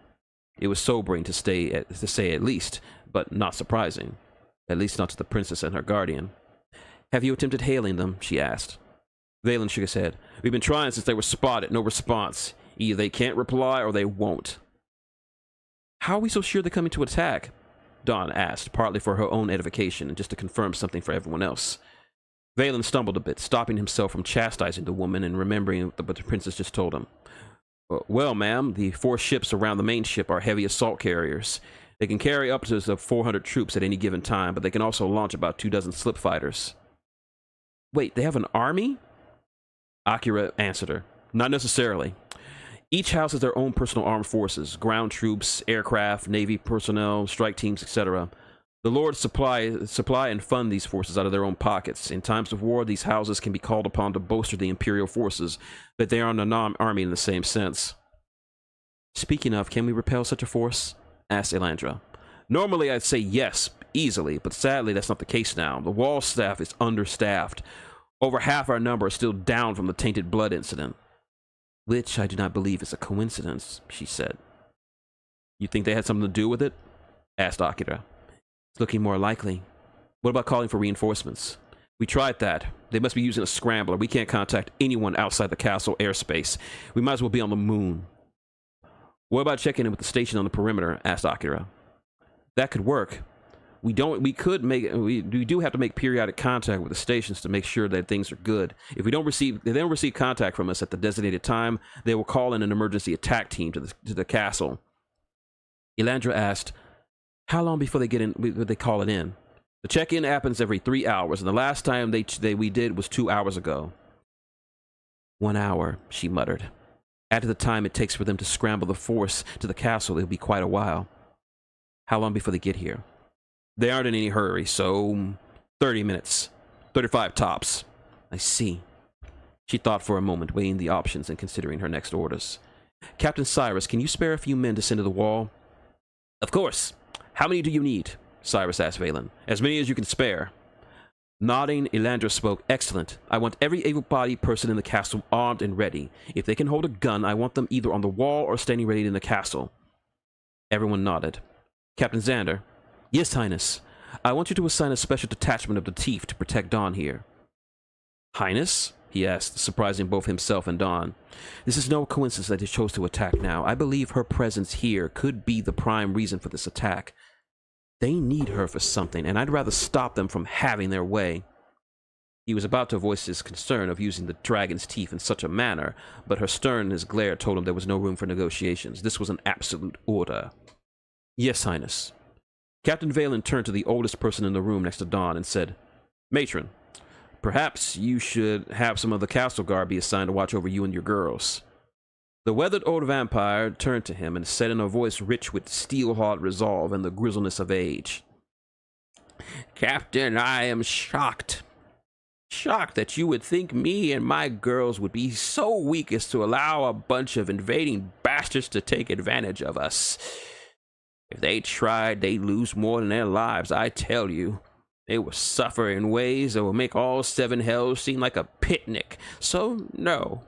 It was sobering to say at least, but not surprising. At least not to the princess and her guardian. "Have you attempted hailing them?" she asked. Valen shook his head. "We've been trying since they were spotted. No response. Either they can't reply or they won't." "How are we so sure they're coming to attack?" Dawn asked, partly for her own edification and just to confirm something for everyone else. Valen stumbled a bit, stopping himself from chastising the woman and remembering what the princess just told him. "Well, ma'am, the 4 ships around the main ship are heavy assault carriers. They can carry up to 400 troops at any given time, but they can also launch about 24 slip fighters." "Wait, they have an army?" Akira answered her. "Not necessarily. Each house has their own personal armed forces, ground troops, aircraft, navy personnel, strike teams, etc. The lords supply and fund these forces out of their own pockets. In times of war, these houses can be called upon to bolster the imperial forces, but they aren't an army in the same sense." "Speaking of, can we repel such a force?" asked Elandra. "Normally I'd say yes, easily, but sadly that's not the case now. The wall staff is understaffed. Over half our number are still down from the tainted blood incident." "Which I do not believe is a coincidence," she said. "You think they had something to do with it?" asked Akira. "It's looking more likely. What about calling for reinforcements?" "We tried that. They must be using a scrambler. We can't contact anyone outside the castle airspace. We might as well be on the moon." "What about checking in with the station on the perimeter?" asked Akira. "That could work. We do have to make periodic contact with the stations to make sure that things are good. If they don't receive contact from us at the designated time, they will call in an emergency attack team to the castle." Elandra asked, "How long before they call it in?" "The check-in happens every 3 hours, and the last time we did was 2 hours ago." "1 hour," she muttered. "After the time it takes for them to scramble the force to the castle, it'll be quite a while. How long before they get here?" "They aren't in any hurry, so 30 minutes. 35 tops." "I see." She thought for a moment, weighing the options and considering her next orders. "Captain Cyrus, can you spare a few men to send to the wall?" "Of course. How many do you need?" Cyrus asked Valen. "As many as you can spare." Nodding, Elandra spoke. "Excellent. I want every able-bodied person in the castle armed and ready. If they can hold a gun, I want them either on the wall or standing ready in the castle." Everyone nodded. "Captain Xander?" "Yes, Highness. I want you to assign a special detachment of the Teeth to protect Dawn here." "Highness?" he asked, surprising both himself and Dawn. "This is no coincidence that they chose to attack now. I believe her presence here could be the prime reason for this attack. They need her for something, and I'd rather stop them from having their way." He was about to voice his concern of using the dragon's teeth in such a manner, but her sternness glare told him there was no room for negotiations. This was an absolute order. "Yes, Highness." Captain Valen turned to the oldest person in the room next to Dawn and said, "Matron, perhaps you should have some of the castle guard be assigned to watch over you and your girls." The weathered old vampire turned to him and said in a voice rich with steel-hard resolve and the grizzleness of age, "Captain, I am shocked." Shocked that you would think me and my girls would be so weak as to allow a bunch of invading bastards to take advantage of us. If they tried, they'd lose more than their lives, I tell you. They will suffer in ways that will make all seven hells seem like a picnic. So, no,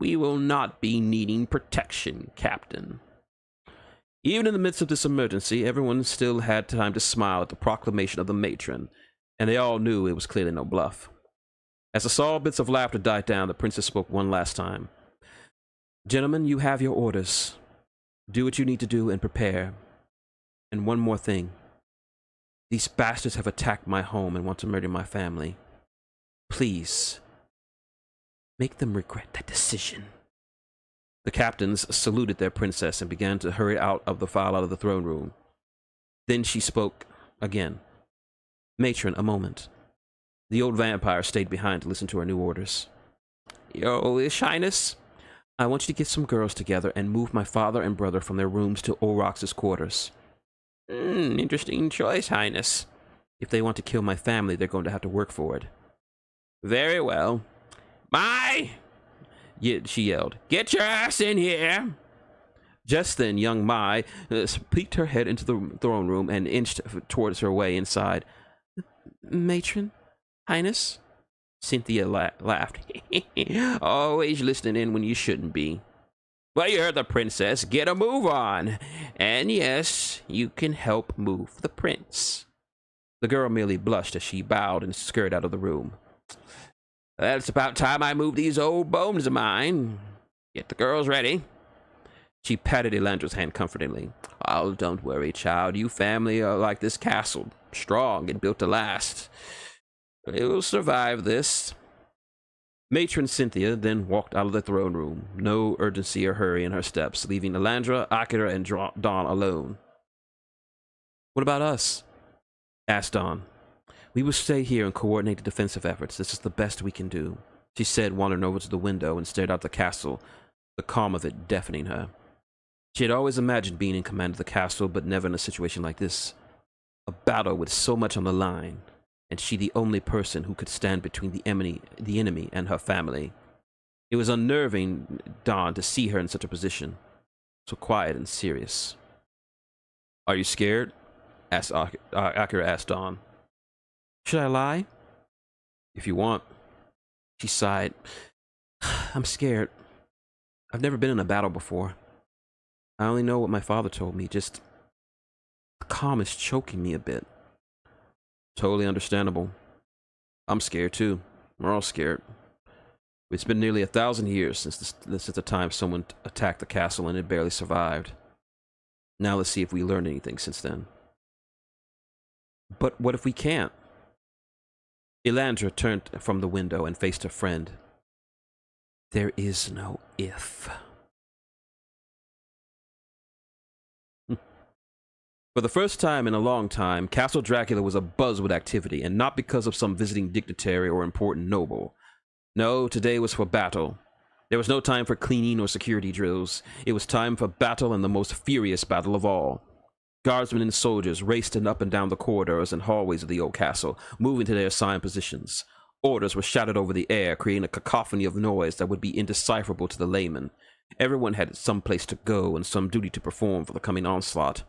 we will not be needing protection, Captain. Even in the midst of this emergency, everyone still had time to smile at the proclamation of the matron, and they all knew it was clearly no bluff. As the small bits of laughter died down, the princess spoke one last time. Gentlemen, you have your orders. Do what you need to do and prepare. And one more thing. These bastards have attacked my home and want to murder my family. Please, make them regret that decision. The captains saluted their princess and began to hurry out of the throne room. Then she spoke again. Matron, a moment. The old vampire stayed behind to listen to her new orders. Your Highness, I want you to get some girls together and move my father and brother from their rooms to Orox's quarters. Interesting choice, Highness. If they want to kill my family, they're going to have to work for it. Very well. She yelled. Get your ass in here! Just then, young Mai peeked her head into the throne room and inched towards her way inside. Matron? Highness? Cynthia laughed. Always listening in when you shouldn't be. Well, you heard the princess. Get a move on. And yes, you can help move the prince. The girl merely blushed as she bowed and scurried out of the room. Well, it's about time I move these old bones of mine. Get the girls ready. She patted Elandra's hand comfortingly. Oh, don't worry, child. You family are like this castle. Strong and built to last. It will survive this. Matron Cynthia then walked out of the throne room, no urgency or hurry in her steps, leaving Elandra, Akira, and Dawn alone. What about us? Asked Dawn. We will stay here and coordinate the defensive efforts. This is the best we can do, she said, wandering over to the window and stared out the castle, the calm of it deafening her. She had always imagined being in command of the castle, but never in a situation like this. A battle with so much on the line, and she the only person who could stand between the enemy and her family. It was unnerving Dawn to see her in such a position, so quiet and serious. Are you scared? Akira asked Dawn. Should I lie? If you want. She sighed. I'm scared. I've never been in a battle before. I only know what my father told me, just the calm is choking me a bit. Totally understandable. I'm scared too. We're all scared. It's been nearly 1,000 years since the time someone attacked the castle and it barely survived. Now let's see if we learned anything since then. But what if we can't? Elandra turned from the window and faced her friend. There is no if. For the first time in a long time, Castle Dracula was abuzz with activity, and not because of some visiting dignitary or important noble. No, today was for battle. There was no time for cleaning or security drills. It was time for battle, and the most furious battle of all. Guardsmen and soldiers raced up and down the corridors and hallways of the old castle, moving to their assigned positions. Orders were shouted over the air, creating a cacophony of noise that would be indecipherable to the layman. Everyone had some place to go and some duty to perform for the coming onslaught.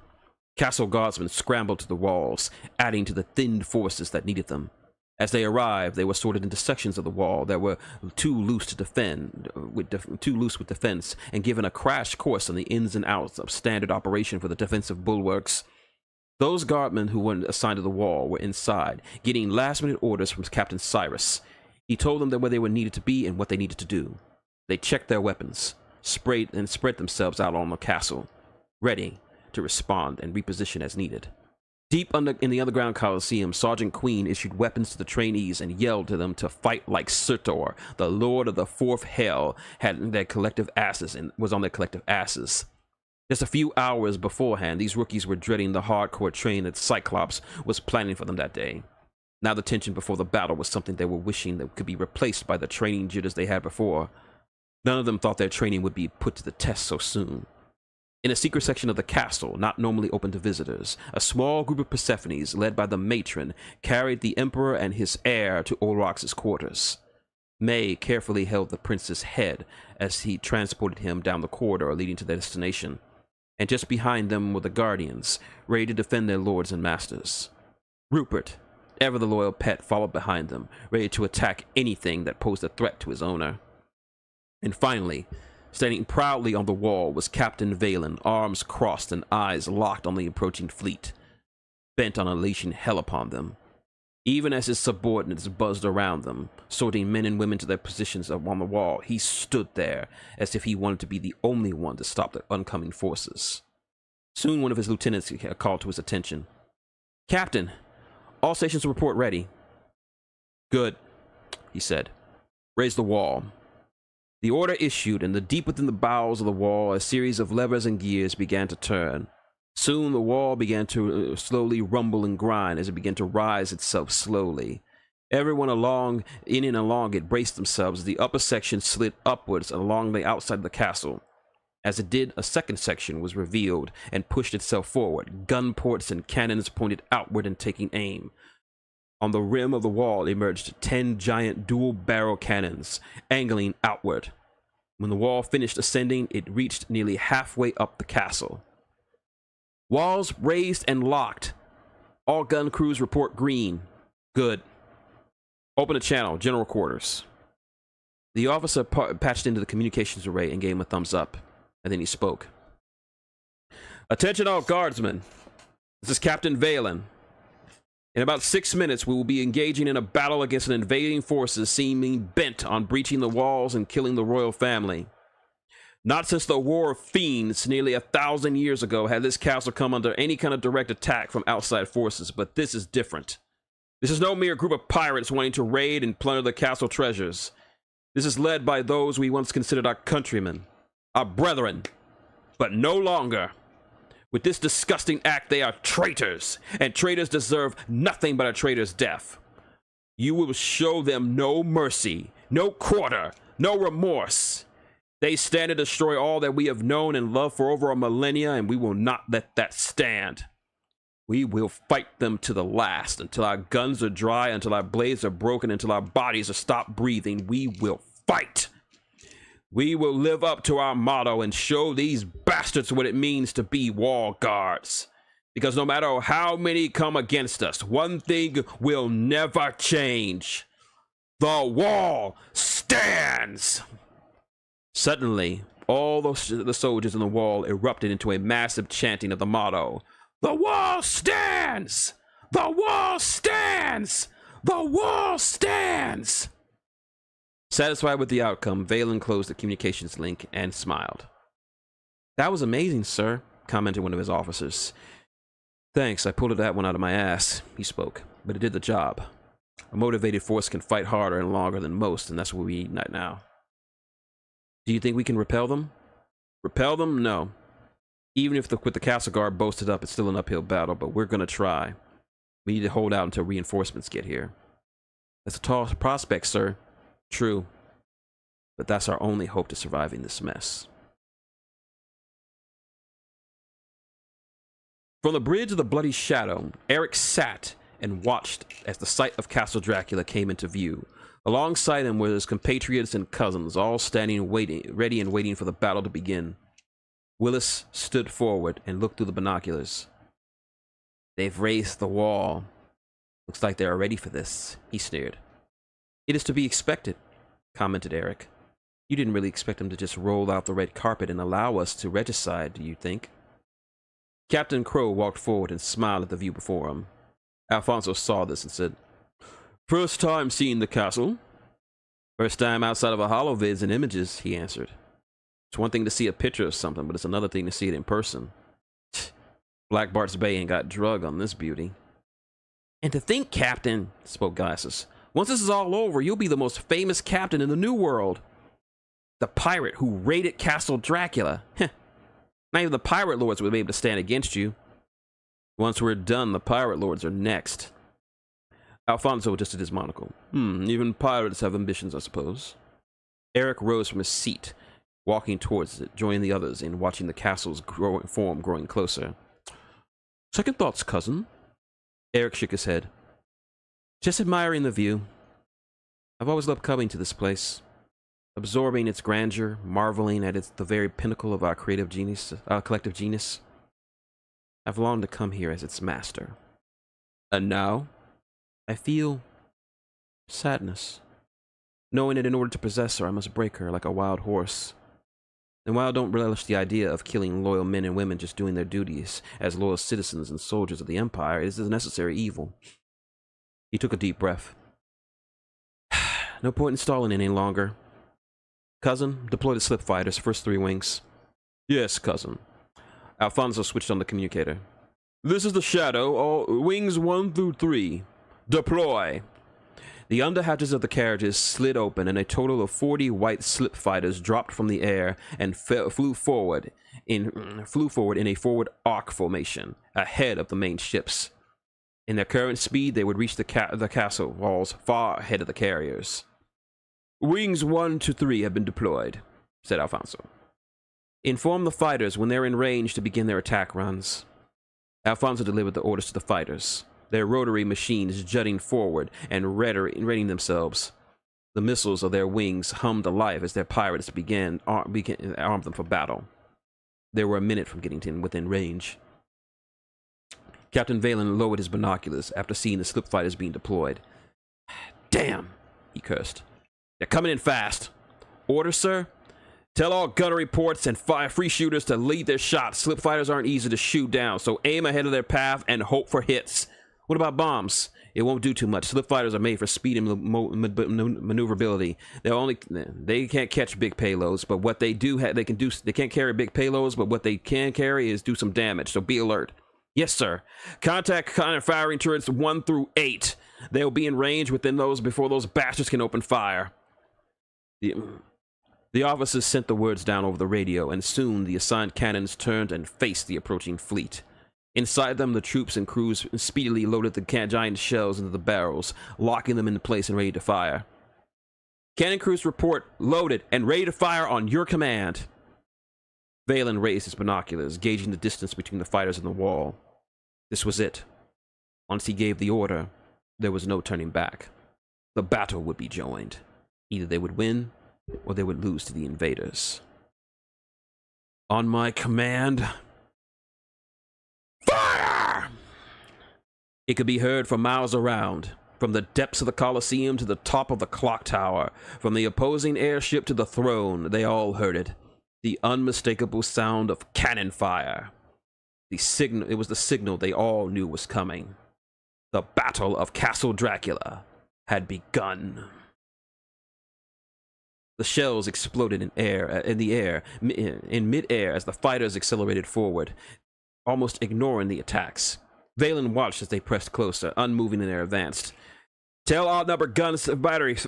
Castle guardsmen scrambled to the walls, adding to the thinned forces that needed them. As they arrived, they were sorted into sections of the wall that were too loose with defense, and given a crash course on the ins and outs of standard operation for the defensive bulwarks. Those guardmen who were assigned to the wall were inside, getting last-minute orders from Captain Cyrus. He told them where they were needed to be and what they needed to do. They checked their weapons, spread themselves out on the castle, ready to respond and reposition as needed. Deep in the underground coliseum, Sergeant Queen issued weapons to the trainees and yelled to them to fight like Surtur, the lord of the fourth hell, was on their collective asses. Just a few hours beforehand, these rookies were dreading the hardcore training that Cyclops was planning for them that day. Now the tension before the battle was something they were wishing that could be replaced by the training jitters they had before. None of them thought their training would be put to the test so soon. In a secret section of the castle, not normally open to visitors, a small group of Persephones, led by the matron, carried the emperor and his heir to Olrox's quarters. May carefully held the prince's head as he transported him down the corridor leading to their destination, and just behind them were the guardians, ready to defend their lords and masters. Rupert, ever the loyal pet, followed behind them, ready to attack anything that posed a threat to his owner. And finally, standing proudly on the wall was Captain Valen, arms crossed and eyes locked on the approaching fleet, bent on unleashing hell upon them. Even as his subordinates buzzed around them, sorting men and women to their positions on the wall, he stood there as if he wanted to be the only one to stop the oncoming forces. Soon one of his lieutenants called to his attention. "Captain, all stations report ready." "Good," he said. "Raise the wall." The order issued, and deep within the bowels of the wall, a series of levers and gears began to turn. Soon the wall began to slowly rumble and grind as it began to rise itself slowly. Everyone in and along it braced themselves as the upper section slid upwards along the outside of the castle. As it did, a second section was revealed and pushed itself forward, gun ports and cannons pointed outward and taking aim. On the rim of the wall emerged 10 giant dual-barrel cannons, angling outward. When the wall finished ascending, it reached nearly halfway up the castle. "Walls raised and locked. All gun crews report green." "Good. Open the channel, general quarters." The officer patched into the communications array and gave him a thumbs up, and then he spoke. "Attention all guardsmen. This is Captain Valen. In about 6 minutes, we will be engaging in a battle against an invading forces seeming bent on breaching the walls and killing the royal family. Not since the War of Fiends nearly 1,000 years ago had this castle come under any kind of direct attack from outside forces, but this is different. This is no mere group of pirates wanting to raid and plunder the castle treasures. This is led by those we once considered our countrymen, our brethren, but no longer. With this disgusting act, they are traitors, and traitors deserve nothing but a traitor's death. You will show them no mercy, no quarter, no remorse. They stand to destroy all that we have known and loved for over a millennia, and we will not let that stand. We will fight them to the last, until our guns are dry, until our blades are broken, until our bodies are stopped breathing. We will fight. We will live up to our motto and show these bastards what it means to be wall guards. Because no matter how many come against us, one thing will never change. The wall stands! Suddenly, all the soldiers on the wall erupted into a massive chanting of the motto. The wall stands! The wall stands! The wall stands! Satisfied with the outcome, Valen closed the communications link and smiled. "That was amazing, sir," commented one of his officers. "Thanks, I pulled that one out of my ass," he spoke, "but it did the job. A motivated force can fight harder and longer than most, and that's what we need right now." "Do you think we can repel them?" "Repel them? No. Even if with the castle guard boasted up, it's still an uphill battle, but we're gonna try. We need to hold out until reinforcements get here." "That's a tall prospect, sir." "True, but that's our only hope to surviving this mess." From the bridge of the Bloody Shadow, Eric sat and watched as the site of Castle Dracula came into view. Alongside him were his compatriots and cousins, all standing ready and waiting for the battle to begin. Willis stood forward and looked through the binoculars. "They've raised the wall. Looks like they are ready for this," he sneered. "It is to be expected," commented Eric. "You didn't really expect them to just roll out the red carpet and allow us to regicide, do you think?" Captain Crow walked forward and smiled at the view before him. Alfonso saw this and said, "First time seeing the castle?" "First time outside of a holovids and images," he answered. "It's one thing to see a picture of something, but it's another thing to see it in person. Black Bart's Bay ain't got drug on this beauty." "And to think, Captain," spoke Glasses, "once this is all over, you'll be the most famous captain in the New World. The pirate who raided Castle Dracula. Heh. Not even the pirate lords would be able to stand against you. Once we're done, the pirate lords are next." Alfonso adjusted his monocle. Even pirates have ambitions, I suppose." Eric rose from his seat, walking towards it, joining the others in watching the castle's form growing closer. Second thoughts, cousin. Eric shook his head. Just admiring the view. I've always loved coming to this place, absorbing its grandeur, marveling at the very pinnacle of our collective genius. I've longed to come here as its master. And now, I feel sadness, knowing that in order to possess her, I must break her like a wild horse. And while I don't relish the idea of killing loyal men and women just doing their duties as loyal citizens and soldiers of the Empire, it is a necessary evil. He took a deep breath. No point in stalling any longer. Cousin, deploy the slip fighters, first 3 wings. Yes, cousin. Alfonso switched on the communicator. This is the Shadow, all wings 1 through 3. Deploy! The underhatches of the carriages slid open, and a total of 40 white slip fighters dropped from the air and flew forward in a forward arc formation, ahead of the main ships. In their current speed, they would reach the castle walls far ahead of the carriers. Wings 1 to 3 have been deployed, said Alfonso. Inform the fighters when they're in range to begin their attack runs. Alfonso delivered the orders to the fighters, their rotary machines jutting forward and readying themselves. The missiles of their wings hummed alive as their pirates began arm them for battle. They were a minute from getting within range. Captain Valen lowered his binoculars after seeing the slip fighters being deployed. Damn, he cursed. They're coming in fast. Order, sir? Tell all gunnery ports and free shooters to lead their shots. Slip fighters aren't easy to shoot down, so aim ahead of their path and hope for hits. What about bombs? It won't do too much. Slip fighters are made for speed and maneuverability. They can't catch big payloads, but what they do they can't carry big payloads, but what they can carry is do some damage. So be alert. Yes, sir. Contact firing turrets 1 through 8. They'll be in range within those before those bastards can open fire. The officers sent the words down over the radio, and soon the assigned cannons turned and faced the approaching fleet. Inside them, the troops and crews speedily loaded the giant shells into the barrels, locking them into place and ready to fire. Cannon crews report loaded and ready to fire on your command. Valen raised his binoculars, gauging the distance between the fighters and the wall. This was it. Once he gave the order, there was no turning back. The battle would be joined. Either they would win, or they would lose to the invaders. On my command, fire! It could be heard for miles around, from the depths of the Colosseum to the top of the clock tower, from the opposing airship to the throne. They all heard it. The unmistakable sound of cannon fire. It was the signal they all knew was coming. The Battle of Castle Dracula had begun. The shells exploded in mid-air as the fighters accelerated forward, almost ignoring the attacks. Valen watched as they pressed closer, unmoving in their advance. Tell outnumbered gun batteries,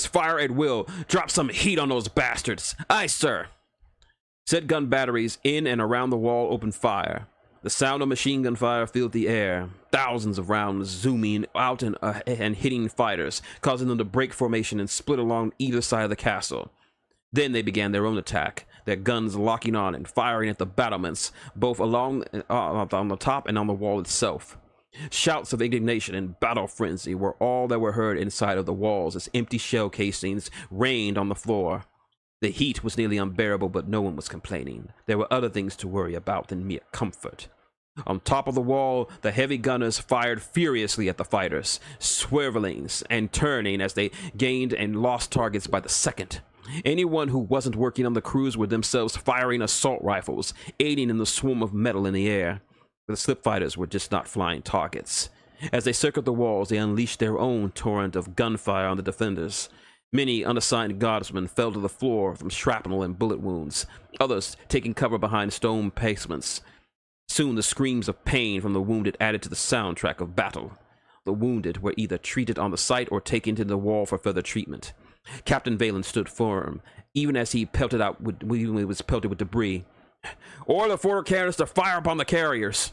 fire at will. Drop some heat on those bastards. Aye, sir. Said gun batteries in and around the wall opened fire. The sound of machine gun fire filled the air, thousands of rounds zooming out and hitting fighters, causing them to break formation and split along either side of the castle. Then they began their own attack, their guns locking on and firing at the battlements, both along on the top and on the wall itself. Shouts of indignation and battle frenzy were all that were heard inside of the walls as empty shell casings rained on the floor. The heat was nearly unbearable, but no one was complaining. There were other things to worry about than mere comfort. On top of the wall, the heavy gunners fired furiously at the fighters, swerving and turning as they gained and lost targets by the second. Anyone who wasn't working on the crews were themselves firing assault rifles, aiding in the swarm of metal in the air. The slip fighters were just not flying targets. As they circled the walls, they unleashed their own torrent of gunfire on the defenders. Many unassigned guardsmen fell to the floor from shrapnel and bullet wounds, others taking cover behind stone basements. Soon the screams of pain from the wounded added to the soundtrack of battle. The wounded were either treated on the site or taken to the wall for further treatment. Captain Valen stood firm, even as he was pelted with debris. Order the forward cannons to fire upon the carriers.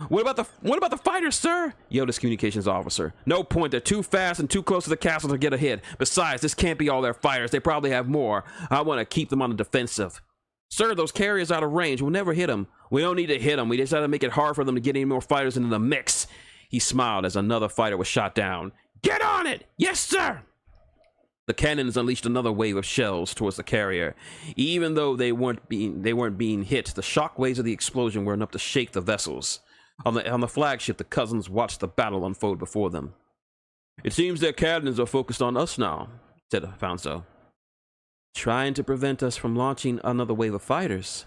What about the fighters, sir? Yelled his communications officer. No point. They're too fast and too close to the castle to get a hit. Besides, this can't be all their fighters. They probably have more. I want to keep them on the defensive. Sir, those carriers out of range. We'll never hit them. We don't need to hit them. We just have to make it hard for them to get any more fighters into the mix. He smiled as another fighter was shot down. Get on it! Yes, sir! The cannons unleashed another wave of shells towards the carrier. Even though they weren't being hit, the shock waves of the explosion were enough to shake the vessels. On the flagship, the cousins watched the battle unfold before them. It seems their cannons are focused on us now, said Alfonso. Trying to prevent us from launching another wave of fighters.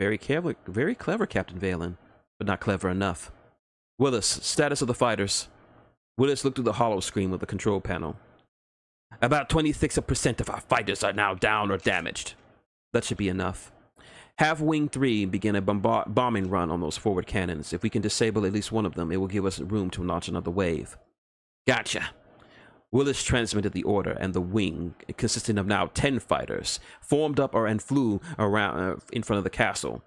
Very clever, Captain Valen, but not clever enough. Willis, status of the fighters. Willis looked through the hollow screen of the control panel. About 26% of our fighters are now down or damaged. That should be enough. Have Wing 3 begin a bombing run on those forward cannons. If we can disable at least one of them, it will give us room to launch another wave. Gotcha. Willis transmitted the order, and the wing, consisting of now 10 fighters, formed up and flew around in front of the castle.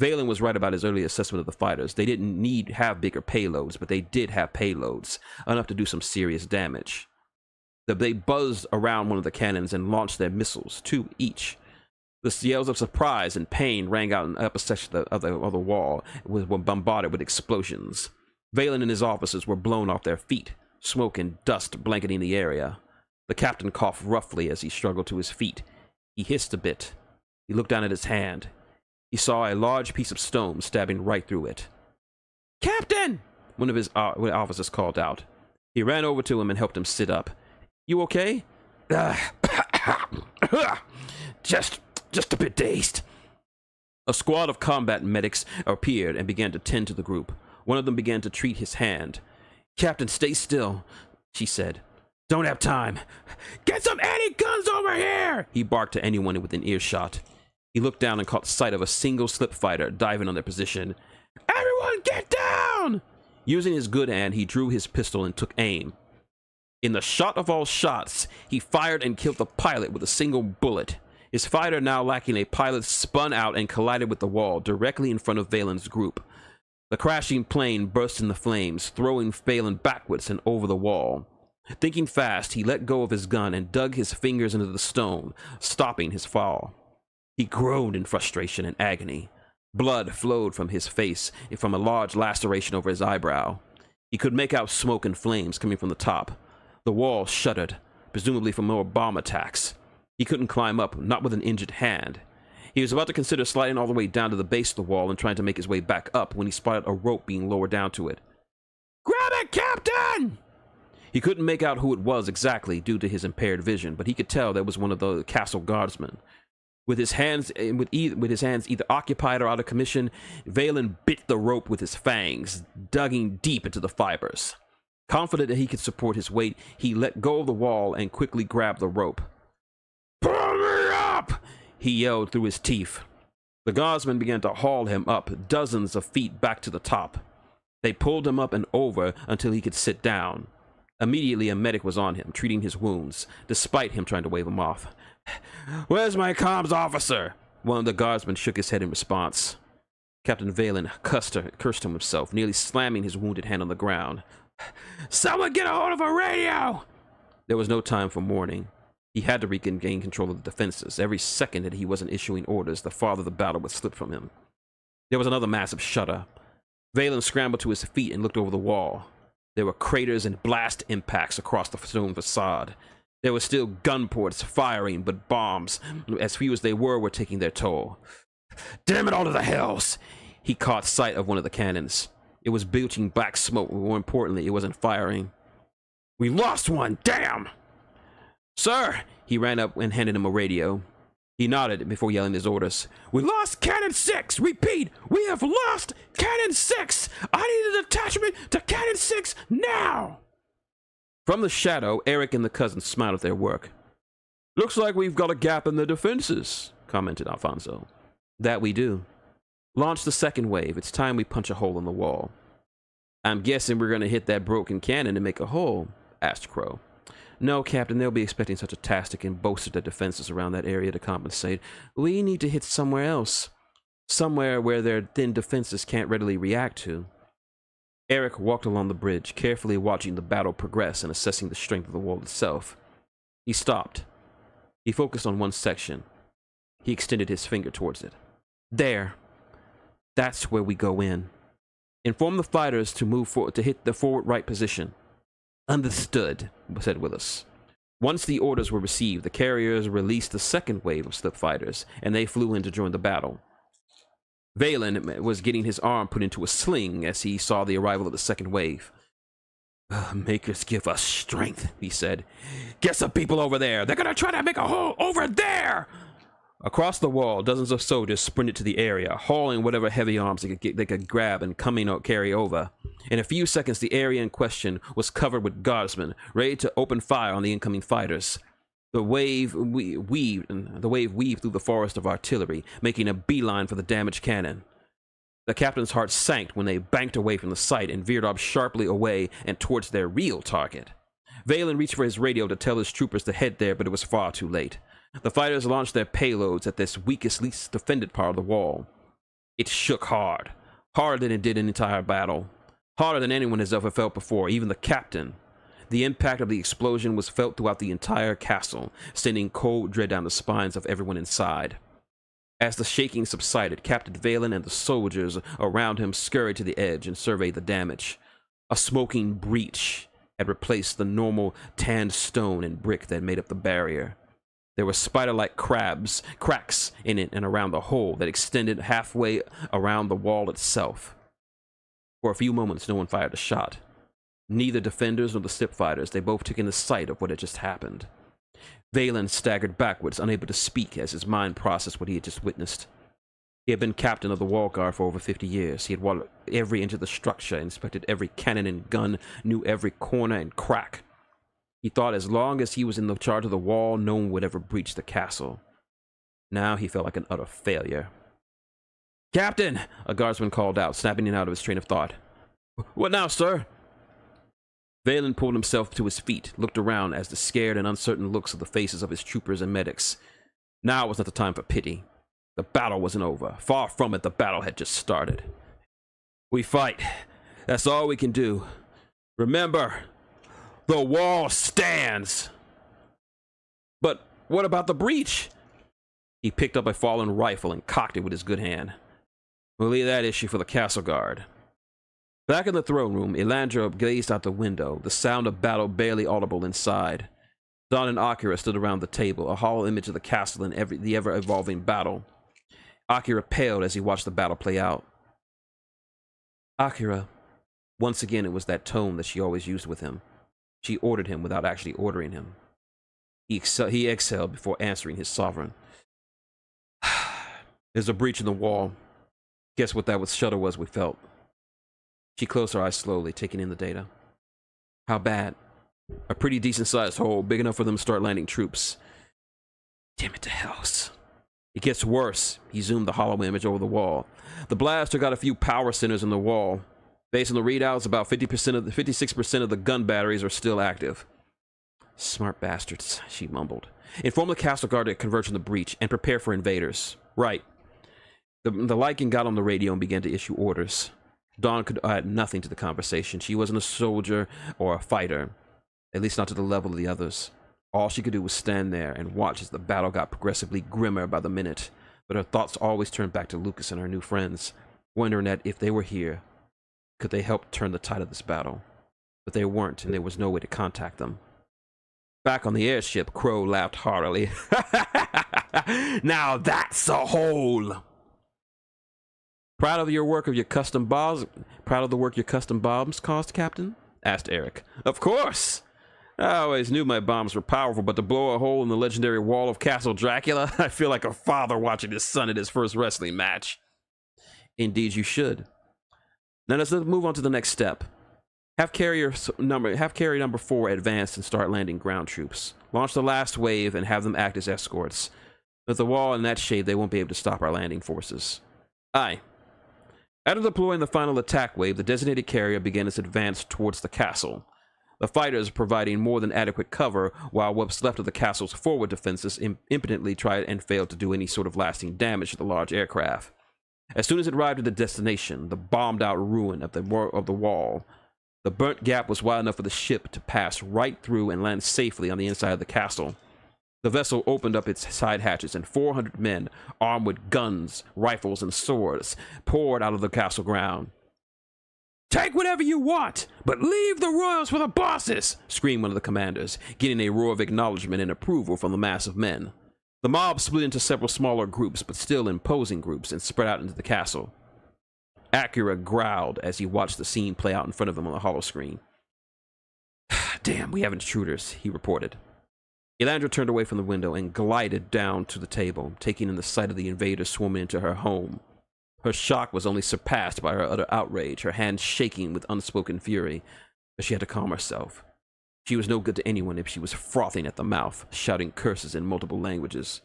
Valen was right about his early assessment of the fighters. They didn't have bigger payloads, but they did have payloads, enough to do some serious damage. They buzzed around one of the cannons and launched their missiles, 2 each. The yells of surprise and pain rang out in the upper section of the wall, were bombarded with explosions. Valen and his officers were blown off their feet, smoke and dust blanketing the area. The captain coughed roughly as he struggled to his feet. He hissed a bit. He looked down at his hand. He saw a large piece of stone stabbing right through it. Captain! One of his officers called out. He ran over to him and helped him sit up. You okay? Just a bit dazed. A squad of combat medics appeared and began to tend to the group. One of them began to treat his hand. Captain, stay still, she said. Don't have time. Get some anti-guns over here! He barked to anyone within earshot. He looked down and caught sight of a single slip fighter diving on their position. Everyone get down! Using his good hand, he drew his pistol and took aim. In the shot of all shots, he fired and killed the pilot with a single bullet. His fighter, now lacking a pilot, spun out and collided with the wall directly in front of Valen's group. The crashing plane burst into flames, throwing Valen backwards and over the wall. Thinking fast, he let go of his gun and dug his fingers into the stone, stopping his fall. He groaned in frustration and agony. Blood flowed from his face from a large laceration over his eyebrow. He could make out smoke and flames coming from the top. The wall shuddered, presumably from more bomb attacks. He couldn't climb up, not with an injured hand. He was about to consider sliding all the way down to the base of the wall and trying to make his way back up when he spotted a rope being lowered down to it. Grab it, Captain! He couldn't make out who it was exactly due to his impaired vision, but he could tell that was one of the castle guardsmen. With his hands either occupied or out of commission, Valen bit the rope with his fangs, digging deep into the fibers. Confident that he could support his weight, he let go of the wall and quickly grabbed the rope. Pull me up! He yelled through his teeth. The guardsmen began to haul him up dozens of feet back to the top. They pulled him up and over until he could sit down. Immediately, a medic was on him, treating his wounds, despite him trying to wave him off. Where's my comms officer? One of the guardsmen shook his head in response. Captain Valen cursed himself, nearly slamming his wounded hand on the ground. Someone get a hold of a radio! There was no time for mourning. He had to regain control of the defenses. Every second that he wasn't issuing orders, the farther the battle would slip from him. There was another massive shudder. Valen scrambled to his feet and looked over the wall. There were craters and blast impacts across the stone facade. There were still gun ports firing, but bombs, as few as they were taking their toll. Damn it all to the hells! He caught sight of one of the cannons. It was belching black smoke, but more importantly, it wasn't firing. We lost one! Damn! Sir! He ran up and handed him a radio. He nodded before yelling his orders. We lost Cannon 6! Repeat! We have lost Cannon 6! I need an attachment to Cannon 6 now! From the shadow, Eric and the cousins smiled at their work. Looks like we've got a gap in the defenses, commented Alfonso. That we do. Launch the second wave. It's time we punch a hole in the wall. I'm guessing we're going to hit that broken cannon to make a hole, asked Crow. No, Captain, they'll be expecting such a tastic and boasted their defenses around that area to compensate. We need to hit somewhere else. Somewhere where their thin defenses can't readily react to. Eric walked along the bridge, carefully watching the battle progress and assessing the strength of the wall itself. He stopped. He focused on one section. He extended his finger towards it. There. That's where we go in. Inform the fighters to move forward, to hit the forward right position. Understood, said Willis. Once the orders were received, the carriers released the second wave of slip fighters, and they flew in to join the battle. Valen was getting his arm put into a sling as he saw the arrival of the second wave. Makers give us strength, he said. Get some people over there. They're going to try to make a hole over there. Across the wall, dozens of soldiers sprinted to the area, hauling whatever heavy arms they could grab and carry over. In a few seconds, the area in question was covered with guardsmen, ready to open fire on the incoming fighters. The wave weaved through the forest of artillery, making a beeline for the damaged cannon. The captain's heart sank when they banked away from the sight and veered off sharply away and towards their real target. Valen reached for his radio to tell his troopers to head there, but it was far too late. The fighters launched their payloads at this weakest, least defended part of the wall. It shook hard, harder than it did in the entire battle, harder than anyone has ever felt before, even the captain. The impact of the explosion was felt throughout the entire castle, sending cold dread down the spines of everyone inside. As the shaking subsided, Captain Valen and the soldiers around him scurried to the edge and surveyed the damage. A smoking breach had replaced the normal tanned stone and brick that made up the barrier. There were spider-like cracks in it and around the hole that extended halfway around the wall itself. For a few moments, no one fired a shot. Neither defenders nor the slip fighters, they both took in the sight of what had just happened. Valen staggered backwards, unable to speak as his mind processed what he had just witnessed. He had been captain of the wall guard for over 50 years. He had walked every inch of the structure, inspected every cannon and gun, knew every corner and crack. He thought as long as he was in the charge of the wall, no one would ever breach the castle. Now he felt like an utter failure. Captain! A guardsman called out, snapping him out of his train of thought. What now, sir? Valen pulled himself to his feet, looked around as the scared and uncertain looks of the faces of his troopers and medics. Now was not the time for pity. The battle wasn't over. Far from it, the battle had just started. We fight. That's all we can do. Remember, the wall stands. But what about the breach? He picked up a fallen rifle and cocked it with his good hand. We'll leave that issue for the castle guard. Back in the throne room, Elandra gazed out the window, the sound of battle barely audible inside. Don and Akira stood around the table, a hollow image of the castle and the ever-evolving battle. Akira paled as he watched the battle play out. Akira. Once again, it was that tone that she always used with him. She ordered him without actually ordering him. He exhaled before answering his sovereign. There's a breach in the wall. Guess what that shudder was we felt. She closed her eyes slowly, taking in the data. How bad? A pretty decent-sized hole, big enough for them to start landing troops. Damn it to hells. It gets worse. He zoomed the hollow image over the wall. The blaster got a few power centers in the wall. Based on the readouts, about 56% of the gun batteries are still active. Smart bastards, she mumbled. Inform the castle guard to converge on the breach and prepare for invaders. Right. The Lycan got on the radio and began to issue orders. Dawn could add nothing to the conversation. She wasn't a soldier or a fighter, at least not to the level of the others. All she could do was stand there and watch as the battle got progressively grimmer by the minute. But her thoughts always turned back to Lucas and her new friends, wondering that if they were here, could they help turn the tide of this battle? But they weren't, and there was no way to contact them. Back on the airship, Crow laughed heartily. Now that's a hole! Proud of the work your custom bombs caused, Captain? Asked Eric. Of course! I always knew my bombs were powerful, but to blow a hole in the legendary wall of Castle Dracula, I feel like a father watching his son at his first wrestling match. Indeed you should. Now let's move on to the next step. Have carrier number 4 advance and start landing ground troops. Launch the last wave and have them act as escorts. With the wall in that shape, they won't be able to stop our landing forces. Aye. After deploying the final attack wave, the designated carrier began its advance towards the castle. The fighters providing more than adequate cover, while what's left of the castle's forward defenses impotently tried and failed to do any sort of lasting damage to the large aircraft. As soon as it arrived at the destination, the bombed-out ruin of the wall, the burnt gap was wide enough for the ship to pass right through and land safely on the inside of the castle. The vessel opened up its side hatches, and 400 men, armed with guns, rifles, and swords, poured out of the castle ground. "Take whatever you want, but leave the royals for the bosses!" screamed one of the commanders, getting a roar of acknowledgement and approval from the mass of men. The mob split into several smaller groups, but still imposing groups, and spread out into the castle. Acura growled as he watched the scene play out in front of him on the holoscreen. "Damn, we have intruders," he reported. Elandra turned away from the window and glided down to the table, taking in the sight of the invaders swarming into her home. Her shock was only surpassed by her utter outrage, her hands shaking with unspoken fury, but she had to calm herself. She was no good to anyone if she was frothing at the mouth, shouting curses in multiple languages.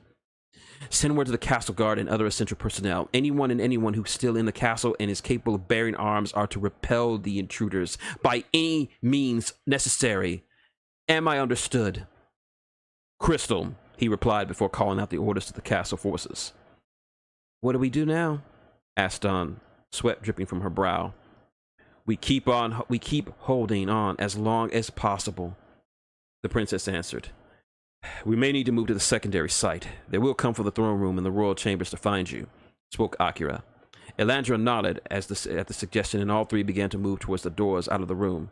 "Send word to the castle guard and other essential personnel. Anyone who's still in the castle and is capable of bearing arms are to repel the intruders by any means necessary. Am I understood?" "Crystal," he replied before calling out the orders to the castle forces. "What do we do now?" asked Dawn, sweat dripping from her brow. We keep holding on as long as possible," the princess answered. "We may need to move to the secondary site. They will come for the throne room and the royal chambers to find you," spoke Akira. Elandra nodded at the suggestion, and all three began to move towards the doors out of the room.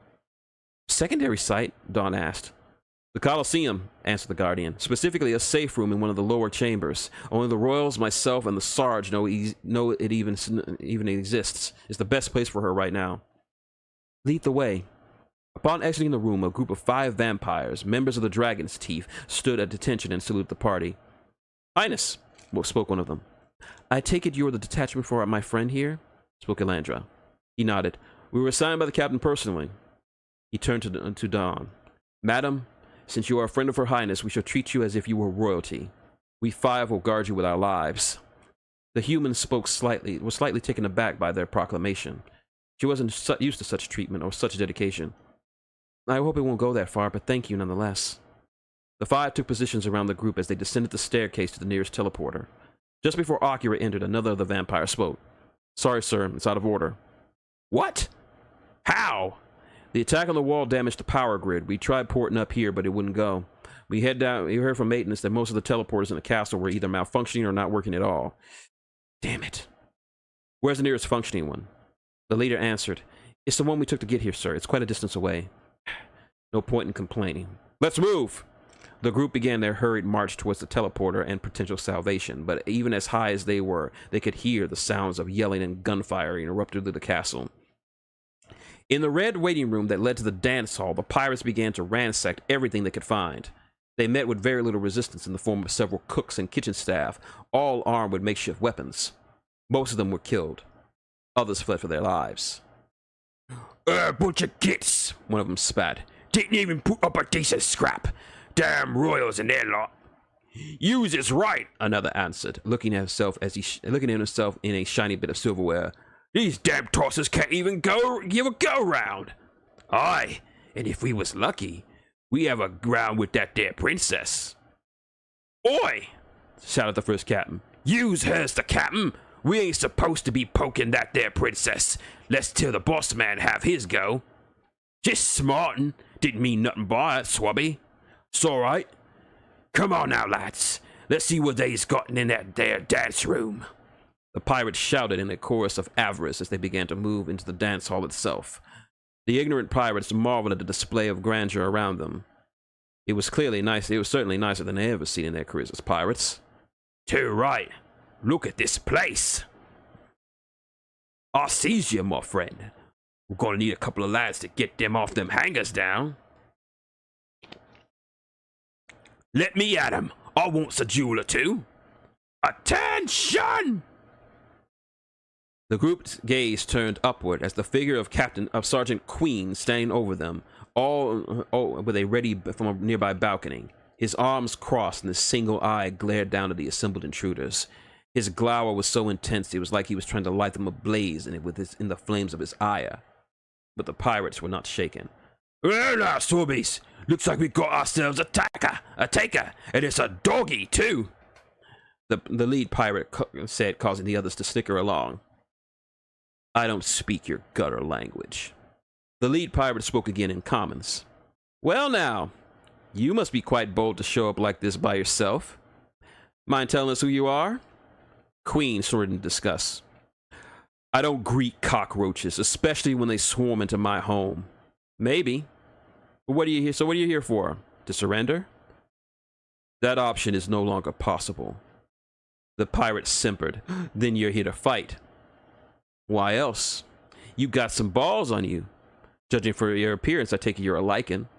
"Secondary site?" Dawn asked. "The Colosseum," answered the Guardian. "Specifically a safe room in one of the lower chambers. Only the royals, myself, and the Sarge know it even exists. It's the best place for her right now." "Lead the way." Upon exiting the room, a group of 5 vampires, members of the Dragon's Teeth, stood at attention and saluted the party. "Highness," spoke one of them. "I take it you are the detachment for my friend here?" spoke Elandra. He nodded. "We were assigned by the captain personally." He turned to Dawn. "Madam, since you are a friend of Her Highness, we shall treat you as if you were royalty. We 5 will guard you with our lives." The human was slightly taken aback by their proclamation. She wasn't used to such treatment or such dedication. "I hope it won't go that far, but thank you nonetheless." The 5 took positions around the group as they descended the staircase to the nearest teleporter. Just before Akira entered, another of the vampires spoke. "Sorry, sir, it's out of order." "What? How?" "The attack on the wall damaged the power grid. We tried porting up here, but it wouldn't go. We heard from maintenance that most of the teleporters in the castle were either malfunctioning or not working at all." "Damn it." "Where's the nearest functioning one?" The leader answered. "It's the one we took to get here, sir. It's quite a distance away." No point in complaining. "Let's move!" The group began their hurried march towards the teleporter and potential salvation, but even as high as they were, they could hear the sounds of yelling and gunfire erupted through the castle. In the red waiting room that led to the dance hall, the pirates began to ransack everything they could find. They met with very little resistance in the form of several cooks and kitchen staff, all armed with makeshift weapons. Most of them were killed. Others fled for their lives. Bunch of gits," one of them spat. "Didn't even put up a decent scrap. Damn royals and their lot." "Use is right," another answered, looking at himself in a shiny bit of silverware. "These damn tossers can't even give a go-round." "Aye, and if we was lucky, we have a round with that there princess." "Oi!" shouted the first captain. "Use her's the captain. We ain't supposed to be poking that there princess. Let's till the boss man have his go." "Just smartin'. Didn't mean nothing by it, swabby." "'S all right. Come on now, lads. Let's see what they's gotten in that there dance room." The pirates shouted in a chorus of avarice as they began to move into the dance hall itself. The ignorant pirates marveled at the display of grandeur around them. It was clearly nice. It was certainly nicer than they had ever seen in their careers as pirates. "Too right. Look at this place." "I sees you, my friend. We're gonna need a couple of lads to get them off them hangers down." "Let me at 'em. I wants a jewel or two." "Attention!" The group's gaze turned upward as the figure of Sergeant Queen standing over them, all with a ready from a nearby balcony. His arms crossed and his single eye glared down at the assembled intruders. His glower was so intense it was like he was trying to light them ablaze in the flames of his ire. But the pirates were not shaken. "Well now, swabbies, looks like we got ourselves a taker, and it's a doggy too." The lead pirate said, causing the others to snicker along. I don't speak your gutter language. The lead pirate spoke again in commons. Well now, you must be quite bold to show up like this by yourself. Mind telling us who you are? Queen snorted in disgust. I don't greet cockroaches, especially when they swarm into my home. Maybe. But what are you here? So what are you here for? To surrender? That option is no longer possible. The pirate simpered. Then you're here to fight. Why else? You got some balls on you. Judging for your appearance, I take it you're a lichen.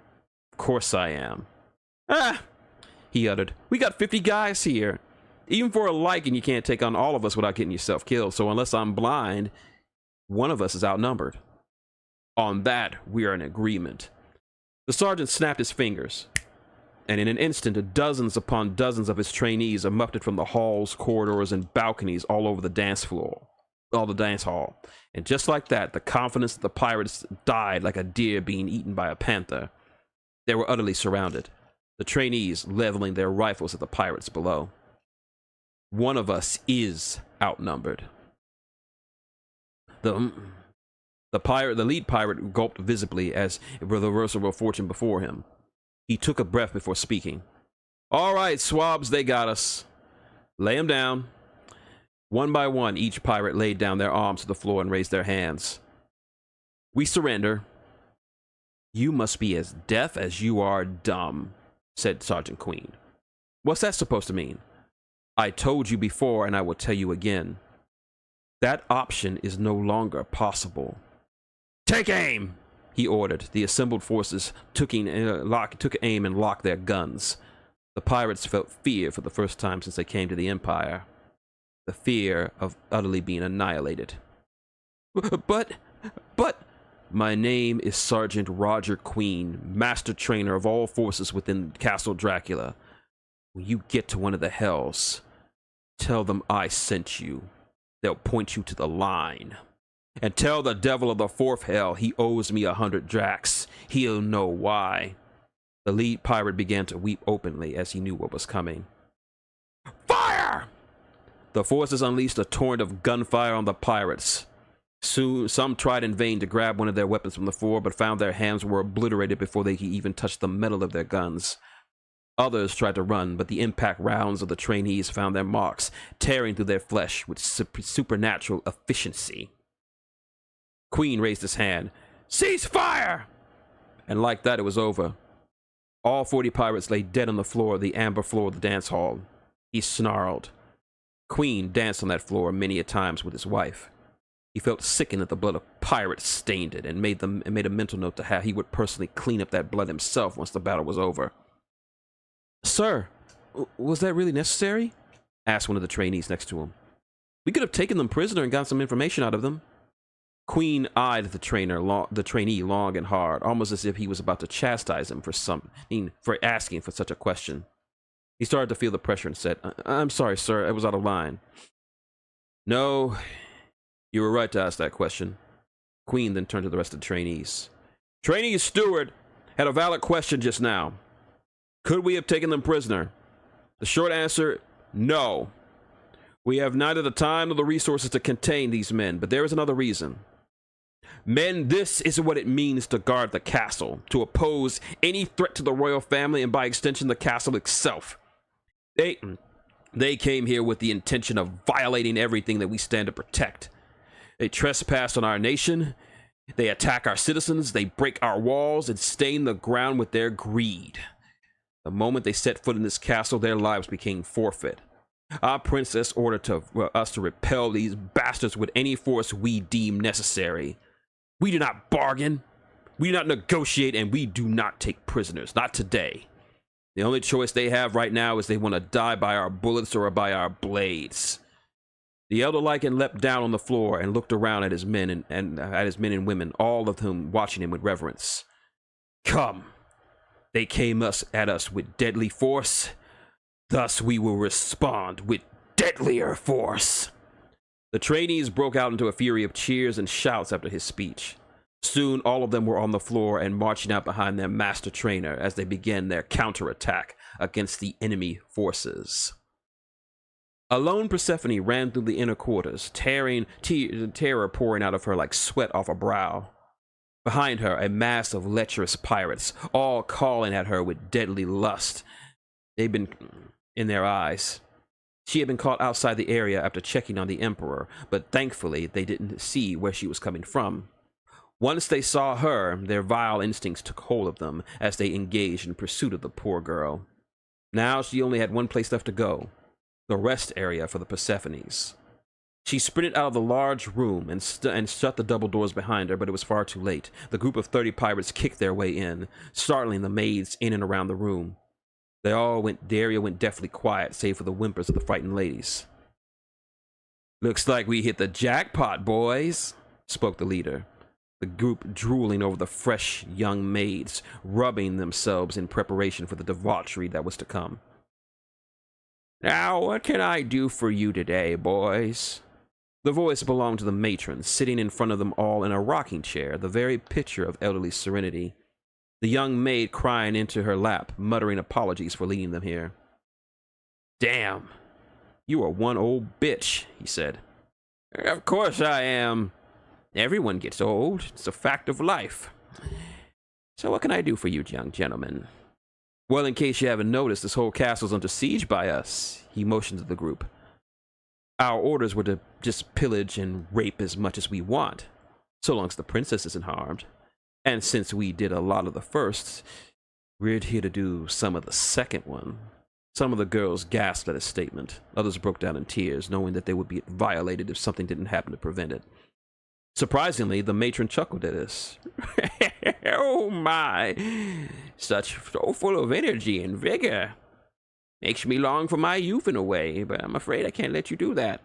Of course I am. Ah! He uttered. We got 50 guys here. Even for a lichen, you can't take on all of us without getting yourself killed. So unless I'm blind, one of us is outnumbered. On that, we are in agreement. The sergeant snapped his fingers, and in an instant, dozens upon dozens of his trainees erupted from the halls, corridors, and balconies all over the dance floor, the dance hall. And just like that, the confidence of the pirates died like a deer being eaten by a panther. They were utterly surrounded, the trainees leveling their rifles at the pirates below. One of us is outnumbered. The lead pirate gulped visibly as if with a reversal of fortune before him. He took a breath before speaking. All right, swabs, they got us. Lay them down. One by one, each pirate laid down their arms to the floor and raised their hands. We surrender. You must be as deaf as you are dumb, said Sergeant Queen. What's that supposed to mean? I told you before, and I will tell you again. That option is no longer possible. Take aim, he ordered. The assembled forces took aim and locked their guns. The pirates felt fear for the first time since they came to the Empire. The fear of utterly being annihilated. But... My name is Sergeant Roger Queen, master trainer of all forces within Castle Dracula. When you get to one of the hells, tell them I sent you. They'll point you to the line. And tell the devil of the fourth hell he owes me 100 dracs. He'll know why. The lead pirate began to weep openly as he knew what was coming. Fire! The forces unleashed a torrent of gunfire on the pirates. Soon, some tried in vain to grab one of their weapons from the floor, but found their hands were obliterated before they could even touch the metal of their guns. Others tried to run, but the impact rounds of the trainees found their marks, tearing through their flesh with supernatural efficiency. Queen raised his hand. Cease fire! And like that, it was over. All 40 pirates lay dead on the floor, the amber floor of the dance hall. He snarled. Queen danced on that floor many a times with his wife. He felt sickened that the blood of pirates stained it, and made a mental note to how he would personally clean up that blood himself once the battle was over. Sir, was that really necessary? Asked one of the trainees next to him. We could have taken them prisoner and gotten some information out of them. Queen eyed the trainee long and hard, almost as if he was about to chastise him for asking for such a question. He started to feel the pressure and said, I'm sorry, sir, I was out of line. No, you were right to ask that question. Queen then turned to the rest of the trainees. Trainee Steward had a valid question just now. Could we have taken them prisoner? The short answer, no. We have neither the time nor the resources to contain these men, but there is another reason. Men, this is what it means to guard the castle, to oppose any threat to the royal family and by extension the castle itself. They came here with the intention of violating everything that we stand to protect. They trespass on our nation, they attack our citizens, they break our walls and stain the ground with their greed. The moment they set foot in this castle, their lives became forfeit. Our princess ordered us to repel these bastards with any force we deem necessary. We do not bargain, we do not negotiate, and we do not take prisoners. Not today. The only choice they have right now is they want to die by our bullets or by our blades. The elder Lycan leapt down on the floor and looked around at his men and women, all of whom watching him with reverence. Come. They came at us with deadly force. Thus we will respond with deadlier force. The trainees broke out into a fury of cheers and shouts after his speech. Soon all of them were on the floor and marching out behind their master trainer as they began their counterattack against the enemy forces. A lone Persephone ran through the inner quarters, terror pouring out of her like sweat off her brow. Behind her, a mass of lecherous pirates, all calling at her with deadly lust. They'd been in their eyes. She had been caught outside the area after checking on the Emperor, but thankfully they didn't see where she was coming from. Once they saw her, their vile instincts took hold of them as they engaged in pursuit of the poor girl. Now she only had one place left to go, the rest area for the Persephones. She sprinted out of the large room and shut the double doors behind her, but it was far too late. The group of 30 pirates kicked their way in, startling the maids in and around the room. The area went deathly quiet, save for the whimpers of the frightened ladies. "Looks like we hit the jackpot, boys," spoke the leader, the group drooling over the fresh young maids, rubbing themselves in preparation for the debauchery that was to come. "Now, what can I do for you today, boys?" The voice belonged to the matron, sitting in front of them all in a rocking chair, the very picture of elderly serenity. The young maid crying into her lap, muttering apologies for leading them here. "Damn, you are one old bitch," he said. "Of course I am. Everyone gets old. It's a fact of life. So what can I do for you, young gentlemen?" "Well, in case you haven't noticed, this whole castle's under siege by us," he motioned to the group. "Our orders were to just pillage and rape as much as we want, so long as the princess isn't harmed. And since we did a lot of the first, we're here to do some of the second one." Some of the girls gasped at his statement. Others broke down in tears, knowing that they would be violated if something didn't happen to prevent it. Surprisingly, the matron chuckled at us. "Oh my, so full of energy and vigor. Makes me long for my youth in a way, but I'm afraid I can't let you do that."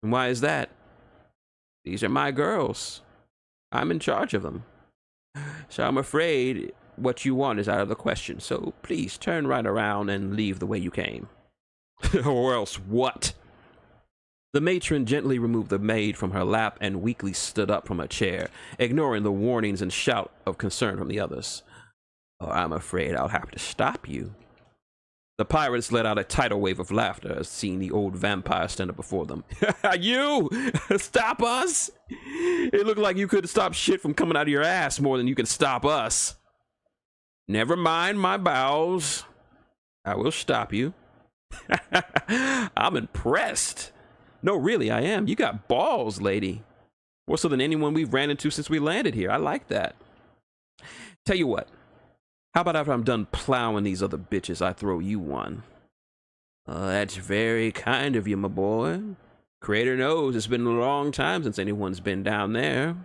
"And why is that?" "These are my girls. I'm in charge of them. So I'm afraid what you want is out of the question, so please turn right around and leave the way you came." "Or else what?" The matron gently removed the maid from her lap and weakly stood up from her chair, ignoring the warnings and shout of concern from the others. "I'm afraid I'll have to stop you." The pirates let out a tidal wave of laughter as seeing the old vampire stand up before them. "You? Stop us? It looked like you couldn't stop shit from coming out of your ass more than you can stop us." "Never mind my bowels. I will stop you." "I'm impressed." "No, really, I am. You got balls, lady. More so than anyone we've ran into since we landed here. I like that. Tell you what. How about after I'm done plowing these other bitches, I throw you one?" "That's very kind of you, my boy. Creator knows it's been a long time since anyone's been down there.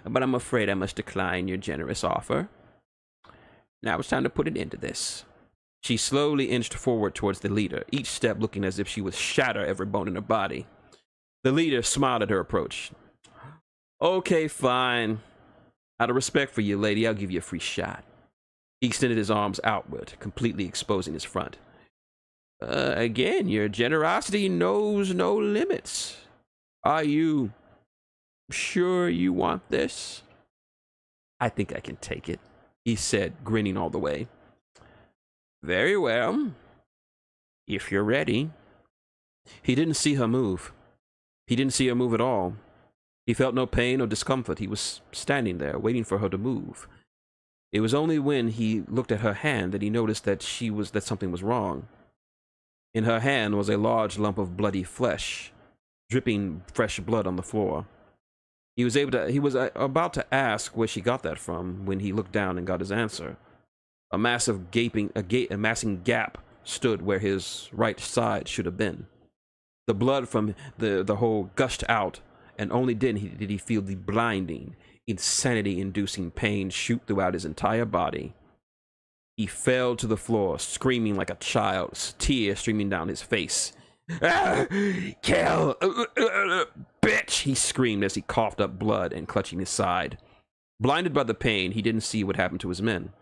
But I'm afraid I must decline your generous offer. Now it's time to put an end to this." She slowly inched forward towards the leader, each step looking as if she would shatter every bone in her body. The leader smiled at her approach. "Okay, fine. Out of respect for you, lady, I'll give you a free shot." He extended his arms outward, completely exposing his front. Again, your generosity knows no limits. Are you sure you want this?" "I think I can take it," he said, grinning all the way. "Very well. If you're ready." He didn't see her move. He didn't see her move at all. He felt no pain or discomfort. He was standing there, waiting for her to move. It was only when he looked at her hand that he noticed that something was wrong. In her hand was a large lump of bloody flesh, dripping fresh blood on the floor. He was about to ask where she got that from when he looked down and got his answer. A massive massing gap stood where his right side should have been. The blood from the hole gushed out, and only then did he feel the blinding, insanity-inducing pain shoot throughout his entire body. He fell to the floor, screaming like a child, tears streaming down his face. "Kill! Bitch!" he screamed as he coughed up blood and clutching his side. Blinded by the pain, he didn't see what happened to his men.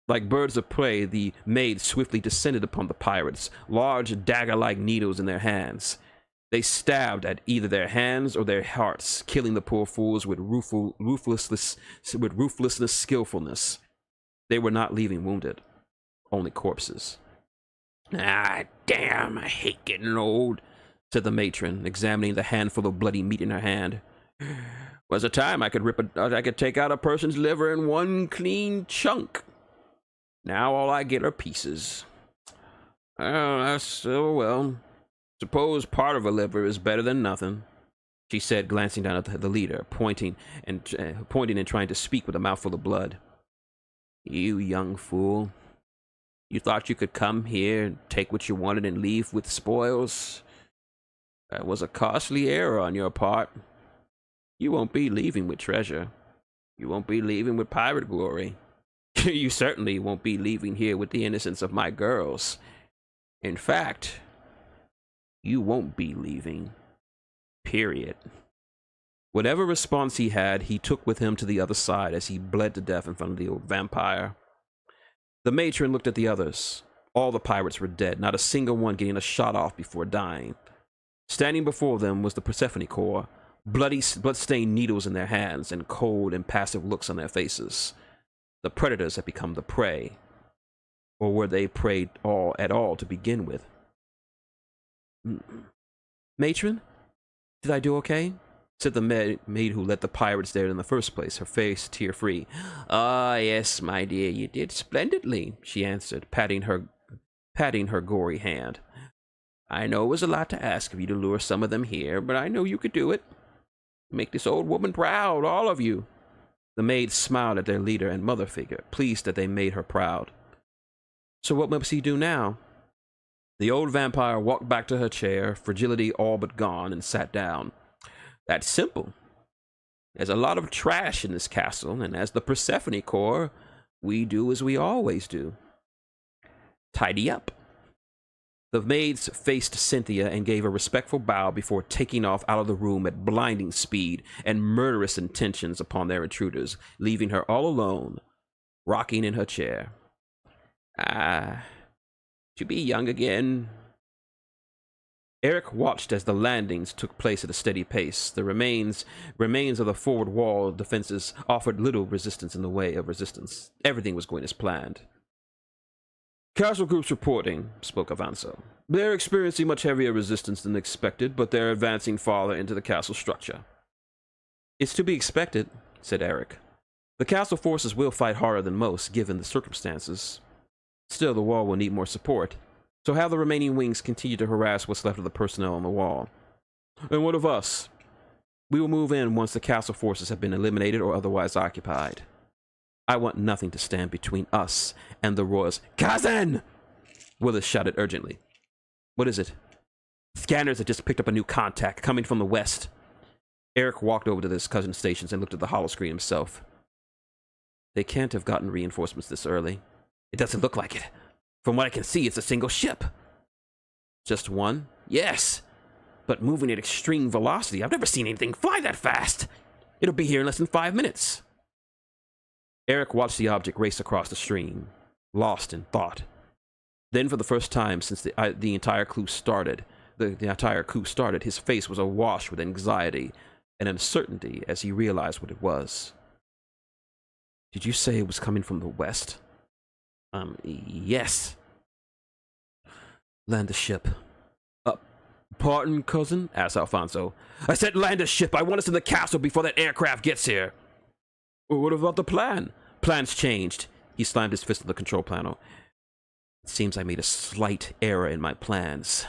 Like birds of prey, the maids swiftly descended upon the pirates, large dagger-like needles in their hands. They stabbed at either their hands or their hearts, killing the poor fools with ruthlessness, skillfulness. They were not leaving wounded, only corpses. Ah, damn, I hate getting old, said the matron, examining the handful of bloody meat in her hand. Was a time I could take out a person's liver in one clean chunk. Now all I get are pieces. Oh well. Suppose part of a liver is better than nothing, she said, glancing down at the leader, pointing and trying to speak with a mouthful of blood. You young fool. You thought you could come here and take what you wanted and leave with spoils? That was a costly error on your part. You won't be leaving with treasure. You won't be leaving with pirate glory. You certainly won't be leaving here with the innocence of my girls. In fact, you won't be leaving. Period. Whatever response he had, he took with him to the other side as he bled to death in front of the old vampire. The matron looked at the others. All the pirates were dead, not a single one getting a shot off before dying. Standing before them was the Persephone Corps, blood-stained needles in their hands and cold, impassive looks on their faces. The predators had become the prey. Or were they prey at all to begin with? Matron? Did I do okay? Said the maid who led the pirates there in the first place, her face tear-free. Ah, yes, my dear, you did splendidly, she answered, patting her gory hand. I know it was a lot to ask of you to lure some of them here, but I know you could do it. Make this old woman proud, all of you. The maid smiled at their leader and mother figure, pleased that they made her proud. So what must he do now? The old vampire walked back to her chair, fragility all but gone, and sat down. That's simple. There's a lot of trash in this castle, and as the Persephone Corps, we do as we always do. Tidy up. The maids faced Cynthia and gave a respectful bow before taking off out of the room at blinding speed and murderous intentions upon their intruders, leaving her all alone, rocking in her chair. To be young again. Eric watched as the landings took place at a steady pace. The remains of the forward wall defenses offered little resistance in the way of resistance. Everything was going as planned. Castle groups reporting, spoke Avanzo. They're experiencing much heavier resistance than expected, but they're advancing farther into the castle structure. It's to be expected, said Eric. The castle forces will fight harder than most, given the circumstances. Still, the wall will need more support. So have the remaining wings continue to harass what's left of the personnel on the wall. And what of us? We will move in once the castle forces have been eliminated or otherwise occupied. I want nothing to stand between us and the royals. Kazan! Willis shouted urgently. What is it? Scanners have just picked up a new contact coming from the west. Eric walked over to his cousin's stations and looked at the holoscreen himself. They can't have gotten reinforcements this early. It doesn't look like it. From what I can see, it's a single ship. Just one? Yes. But moving at extreme velocity. I've never seen anything fly that fast. It'll be here in less than 5 minutes. Eric watched the object race across the stream, lost in thought. Then, for the first time since the entire coup started, his face was awash with anxiety and uncertainty as he realized what it was. Did you say it was coming from the west? Yes. Land the ship. Pardon, cousin? Asked Alfonso. I said land the ship. I want us in the castle before that aircraft gets here. Well, what about the plan? Plans changed. He slammed his fist on the control panel. It seems I made a slight error in my plans.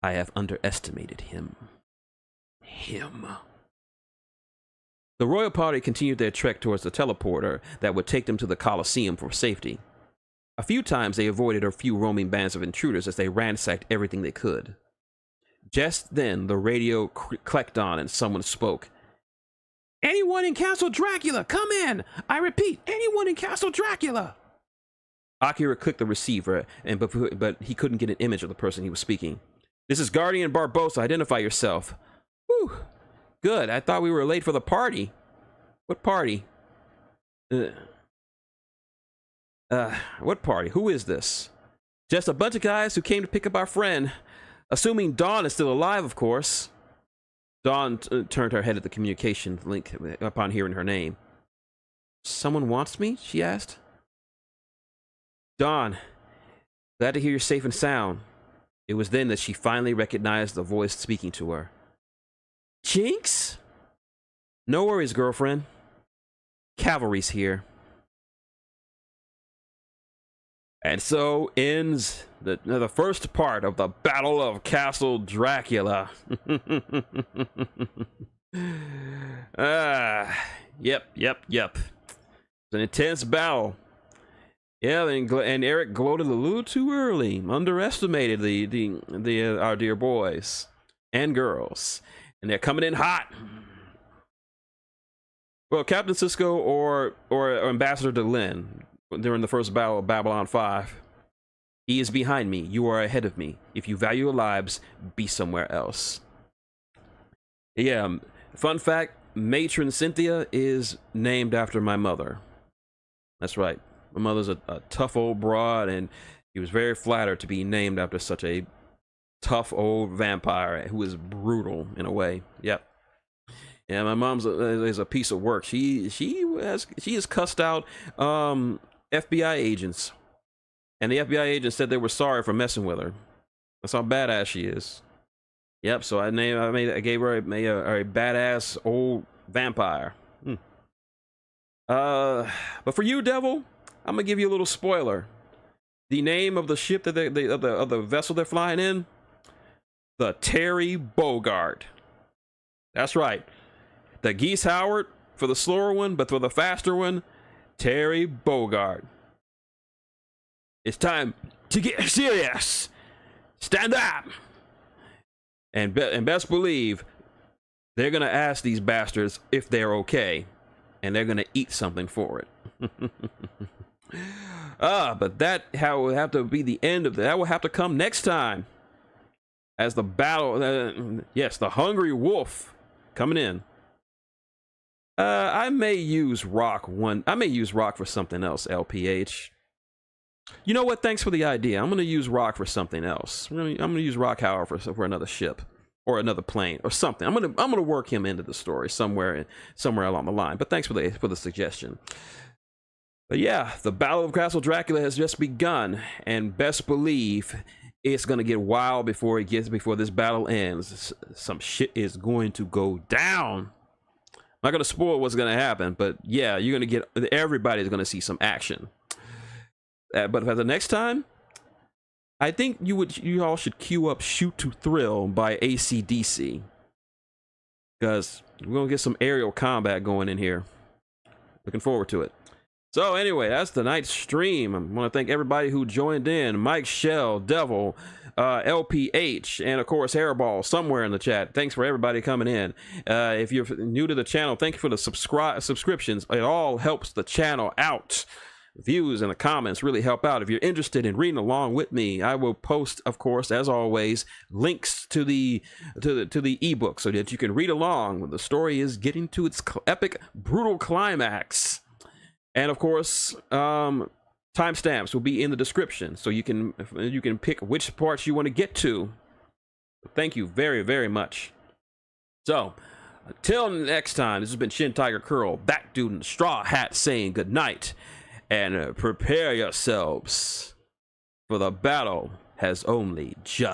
I have underestimated him. The royal party continued their trek towards the teleporter that would take them to the Colosseum for safety. A few times they avoided a few roaming bands of intruders as they ransacked everything they could. Just then, the radio clicked on and someone spoke. Anyone in Castle Dracula, come in! I repeat, anyone in Castle Dracula! Akira clicked the receiver, but he couldn't get an image of the person he was speaking. This is Guardian Barbosa. Identify yourself. Whew. Good. I thought we were late for the party. What party? What party? Who is this? Just a bunch of guys who came to pick up our friend. Assuming Dawn is still alive, of course. Dawn turned her head at the communication link upon hearing her name. Someone wants me? She asked. Dawn, Glad to hear you're safe and sound. It was then that she finally recognized the voice speaking to her. Jinx? No worries, girlfriend. Cavalry's here. And so ends the first part of the Battle of Castle Dracula. Yep. It's an intense battle. Yeah, and Eric gloated a little too early, underestimated our dear boys and girls, and they're coming in hot. Well, Captain Cisco or Ambassador Delenn during the first battle of Babylon 5. He is behind me. You are ahead of me. If you value your lives, be somewhere else. Yeah, fun fact, Matron Cynthia is named after my mother. That's right. My mother's a tough old broad, and he was very flattered to be named after such a tough old vampire who is brutal in a way. Yep. Yeah, my mom's is a piece of work. She has cussed out FBI agents, and the FBI agents said they were sorry for messing with her. That's how badass she is. Yep. So I gave her a badass old vampire. But for you, Devil, I'm gonna give you a little spoiler. The name of the ship that of the vessel they're flying in, the Terry Bogart. That's right. The Geese Howard for the slower one, but for the faster one, Terry Bogart. It's time to get serious. Stand up. And best believe they're gonna ask these bastards if they're okay, and they're gonna eat something for it. But that will have to be the end of that. Will have to come next time, as the battle. Yes, the Hungry Wolf coming in. I may use rock for something else. LPH. You know what? Thanks for the idea. I'm gonna use rock for something else. I'm gonna use rock, however, for another ship or another plane or something. I'm gonna work him into the story somewhere along the line. This for the suggestion. But yeah, the Battle of Castle Dracula has just begun, and best believe it's gonna get wild before this battle ends. Some shit is going to go down. I'm not gonna spoil what's gonna happen, but yeah, everybody's gonna see some action. But for the next time, I think you all should queue up "Shoot to Thrill" by AC/DC, because we're gonna get some aerial combat going in here. Looking forward to it. So anyway, that's tonight's stream. I want to thank everybody who joined in: Mike, Shell, Devil, LPH, and of course Hairball somewhere in the chat. Thanks for everybody coming in. If you're new to the channel, thank you for the subscriptions. It all helps the channel out. Views and the comments really help out. If you're interested in reading along with me, I will post, of course, as always, links to the ebook so that you can read along when the story is getting to its epic, brutal climax. And of course, timestamps will be in the description, so you can pick which parts you want to get to. Thank you very, very much. So until next time, this has been Shintigercurl, that dude in the straw hat, saying good night. And prepare yourselves, for the battle has only just